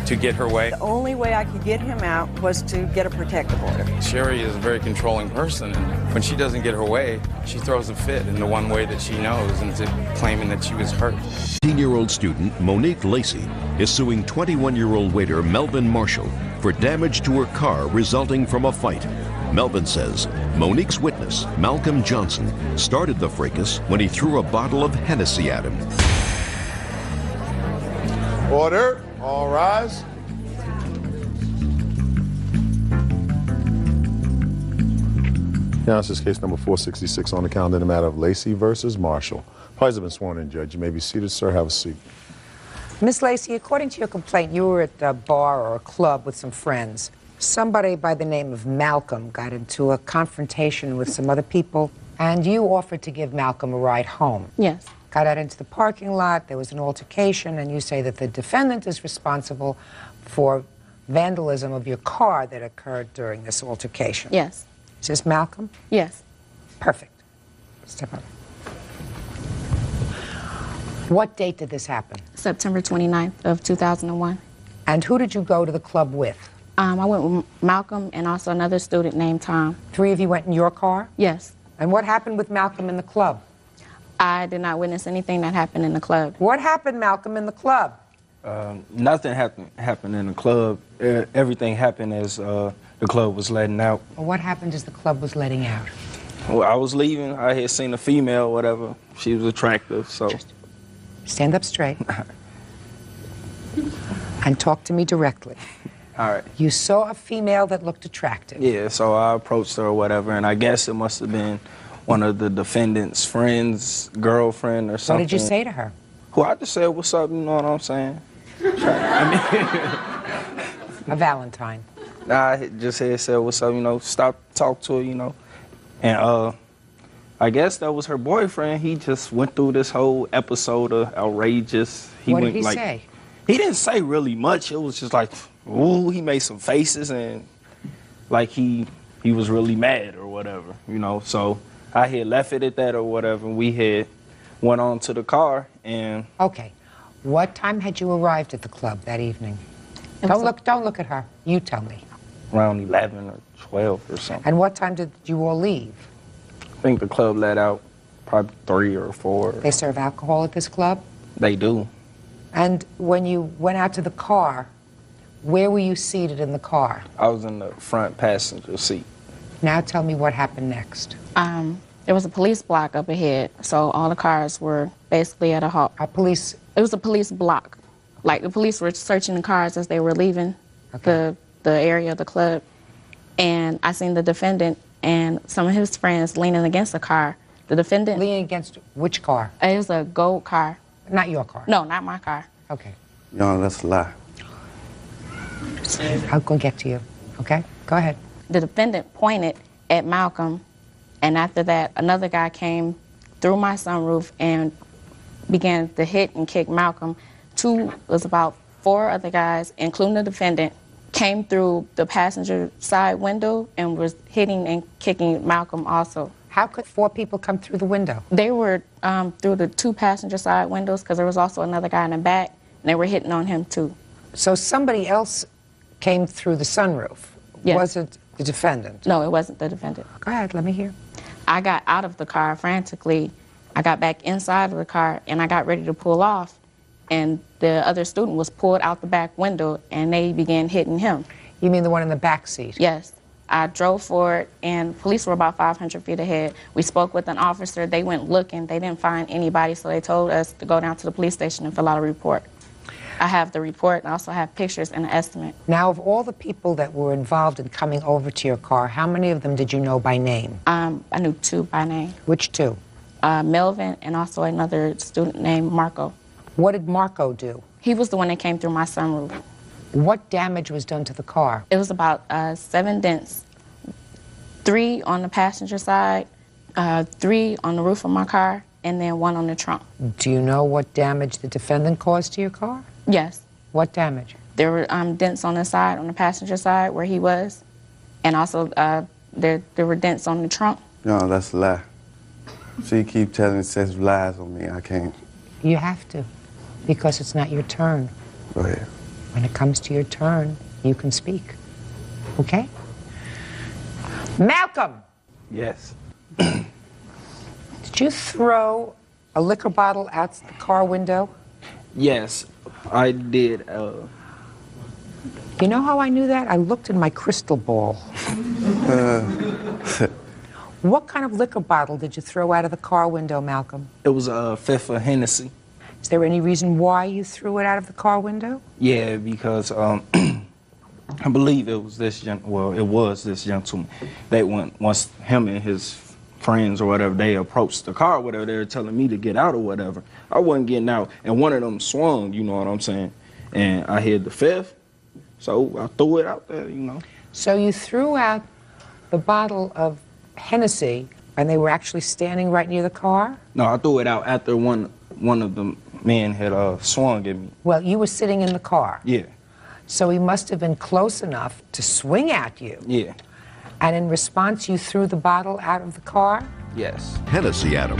to get her way. The only way I could get him out was to get a protective order. Sherry is a very controlling person, and when she doesn't get her way, she throws a fit in the one way that she knows, into claiming that she was hurt. 18-year-old student Monique Lacey is suing 21-year-old waiter Melvin Marshall for damage to her car resulting from a fight. Melvin says Monique's witness, Malcolm Johnson, started the fracas when he threw a bottle of Hennessy at him. Order. All rise. Now, this is case number 466 on the calendar in the matter of Lacey versus Marshall. Parties have been sworn in, Judge. You may be seated, sir. Have a seat. Miss Lacey, according to your complaint, you were at a bar or a club with some friends. Somebody by the name of Malcolm got into a confrontation with some other people, and you offered to give Malcolm a ride home. Yes. Got out into the parking lot, there was an altercation, and you say that the defendant is responsible for vandalism of your car that occurred during this altercation. Yes. Is this Malcolm? Yes. Perfect. Step up. What date did this happen? September 29th of 2001. And who did you go to the club with? I went with Malcolm and also another student named Tom. 3 of you went in your car? Yes. And what happened with Malcolm in the club? I did not witness anything that happened in the club. What happened, Malcolm, in the club? Nothing happened in the club. Everything happened as the club was letting out. Well, what happened as the club was letting out? Well, I was leaving. I had seen a female, whatever. She was attractive, so. Stand up straight. And talk to me directly. All right. You saw a female that looked attractive. Yeah, so I approached her or whatever, and I guess it must have been one of the defendant's friends, girlfriend or something. What did you say to her? Well, I just said, what's up, you know what I'm saying? A Valentine. Nah, I just said, what's up, you know, stop, talk to her, you know. And I guess that was her boyfriend. He just went through this whole episode of outrageous. What did he say? He didn't say really much. It was just like, ooh, he made some faces and like he was really mad or whatever, you know. So I had left it at that or whatever, and we had went on to the car and... Okay. What time had you arrived at the club that evening? Don't look at her. You tell me. Around 11 or 12 or something. And what time did you all leave? I think the club let out probably 3 or 4. They serve alcohol at this club? They do. And when you went out to the car, where were you seated in the car? I was in the front passenger seat. Now tell me what happened next. There was a police block up ahead, so all the cars were basically at a halt. It was a police block. Like, the police were searching the cars as they were leaving the area of the club. And I seen the defendant and some of his friends leaning against the car. The defendant... Leaning against which car? It was a gold car. Not your car? No, not my car. Okay. No, that's a lie. I'll go get to you, okay? Go ahead. The defendant pointed at Malcolm, and after that, another guy came through my sunroof and began to hit and kick Malcolm. Was about 4 other guys, including the defendant, came through the passenger side window and was hitting and kicking Malcolm also. How could 4 people come through the window? They were through the 2 passenger side windows because there was also another guy in the back, and they were hitting on him too. So somebody else came through the sunroof? Yes. Was it the defendant? No, it wasn't the defendant. Go ahead, let me hear. I got out of the car frantically. I got back inside of the car, and I got ready to pull off. And the other student was pulled out the back window, and they began hitting him. You mean the one in the back seat? Yes. I drove forward, and police were about 500 feet ahead. We spoke with an officer. They went looking. They didn't find anybody, so they told us to go down to the police station and fill out a report. I have the report, and I also have pictures and an estimate. Now, of all the people that were involved in coming over to your car, how many of them did you know by name? I knew 2 by name. Which 2? Melvin and also another student named Marco. What did Marco do? He was the one that came through my sunroof. What damage was done to the car? It was about 7 dents. 3 on the passenger side, 3 on the roof of my car, and then 1 on the trunk. Do you know what damage the defendant caused to your car? Yes. What damage? There were dents on the side, on the passenger side where he was, and also there were dents on the trunk. No, that's a lie. She keep telling such lies on me. I can't. You have to, because it's not your turn. Go ahead. When it comes to your turn, you can speak. Okay? Malcolm! Yes. Did you throw a liquor bottle out the car window? Yes, I did. You know how I knew that? I looked in my crystal ball. What kind of liquor bottle did you throw out of the car window, Malcolm? It was a fifth of Hennessy. Is there any reason why you threw it out of the car window? Yeah, because I believe it was this gentleman. They went, once him and his friends or whatever, they approached the car, whatever, they were telling me to get out or whatever. I wasn't getting out, and one of them swung, you know what I'm saying? And I hit the fifth, so I threw it out there, you know. So you threw out the bottle of Hennessy, and they were actually standing right near the car? No, I threw it out after one of the men had swung at me. Well, you were sitting in the car. Yeah. So he must have been close enough to swing at you. Yeah. And in response, you threw the bottle out of the car? Yes. Hennessy at him.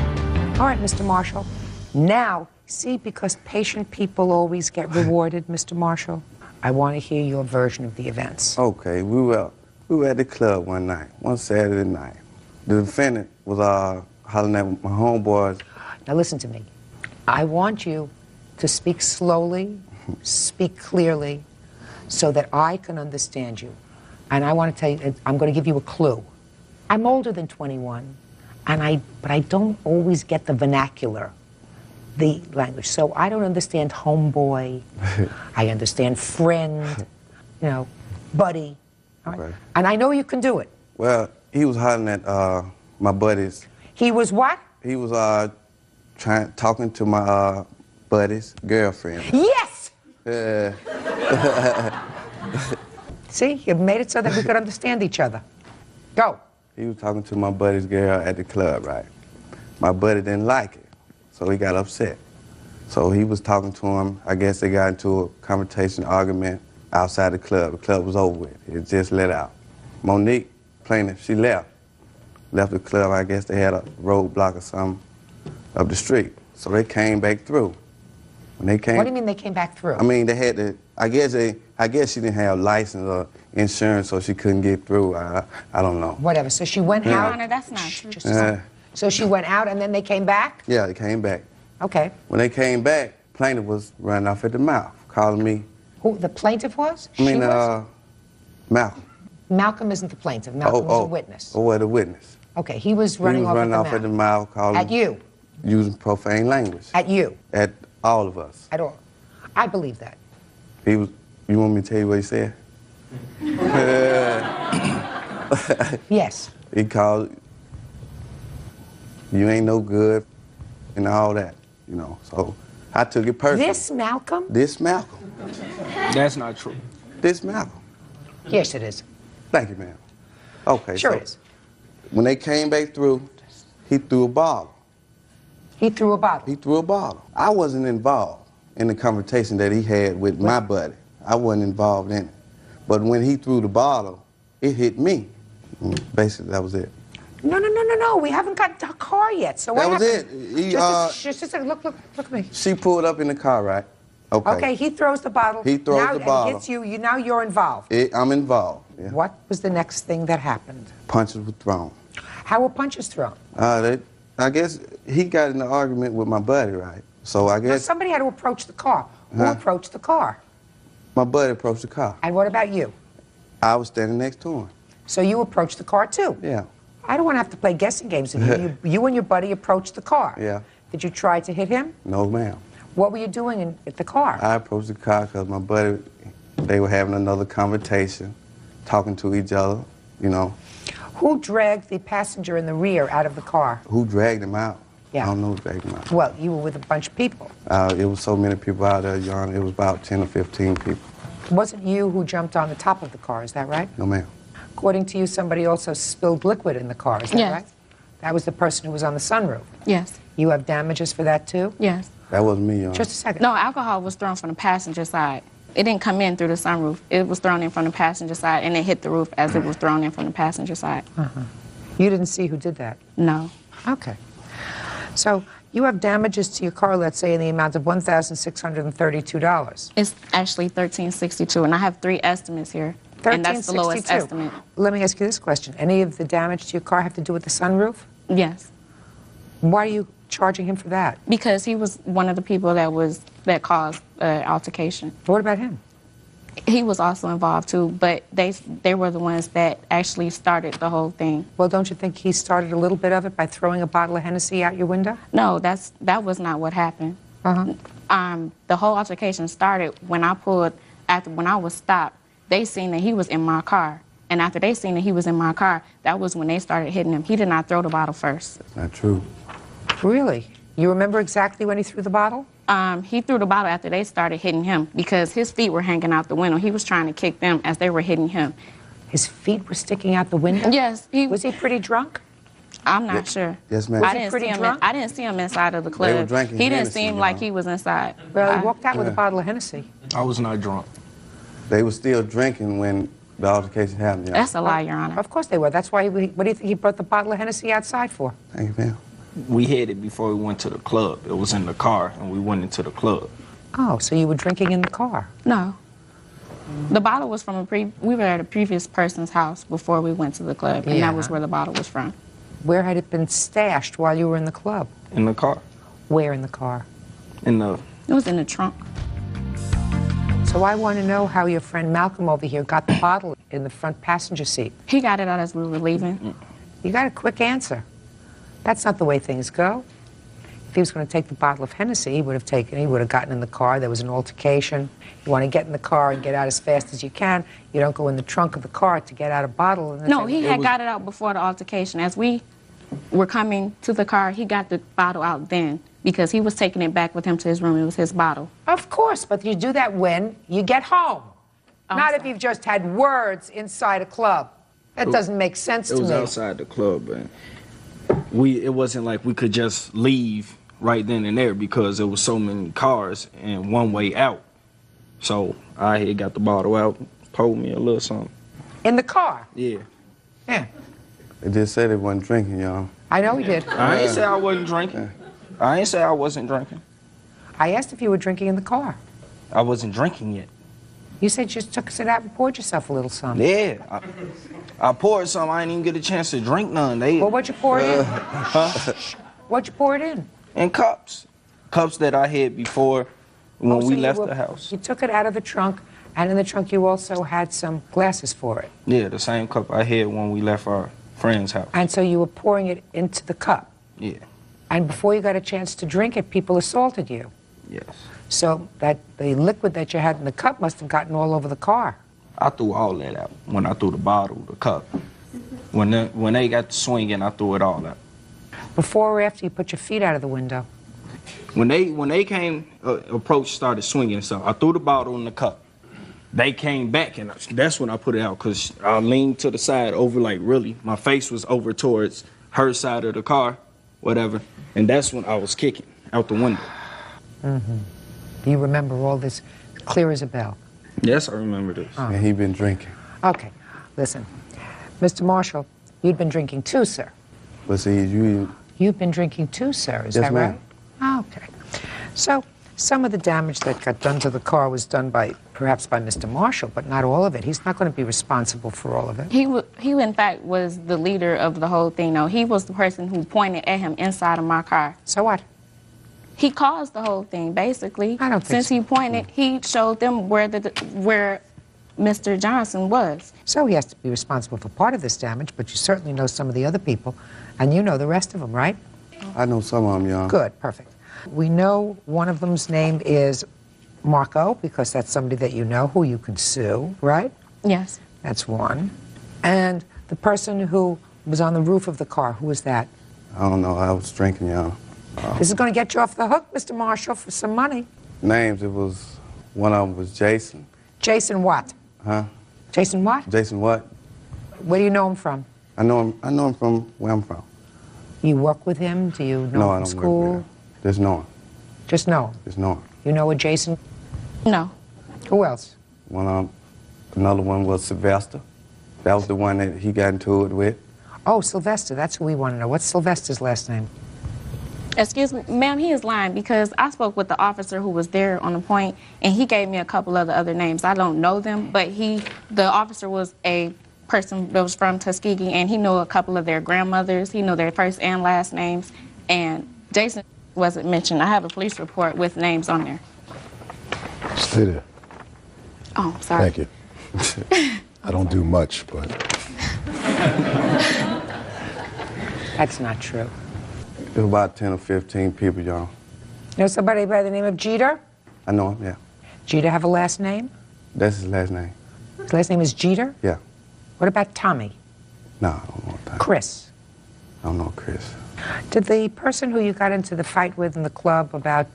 All right, Mr. Marshall. Now, see, because patient people always get rewarded, Mr. Marshall, I want to hear your version of the events. Okay, we were at the club one Saturday night. The defendant was hollering at my homeboys. Now listen to me. I want you to speak slowly, speak clearly, so that I can understand you. And I want to tell you, I'm going to give you a clue. I'm older than 21, but I don't always get the vernacular, the language. So I don't understand homeboy. I understand friend, buddy. All right? Okay. And I know you can do it. Well, he was hollering at my buddies. He was what? He was talking to my buddy's girlfriend. Yes! See, you made it so that we could understand each other. Go. He was talking to my buddy's girl at the club, right? My buddy didn't like it, so he got upset. So he was talking to him. I guess they got into a confrontation, argument outside the club. The club was over with. It just let out. Monique, plaintiff, she left the club. I guess they had a roadblock or something up the street. So they came back through. When they came, what do you mean they came back through? I mean, they had to, I guess she didn't have license or insurance, so she couldn't get through. I don't know. Whatever. So she went Yeah. out. Your Honor, that's not true. Just a second. So she went out and then they came back? Yeah, they came back. Okay. When they came back, plaintiff was running off at the mouth, calling me. Who, the plaintiff was? I mean, She was? Malcolm. Malcolm isn't the plaintiff. Malcolm was a witness. Oh, well, the witness. Okay, he was running off at the mouth, calling. At you? Using profane language. At you? At all of us. At all. I believe that. He was. You want me to tell you what he said? Yes. He called. You ain't no good, and all that, So I took it personally. This Malcolm? This Malcolm. That's not true. This Malcolm. Yes, it is. Thank you, ma'am. Okay. Sure so it is. When they came back through, he threw a bottle. He threw a bottle? He threw a bottle. I wasn't involved in the confrontation that he had with my buddy. I wasn't involved in it. But when he threw the bottle, it hit me. Basically, that was it. No. We haven't got to the car yet. So what That was happened? it. Just a second. Look at me. She pulled up in the car, right? Okay. Okay, he throws the bottle. He throws now, the bottle. And hits you. Now you're involved. I'm involved. Yeah. What was the next thing that happened? Punches were thrown. How were punches thrown? I guess he got in an argument with my buddy, right? So I Now, guess somebody had to approach the car. Who approached the car? my buddy approached the car. And what about you? I was standing next to him. So you approached the car too? Yeah. I don't want to have to play guessing games with you. You and your buddy approached the car. Yeah. Did you try to hit him? No, ma'am. What were you doing at the car? I approached the car because my buddy, they were having another conversation, talking to each other, you know. Who dragged the passenger in the rear out of the car? Who dragged him out? Yeah. I don't know who dragged him out. Well, you were with a bunch of people. It was so many people out there, Your Honor. It was about 10 or 15 people. It wasn't you who jumped on the top of the car, is that right? No, ma'am. According to you, somebody also spilled liquid in the car, is that Yes. right? That was the person who was on the sunroof. Yes. You have damages for that too? Yes. That wasn't me, Your Honor. Just a second. No, alcohol was thrown from the passenger side. It didn't come in through the sunroof. It was thrown in from the passenger side, and it hit the roof as it was thrown in from the passenger side. You didn't see who did that? No. Okay. So you have damages to your car, let's say, in the amount of $1,632. It's actually $1,362, and I have 3 estimates here. And that's the lowest estimate. Let me ask you this question. Any of the damage to your car have to do with the sunroof? Yes. Why are you charging him for that? Because he was one of the people that caused altercation. What about him? He was also involved too, but they were the ones that actually started the whole thing. Well, don't you think he started a little bit of it by throwing a bottle of Hennessy out your window? No, that was not what happened. The whole altercation started when I was stopped. They seen that he was in my car, and after they seen that he was in my car, that was when they started hitting him. He did not throw the bottle first. That's not true. Really? You remember exactly when he threw the bottle? He threw the bottle after they started hitting him because his feet were hanging out the window. He was trying to kick them as they were hitting him. His feet were sticking out the window? Yes. Was he pretty drunk? I'm not sure. Yes, ma'am. I didn't see him inside of the club. They were drinking He didn't Hennessy, seem you like know. he was inside. Well, he walked out with a bottle of Hennessy. I was not drunk. They were still drinking when the altercation happened, Your Honor. That's a lie, Your Honor. Of course they were. That's why, what do you think he brought the bottle of Hennessy outside for? Thank you, ma'am. We had it before we went to the club. It was in the car, and we went into the club. Oh, so you were drinking in the car? No. The bottle was from we were at a previous person's house before we went to the club, and that was where the bottle was from. Where had it been stashed while you were in the club? In the car. Where in the car? In the... It was in the trunk. So I want to know how your friend Malcolm over here got the bottle in the front passenger seat. He got it out as we were leaving. You got a quick answer. That's not the way things go. If he was going to take the bottle of Hennessy, he would have gotten in the car. There was an altercation. You want to get in the car and get out as fast as you can. You don't go in the trunk of the car to get out a bottle. No, he had got it out before the altercation. As we were coming to the car, he got the bottle out then because he was taking it back with him to his room. It was his bottle. Of course, but you do that when you get home. Not if you've just had words inside a club. That doesn't make sense to me. It was outside the club, and it wasn't like we could just leave right then and there because there was so many cars and one way out. So I had got the bottle out, poured me a little something. In the car? Yeah. Yeah. They just said they wasn't drinking, y'all. I know he did. I ain't say I wasn't drinking. I ain't say I wasn't drinking. I asked if you were drinking in the car. I wasn't drinking yet. You said you just took it out and poured yourself a little something. Yeah. I poured some. I didn't even get a chance to drink none. Well, what'd you pour it in? Huh? What'd you pour it in? In cups. Cups that I had before when we left the house. You took it out of the trunk, and in the trunk you also had some glasses for it. Yeah, the same cup I had when we left our friend's house. And so you were pouring it into the cup. Yeah. And before you got a chance to drink it, people assaulted you. Yes. So that the liquid that you had in the cup must have gotten all over the car. I threw all that out when I threw the bottle, the cup. When they got to swinging, I threw it all out. Before or after you put your feet out of the window? When they came, approached, started swinging and stuff, I threw the bottle in the cup. They came back, and that's when I put it out, because I leaned to the side over, like, really. My face was over towards her side of the car, whatever, and that's when I was kicking out the window. Mm-hmm. You remember all this clear as a bell? Yes, I remember this. Oh. And he been drinking. Okay, listen. Mr. Marshall, you'd been drinking too, sir. But see, You've been drinking too, sir, is Yes, that ma'am. right? Okay. So, some of the damage that got done to the car was done perhaps by Mr. Marshall, but not all of it. He's not going to be responsible for all of it. He in fact was the leader of the whole thing. No, he was the person who pointed at him inside of my car. So what? He caused the whole thing, basically. I don't think Since so. he pointed, he showed them where Mr. Johnson was. So he has to be responsible for part of this damage, but you certainly know some of the other people, and you know the rest of them, right? I know some of them, y'all. Good, perfect. We know one of them's name is Marco, because that's somebody that you know who you can sue, right? Yes. That's one. And the person who was on the roof of the car, who was that? I don't know. I was drinking, y'all. This is going to get you off the hook, Mr. Marshall, for some money. Names, it was, one of them was Jason. Jason what? Huh? Jason what? Jason what? Where do you know him from? I know him from where I'm from. You work with him? Do you know No, him I from don't school? work with him. Just know him. Just know him? Just know him. You know a Jason? No. Who else? Another one was Sylvester. That was the one that he got into it with. Oh, Sylvester, that's who we want to know. What's Sylvester's last name? Excuse me, ma'am, he is lying because I spoke with the officer who was there on the point, and he gave me a couple of the other names. I don't know them, but the officer was a person that was from Tuskegee, and he knew a couple of their grandmothers. He knew their first and last names, and Jason wasn't mentioned. I have a police report with names on there. Stay there. Oh, sorry. Thank you. I don't do much, but... That's not true. It was about 10 or 15 people, y'all. You know somebody by the name of Jeter? I know him, yeah. Jeter have a last name? That's his last name. His last name is Jeter? Yeah. What about Tommy? No, I don't know that. Chris? I don't know Chris. Did the person who you got into the fight with in the club about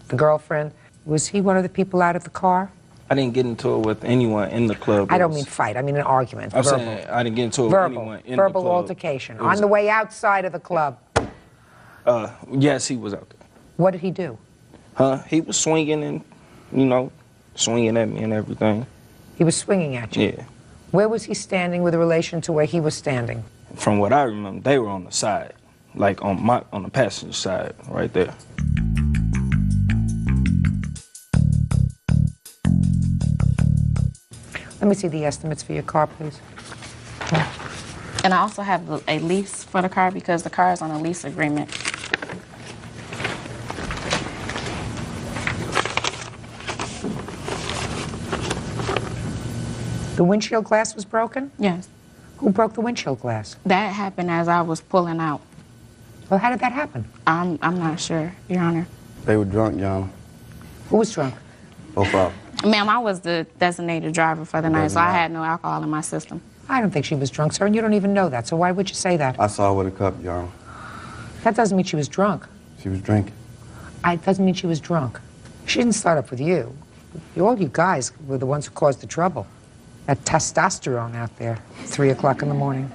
the girlfriend, was he one of the people out of the car? I didn't get into it with anyone in the club. I don't mean fight, I mean an argument. I'm verbal. saying I didn't get into it with Verbal. anyone in Verbal the club. altercation. It was- On the way outside of the club. Yes, he was out there. What did he do? He was swinging and, swinging at me and everything. He was swinging at you? Yeah. Where was he standing with relation to where he was standing? From what I remember, they were on the side, like on the passenger side, right there. Let me see the estimates for your car, please. And I also have a lease for the car because the car is on a lease agreement. The windshield glass was broken? Yes. Who broke the windshield glass? That happened as I was pulling out. Well, how did that happen? I'm not sure, Your Honor. They were drunk, Your Honor. Who was drunk? Both of them. Ma'am, I was the designated driver for the night, so I had no alcohol in my system. I don't think she was drunk, sir, and you don't even know that, so why would you say that? I saw her with a cup, Your Honor. That doesn't mean she was drunk. She was drinking. It doesn't mean she was drunk. She didn't start up with you. All you guys were the ones who caused the trouble. That testosterone out there, 3 o'clock in the morning.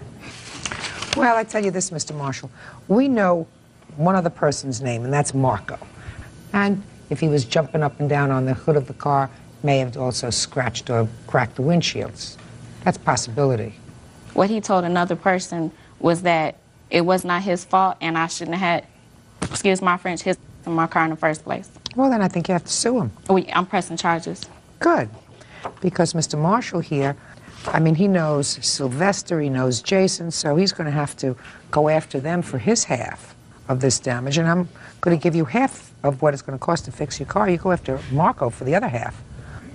Well, I tell you this, Mr. Marshall. We know one other person's name, and that's Marco. And if he was jumping up and down on the hood of the car, may have also scratched or cracked the windshields. That's a possibility. What he told another person was that it was not his fault and I shouldn't have had, excuse my French, his in my car in the first place. Well, then I think you have to sue him. I'm pressing charges. Good. Because Mr. Marshall here, I mean, he knows Sylvester, he knows Jason, so he's going to have to go after them for his half of this damage. And I'm going to give you half of what it's going to cost to fix your car. You go after Marco for the other half.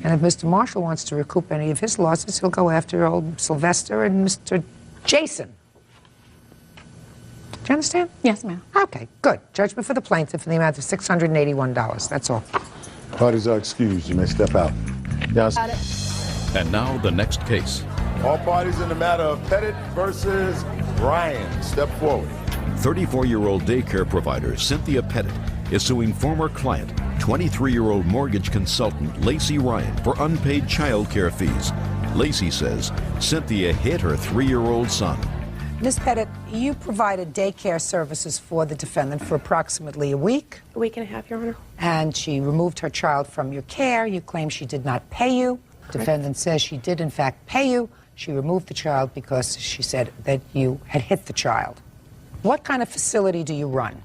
And if Mr. Marshall wants to recoup any of his losses, he'll go after old Sylvester and Mr. Jason. Do you understand? Yes, ma'am. Okay, good. Judgment for the plaintiff in the amount of $681. That's all. Parties are excused. You may step out. Yes. And now the next case. All parties in the matter of Pettit versus Ryan. Step forward. 34-year-old daycare provider Cynthia Pettit is suing former client, 23-year-old mortgage consultant Lacey Ryan for unpaid child care fees. Lacey says Cynthia hit her 3-year-old son. Ms. Pettit, you provided daycare services for the defendant for approximately a week. A week and a half, Your Honor. And she removed her child from your care. You claim she did not pay you. Defendant says she did, in fact, pay you. She removed the child because she said that you had hit the child. What kind of facility do you run?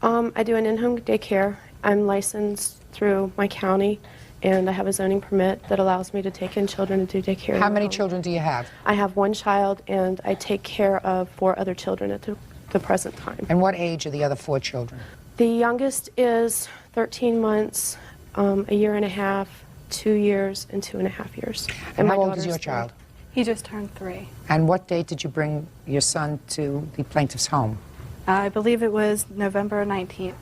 I do an in-home daycare. I'm licensed through my county, and I have a zoning permit that allows me to take in children to do daycare. How many children do you have? I have 1 child, and I take care of 4 other children at the present time. And what age are the other 4 children? The youngest is 13 months, a year and a half, 2 years, and 2.5 years. And my how old is daughter's your 3. child? He just turned 3. And what date did you bring your son to the plaintiff's home? I believe it was November 19th.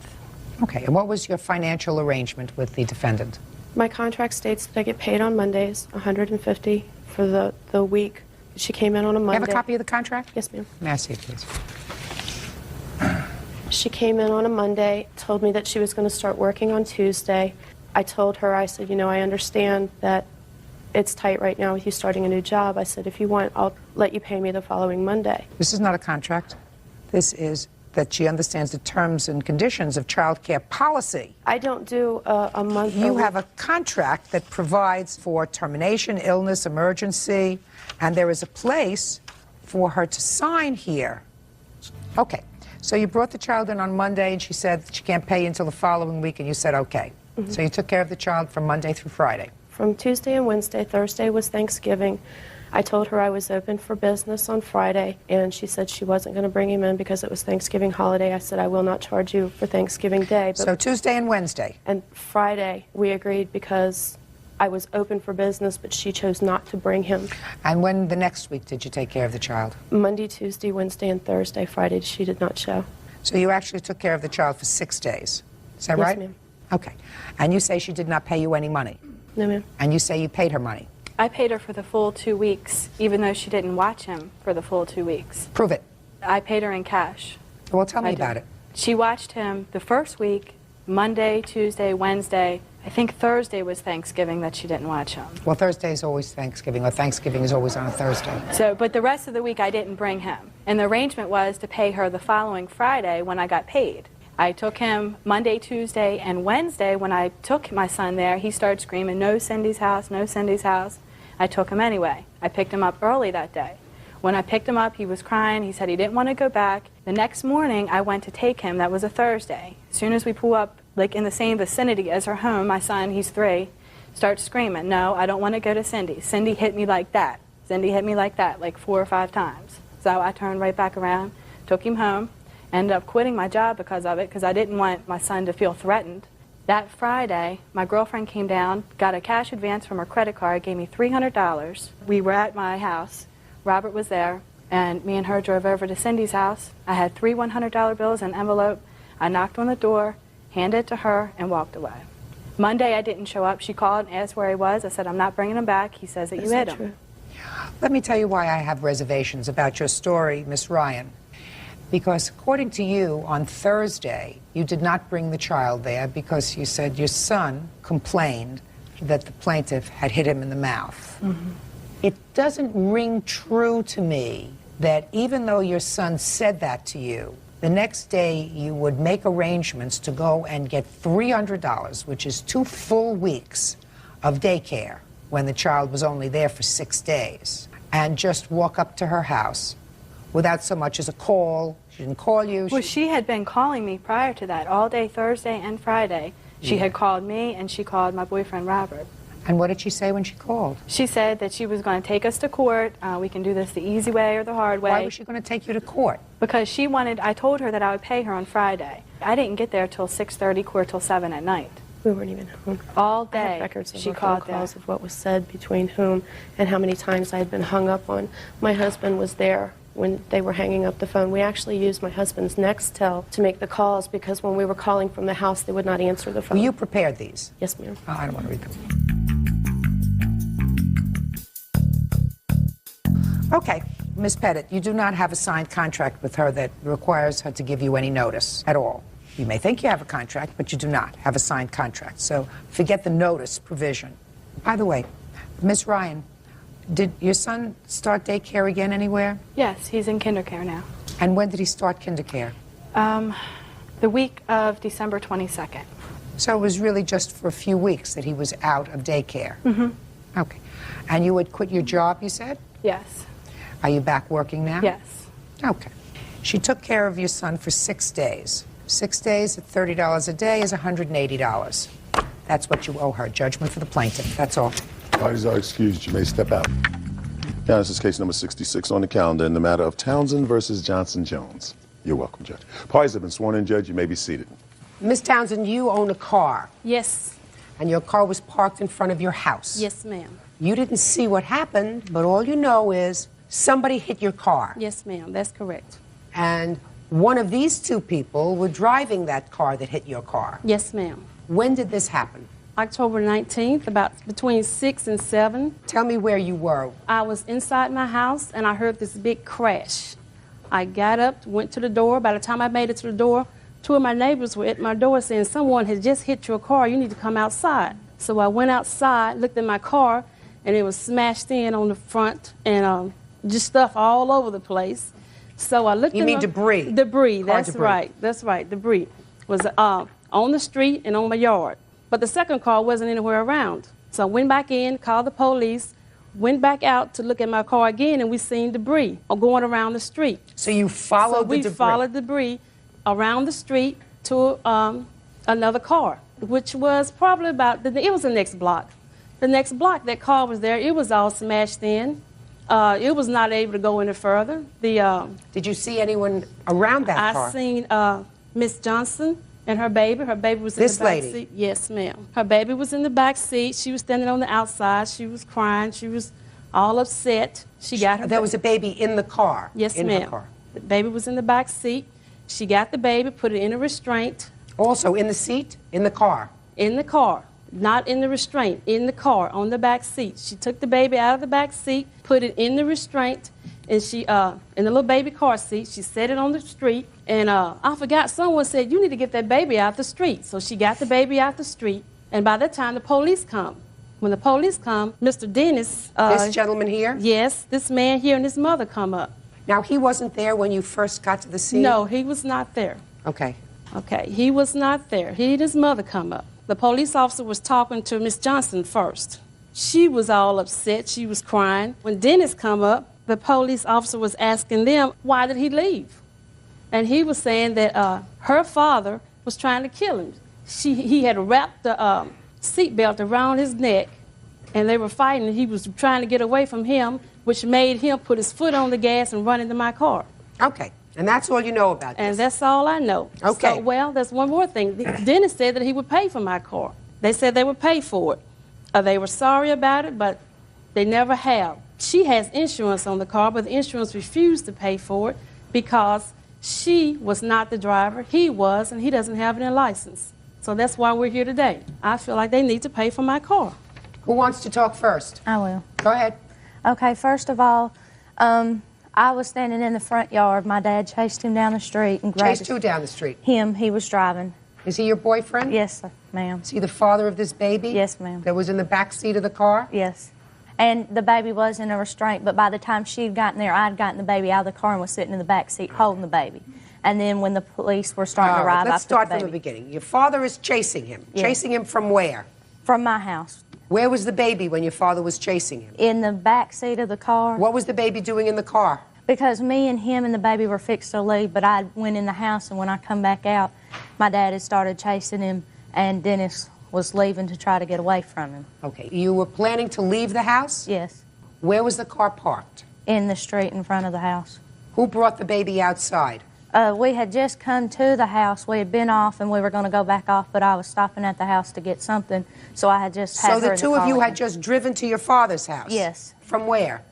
Okay, and what was your financial arrangement with the defendant? My contract states that I get paid on Mondays, $150 for the week. She came in on a Monday. You have a copy of the contract? Yes, ma'am. May I see it, please? She came in on a Monday, told me that she was going to start working on Tuesday. I told her, I said, you know, I understand that it's tight right now with you starting a new job. I said, if you want, I'll let you pay me the following Monday. This is not a contract. This is that she understands the terms and conditions of child care policy. I don't do a month. You have a contract that provides for termination, illness, emergency, and there is a place for her to sign here. Okay, so you brought the child in on Monday and she said she can't pay you until the following week, and you said okay. Mm-hmm. So you took care of the child from Monday through Friday. From Tuesday and Wednesday. Thursday was Thanksgiving. I told her I was open for business on Friday, and she said she wasn't going to bring him in because it was Thanksgiving holiday. I said, I will not charge you for Thanksgiving Day. But so Tuesday and Wednesday. And Friday, we agreed because I was open for business, but she chose not to bring him. And when the next week did you take care of the child? Monday, Tuesday, Wednesday, and Thursday. Friday, she did not show. So you actually took care of the child for 6 days. Is that right? Yes, ma'am. Okay. And you say she did not pay you any money? No, ma'am. And you say you paid her money? I paid her for the full 2 weeks, even though she didn't watch him for the full 2 weeks. Prove it. I paid her in cash. Well, tell me about it. She watched him the first week, Monday, Tuesday, Wednesday. I think Thursday was Thanksgiving that she didn't watch him. Well, Thursday is always Thanksgiving, or Thanksgiving is always on a Thursday. So, but the rest of the week I didn't bring him. And the arrangement was to pay her the following Friday when I got paid. I took him Monday, Tuesday, and Wednesday. When I took my son there, he started screaming, no Cindy's house, no Cindy's house. I took him anyway. I picked him up early that day. When I picked him up, he was crying. He said he didn't want to go back. The next morning, I went to take him. That was a Thursday. As soon as we pull up, like in the same vicinity as her home, my son, he's 3, starts screaming, no, I don't want to go to Cindy. Cindy hit me like that. Cindy hit me like that, like 4 or 5 times. So I turned right back around, took him home, ended up quitting my job because of it, because I didn't want my son to feel threatened. That Friday, my girlfriend came down, got a cash advance from her credit card, gave me $300. We were at my house. Robert was there, and me and her drove over to Cindy's house. I had 3 $100 bills in an envelope. I knocked on the door, handed it to her, and walked away. Monday, I didn't show up. She called and asked where he was. I said, I'm not bringing him back. He says that you hit him. Let me tell you why I have reservations about your story, Miss Ryan. Because according to you, on Thursday, you did not bring the child there because you said your son complained that the plaintiff had hit him in the mouth. Mm-hmm. It doesn't ring true to me that even though your son said that to you, the next day you would make arrangements to go and get $300, which is 2 full weeks of daycare when the child was only there for 6 days, and just walk up to her house without so much as a call. She didn't call you. Well, she had been calling me prior to that, all day Thursday and Friday. She had called me, and she called my boyfriend, Robert. And what did she say when she called? She said that she was going to take us to court. We can do this the easy way or the hard way. Why was she going to take you to court? Because she wanted, I told her that I would pay her on Friday. I didn't get there till 6:30, court till 7 at night. We weren't even home. All I have day records of she her phone called calls there. of what was said between whom and how many times I had been hung up on. My husband was there when they were hanging up the phone. We actually used my husband's Nextel to make the calls because when we were calling from the house, they would not answer the phone. Well, you prepared these? Yes, ma'am. Oh, I don't want to read them. Okay, Ms. Pettit, you do not have a signed contract with her that requires her to give you any notice at all. You may think you have a contract, but you do not have a signed contract. So forget the notice provision. By the way, Ms. Ryan, did your son start daycare again anywhere? Yes, he's in kindercare now. And when did he start kindercare? The week of December 22nd. So it was really just for a few weeks that he was out of daycare? Mm-hmm. Okay. And you had quit your job, you said? Yes. Are you back working now? Yes. Okay. She took care of your son for 6 days. 6 days at $30 a day is $180. That's what you owe her. Judgment for the plaintiff. That's all. Parties are excused. You may step out. Now, this is case number 66 on the calendar in the matter of Townsend versus Johnson-Jones. You're welcome, Judge. Parties have been sworn in, Judge. You may be seated. Miss Townsend, you own a car. Yes. And your car was parked in front of your house. Yes, ma'am. You didn't see what happened, but all you know is somebody hit your car. Yes, ma'am. That's correct. And one of these two people were driving that car that hit your car. Yes, ma'am. When did this happen? October 19th, about between 6 and 7. Tell me where you were. I was inside my house, and I heard this big crash. I got up, went to the door. By the time I made it to the door, 2 of my neighbors were at my door saying, someone has just hit your car. You need to come outside. So I went outside, looked at my car, and it was smashed in on the front and just stuff all over the place. So I looked. You mean debris? Debris. Car That's debris. right. That's right. Debris was on the street and on my yard. But the second car wasn't anywhere around. So I went back in, called the police, went back out to look at my car again, and we seen debris going around the street. So you followed the debris? We followed debris around the street to another car, which was probably about, it was the next block. The next block, that car was there. It was all smashed in. It was not able to go any further. Did you see anyone around that car? I seen Miss Johnson and her baby. Her baby was in the back seat. Yes, ma'am. Her baby was in the back seat. She was standing on the outside. She was crying. She was all upset. She got her. There was a baby in the car? Yes, in ma'am. Her car. The baby was in the back seat. She got the baby, put it in a restraint. Also in the seat? In the car? In the car. Not in the restraint, in the car, on the back seat. She took the baby out of the back seat, put it in the restraint, and she, in the little baby car seat, she set it on the street, and I forgot, someone said, you need to get that baby out the street. So she got the baby out the street, and by that time, the police come. When the police come, Mr. Dennis... this gentleman here? Yes, this man here and his mother come up. Now, he wasn't there when you first got to the scene? No, he was not there. Okay. Okay, he was not there. He and his mother come up. The police officer was talking to Miss Johnson first. She was all upset. She was crying. When Dennis come up, the police officer was asking them, why did he leave? And he was saying that her father was trying to kill him. He had wrapped the seatbelt around his neck, and they were fighting. He was trying to get away from him, which made him put his foot on the gas and run into my car. Okay. And that's all you know about this? And that's all I know. Okay. So, well, there's one more thing. Dennis said that he would pay for my car. They said they would pay for it. They were sorry about it, but they never have. She has insurance on the car, but the insurance refused to pay for it because she was not the driver. He was, and he doesn't have any license. So that's why we're here today. I feel like they need to pay for my car. Who wants to talk first? I will. Go ahead. Okay, first of all, I was standing in the front yard. My dad chased him down the street and grabbed Chased who down the street? him. He was driving. Is he your boyfriend? Yes, ma'am. Is he the father of this baby? Yes, ma'am. That was in the back seat of the car? Yes. And the baby was in a restraint, but by the time she'd gotten there, I'd gotten the baby out of the car and was sitting in the back seat holding the baby. And then when the police were starting to arrive, let's I start took from the the baby. beginning. Your father is chasing him. Yes. Chasing him from where? From my house. Where was the baby when your father was chasing him? In the back seat of the car. What was the baby doing in the car? Because me and him and the baby were fixed to leave, but I went in the house, and when I come back out, my dad had started chasing him, and Dennis was leaving to try to get away from him. Okay. You were planning to leave the house? Yes. Where was the car parked? In the street in front of the house. Who brought the baby outside? We had just come to the house. We had been off, and we were going to go back off, but I was stopping at the house to get something, so I had just had her So the in two of you car. had just driven to your father's house? Yes. From where?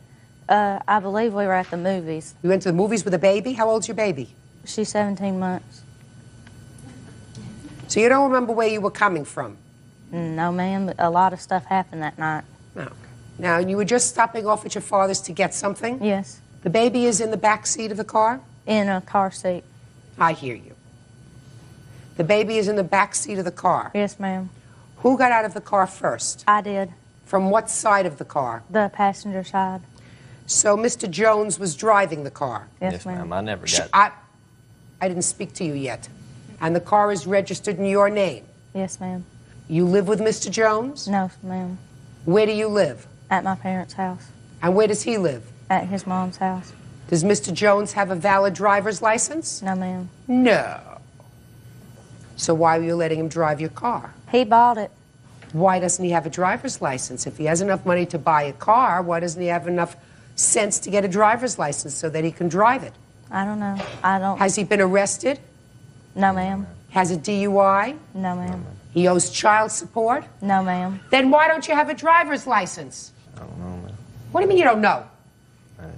I believe we were at the movies. You went to the movies with a baby? How old's your baby? She's 17 months. So you don't remember where you were coming from? No, ma'am, but a lot of stuff happened that night. No. Now, you were just stopping off at your father's to get something? Yes. The baby is in the back seat of the car? In a car seat. I hear you. The baby is in the back seat of the car? Yes, ma'am. Who got out of the car first? I did. From what side of the car? The passenger side. So Mr. Jones was driving the car? Yes, ma'am. I never got... I didn't speak to you yet. And the car is registered in your name? Yes, ma'am. You live with Mr. Jones? No, ma'am. Where do you live? At my parents' house. And where does he live? At his mom's house. Does Mr. Jones have a valid driver's license? No, ma'am. No. So why were you letting him drive your car? He bought it. Why doesn't he have a driver's license? If he has enough money to buy a car, why doesn't he have enough sense to get a driver's license so that he can drive it? I don't know. I don't... Has he been arrested? No, ma'am. Has a DUI? No, ma'am. He owes child support? No, ma'am. Then why don't you have a driver's license? I don't know, ma'am. What do you mean you don't know?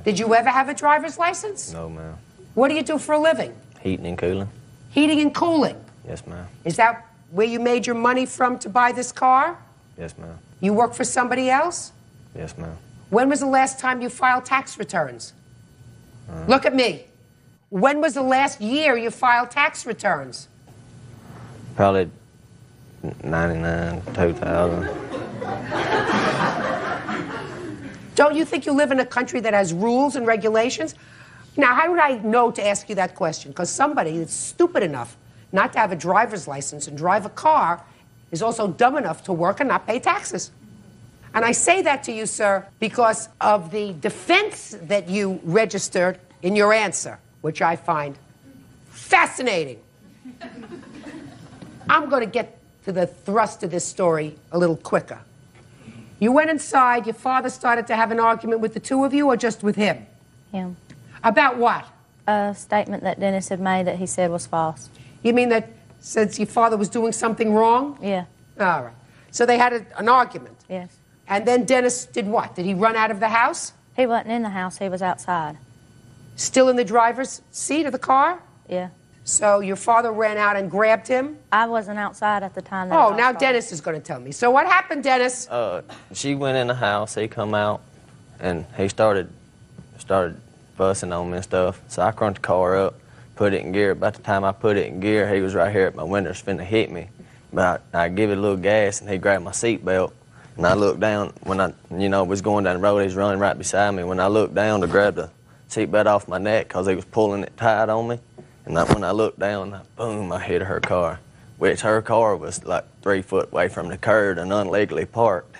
Did you ever have a driver's license? No, ma'am. What do you do for a living? Heating and cooling. Heating and cooling. Yes, ma'am. Is that where you made your money from to buy this car? Yes, ma'am. You work for somebody else? Yes, ma'am. When was the last time you filed tax returns? Look at me. When was the last year you filed tax returns? Probably 99, 2000. Don't you think you live in a country that has rules and regulations? Now, how would I know to ask you that question? Because somebody that's stupid enough not to have a driver's license and drive a car is also dumb enough to work and not pay taxes. And I say that to you, sir, because of the defense that you registered in your answer, which I find fascinating. I'm going to get to the thrust of this story a little quicker. You went inside, your father started to have an argument with the two of you, or just with him? Him. About what? A statement that Dennis had made that he said was false. You mean that since your father was doing something wrong? Yeah. All right. So they had an argument. Yes. And then Dennis did what? Did he run out of the house? He wasn't in the house. He was outside. Still in the driver's seat of the car? Yeah. So your father ran out and grabbed him? I wasn't outside at the time that Oh, now Dennis is going to tell me. So what happened, Dennis? She went in the house, he come out, and he started fussing on me and stuff. So I crunked the car up, put it in gear. About the time I put it in gear, he was right here at my windows finna hit me. But I give it a little gas, and he grabbed my seat belt. And I looked down, when I, was going down the road, he was running right beside me. When I looked down to grab the seat belt off my neck, because he was pulling it tight on me. And when I looked down, boom, I hit her car, which her car was like 3 foot away from the curb and illegally parked.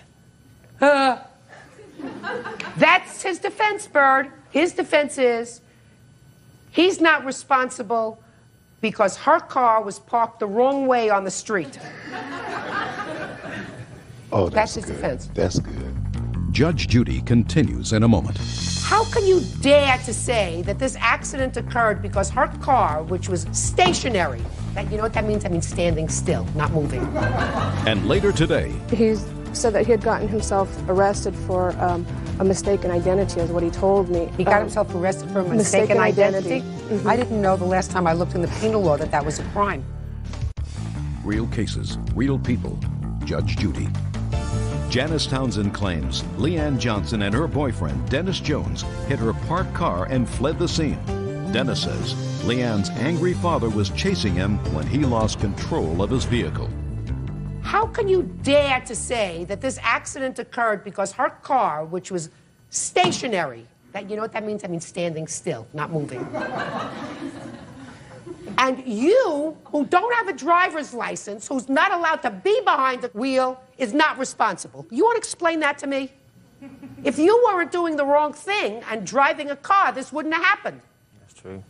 That's his defense, Bird. His defense is he's not responsible because her car was parked the wrong way on the street. Oh, that's his defense. That's good. Judge Judy continues in a moment. How can you dare to say that this accident occurred because her car, which was stationary, that, you know what that means? That means standing still, not moving. And later today, He said that he had gotten himself arrested for a mistaken identity, is what he told me. He got himself arrested for a mistaken identity? Mm-hmm. I didn't know the last time I looked in the penal law that that was a crime. real cases, real people. Judge Judy. Janice Townsend claims Leanne Johnson and her boyfriend, Dennis Jones, hit her parked car and fled the scene. Dennis says Leanne's angry father was chasing him when he lost control of his vehicle. How can you dare to say that this accident occurred because her car, which was stationary, that, you know what that means? That means standing still, not moving. And you, who don't have a driver's license, who's not allowed to be behind the wheel, is not responsible. You want to explain that to me? If you weren't doing the wrong thing and driving a car, this wouldn't have happened. That's true.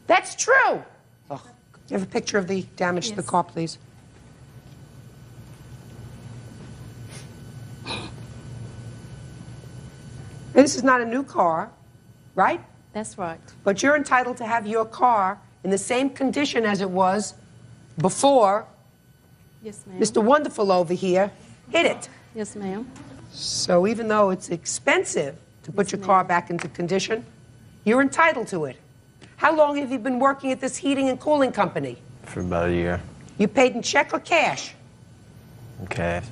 That's true. Oh, you have a picture of the damage to the car, please? This is not a new car, right? That's right. But you're entitled to have your car in the same condition as it was before Yes, ma'am. Mr. Wonderful over here hit it. Yes, ma'am. So even though it's expensive to put your car back into condition, you're entitled to it. How long have you been working at this heating and cooling company? For about a year. You paid in check or cash? Cash.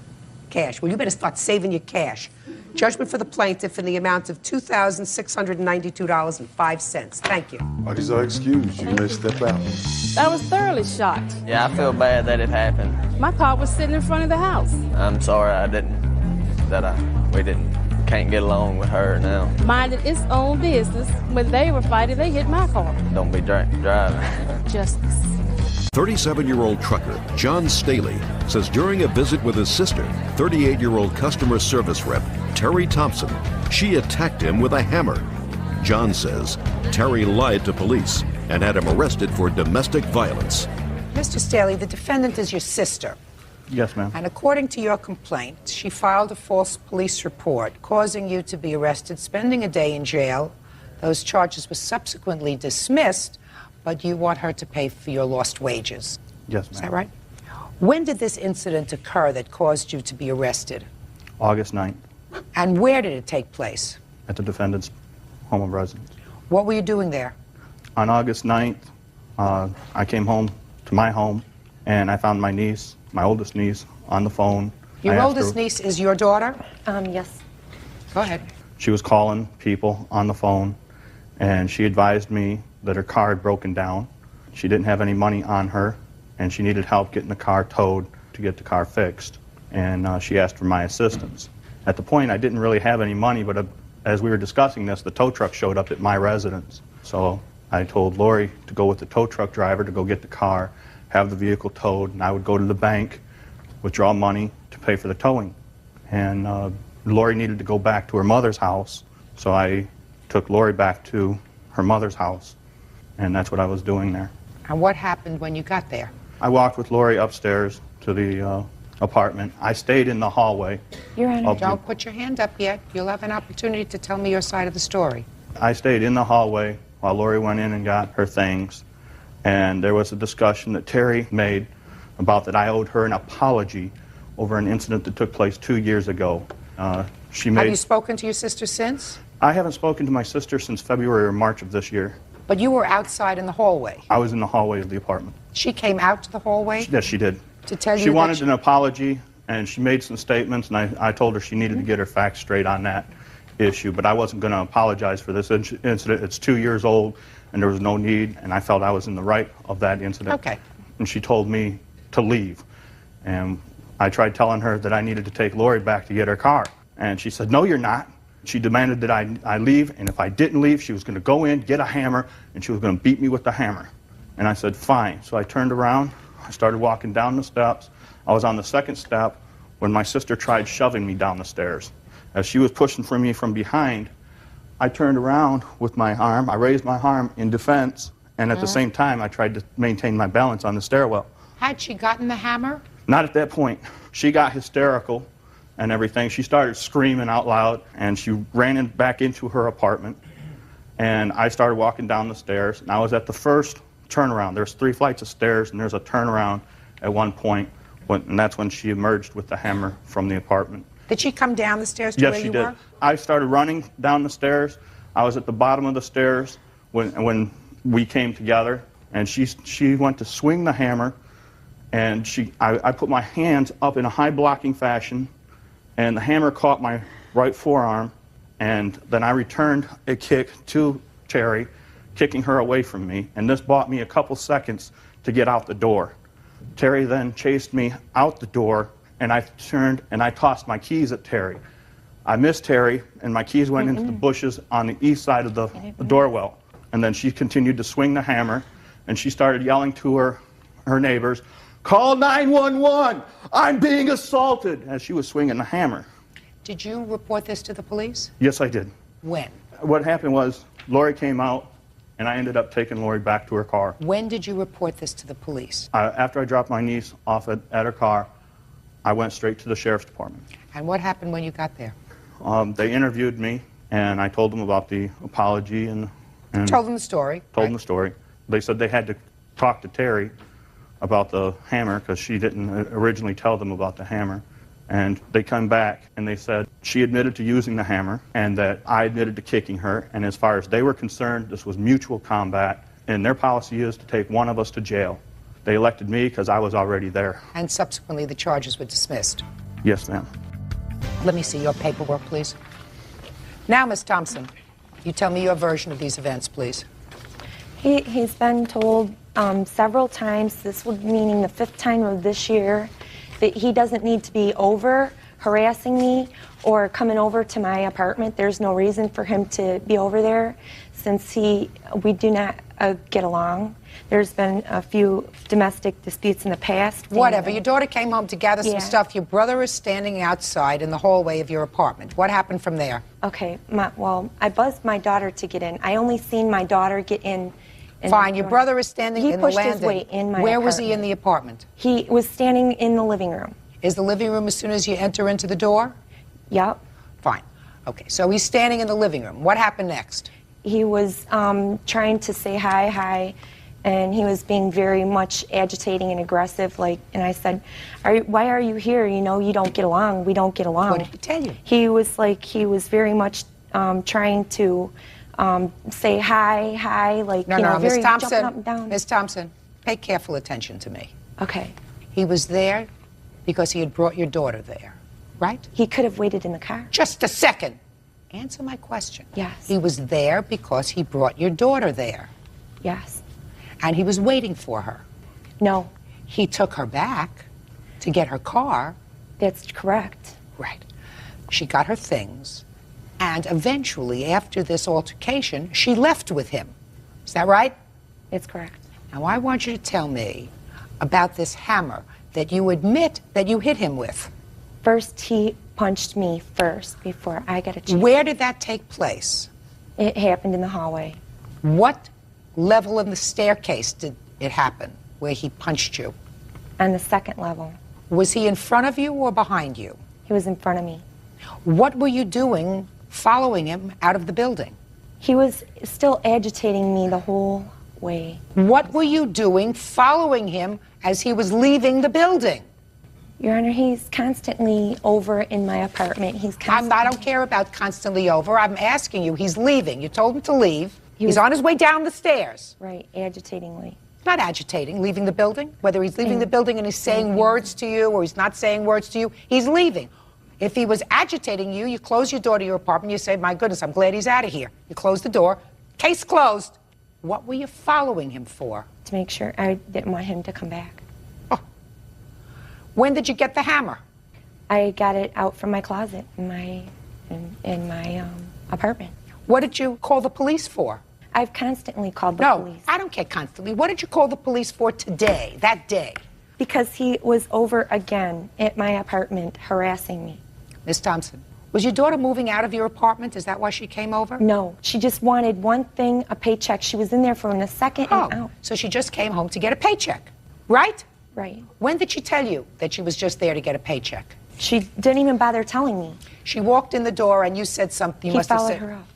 Cash. Well, you better start saving your cash. Judgment for the plaintiff in the amount of $2,692.05. Thank you. Oh, these are excused. You may step out. I was thoroughly shocked. Yeah, I feel bad that it happened. My car was sitting in front of the house. I'm sorry we can't get along with her now. Minded its own business. When they were fighting, they hit my car. Don't be driving. Justice. 37-year-old trucker John Staley says during a visit with his sister, 38-year-old customer service rep Terry Thompson, she attacked him with a hammer. John says Terry lied to police and had him arrested for domestic violence. Mr. Staley, the defendant is your sister. Yes, ma'am. And according to your complaint, she filed a false police report causing you to be arrested, spending a day in jail. Those charges were subsequently dismissed, but you want her to pay for your lost wages. Yes, ma'am. Is that right? When did this incident occur that caused you to be arrested? August 9th, And where did it take place? at the defendant's home of residence. What were you doing there? On August 9th, I came home to my home, and I found my niece, my oldest niece, on the phone. Your oldest niece is your daughter? Yes. Go ahead. She was calling people on the phone, and she advised me that her car had broken down. She didn't have any money on her, and she needed help getting the car towed to get the car fixed. And she asked for my assistance. At the point, I didn't really have any money, but as we were discussing this, the tow truck showed up at my residence. So I told Lori to go with the tow truck driver to go get the car, have the vehicle towed, and I would go to the bank, withdraw money to pay for the towing. And Lori needed to go back to her mother's house, so I took Lori back to her mother's house, and that's what I was doing there. And what happened when you got there? I walked with Lori upstairs to the apartment. I stayed in the hallway. Your Honor, don't put your hand up yet. You'll have an opportunity to tell me your side of the story. I stayed in the hallway while Lori went in and got her things, and there was a discussion that Terry made about that I owed her an apology over an incident that took place 2 years ago. Have you spoken to your sister since? I haven't spoken to my sister since February or March of this year. But you were outside in the hallway. I was in the hallway of the apartment. She came out to the hallway? Yes, she did. To tell you she that wanted an apology, and she made some statements, and I told her she needed to get her facts straight on that issue, but I wasn't going to apologize for this incident. It's 2 years old, and there was no need, and I felt I was in the right of that incident. Okay. And she told me to leave, and I tried telling her that I needed to take Lori back to get her car, and she said, no, you're not. She demanded that I leave, and if I didn't leave, she was going to go in, get a hammer, and she was going to beat me with the hammer. And I said, fine. So I turned around, I started walking down the steps. I was on the second step when my sister tried shoving me down the stairs. As she was pushing for me from behind, I turned around with my arm, I raised my arm in defense, and at the same time, I tried to maintain my balance on the stairwell. Had she gotten the hammer? Not at that point. She got hysterical and everything. She started screaming out loud, and she ran back into her apartment, and I started walking down the stairs, and I was at the first turnaround. There's 3 flights of stairs, and there's a turnaround at one point, and that's when she emerged with the hammer from the apartment. Did she come down the stairs to Yes, where she you did. were? I started running down the stairs. I was at the bottom of the stairs when we came together, and she went to swing the hammer, and I put my hands up in a high blocking fashion, and the hammer caught my right forearm, and then I returned a kick to Terry, kicking her away from me, and this bought me a couple seconds to get out the door. Terry then chased me out the door, and I turned and I tossed my keys at Terry. I missed Terry, and my keys went into the bushes on the east side of the doorwell. And then she continued to swing the hammer, and she started yelling to her neighbors, call 911, I'm being assaulted, as she was swinging the hammer. Did you report this to the police? Yes, I did. When? What happened was Lori came out, and I ended up taking Lori back to her car. When did you report this to the police? After I dropped my niece off at her car, I went straight to the sheriff's department. And what happened when you got there? They interviewed me, and I told them about the apology and told them the story. Told them the story. They said they had to talk to Terry about the hammer because she didn't originally tell them about the hammer. And they come back and they said she admitted to using the hammer and that I admitted to kicking her. And as far as they were concerned, this was mutual combat, and their policy is to take one of us to jail. They elected me because I was already there. And subsequently the charges were dismissed. Yes, ma'am. Let me see your paperwork, please. Now, Ms. Thompson, you tell me your version of these events, please. He's been told several times, this would meaning the 5th time of this year, that he doesn't need to be over harassing me or coming over to my apartment. There's no reason for him to be over there since we do not get along. There's been a few domestic disputes in the past. Whatever. Your daughter came home to gather some stuff. Your brother is standing outside in the hallway of your apartment. What happened from there? Okay. Well, I buzzed my daughter to get in. I only seen my daughter get in. Fine. Your brother is standing in the landing. He pushed his way in my apartment. Where was he in the apartment? He was standing in the living room. Is the living room as soon as you enter into the door? Yep. Fine. Okay. So he's standing in the living room. What happened next? He was trying to say hi, and he was being very much agitating and aggressive. And I said, why are you here? You know, you don't get along. We don't get along. What did he tell you? He was very much trying to say hi, like, No, you know, no, Miss very jumping Thompson. up and down. Miss Thompson, pay careful attention to me. Okay. He was there because he had brought your daughter there, right? He could have waited in the car. Just a second. Answer my question. Yes. He was there because he brought your daughter there. Yes. And he was waiting for her. No. He took her back to get her car. That's correct. Right. She got her things, and eventually, after this altercation, she left with him. Is that right? It's correct. Now, I want you to tell me about this hammer that you admit that you hit him with. First, he punched me first before I got a chance. Where did that take place? It happened in the hallway. What level of the staircase did it happen where he punched you? On the second level. Was he in front of you or behind you? He was in front of me. What were you doing following him out of the building? He was still agitating me the whole way. What were you doing following him as he was leaving the building? Your Honor, he's constantly over in my apartment. I don't care about constantly over. I'm asking you, he's leaving. You told him to leave. He's on his way down the stairs. Right, agitatingly. Not agitating, leaving the building. Whether he's leaving the building and he's saying words to you or he's not saying words to you, he's leaving. If he was agitating you, you close your door to your apartment, you say, my goodness, I'm glad he's out of here. You close the door, case closed. What were you following him for? To make sure I didn't want him to come back. Oh. When did you get the hammer? I got it out from my closet in my apartment. What did you call the police for? I've constantly called the police. I don't care constantly. What did you call the police for today, that day? Because he was over again at my apartment harassing me. Miss Thompson, was your daughter moving out of your apartment? Is that why she came over? No, she just wanted one thing, a paycheck. She was in there for a second and out. So she just came home to get a paycheck, right? Right. When did she tell you that she was just there to get a paycheck? She didn't even bother telling me. She walked in the door and you said something. He followed her up.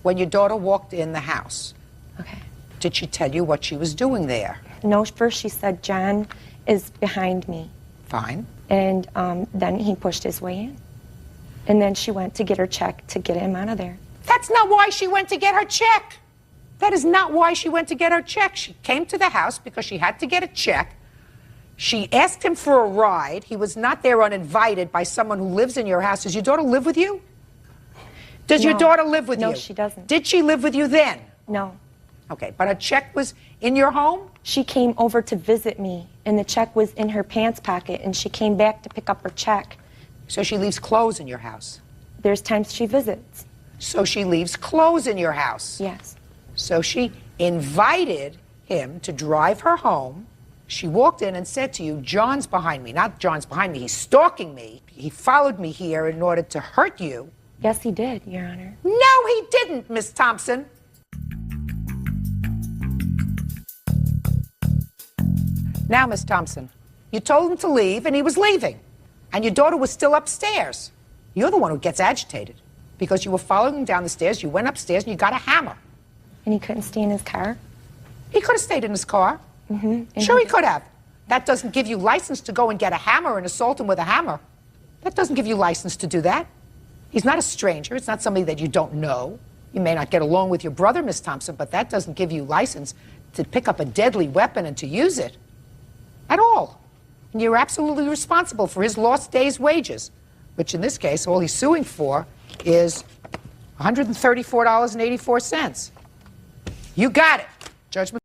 When your daughter walked in the house, okay, did she tell you what she was doing there? No, first she said, John is behind me. Fine. And then he pushed his way in. And then she went to get her check to get him out of there. That's not why she went to get her check. That is not why she went to get her check. She came to the house because she had to get a check. She asked him for a ride. He was not there uninvited by someone who lives in your house. Does your daughter live with you? Does your daughter live with you? No, she doesn't. Did she live with you then? No. Okay, but a check was in your home? She came over to visit me, and the check was in her pants pocket, and she came back to pick up her check. So she leaves clothes in your house? There's times she visits. So she leaves clothes in your house? Yes. So she invited him to drive her home. She walked in and said to you, John's behind me. Not John's behind me, he's stalking me. He followed me here in order to hurt you. Yes, he did, Your Honor. No, he didn't, Miss Thompson. Now, Miss Thompson, you told him to leave, and he was leaving. And your daughter was still upstairs. You're the one who gets agitated. Because you were following him down the stairs, you went upstairs, and you got a hammer. And he couldn't stay in his car? He could have stayed in his car. Mm-hmm. Sure he could have. That doesn't give you license to go and get a hammer and assault him with a hammer. That doesn't give you license to do that. He's not a stranger. It's not somebody that you don't know. You may not get along with your brother, Miss Thompson, but that doesn't give you license to pick up a deadly weapon and to use it. At all. And you're absolutely responsible for his lost day's wages, which in this case, all he's suing for is $134.84. You got it. Judgment.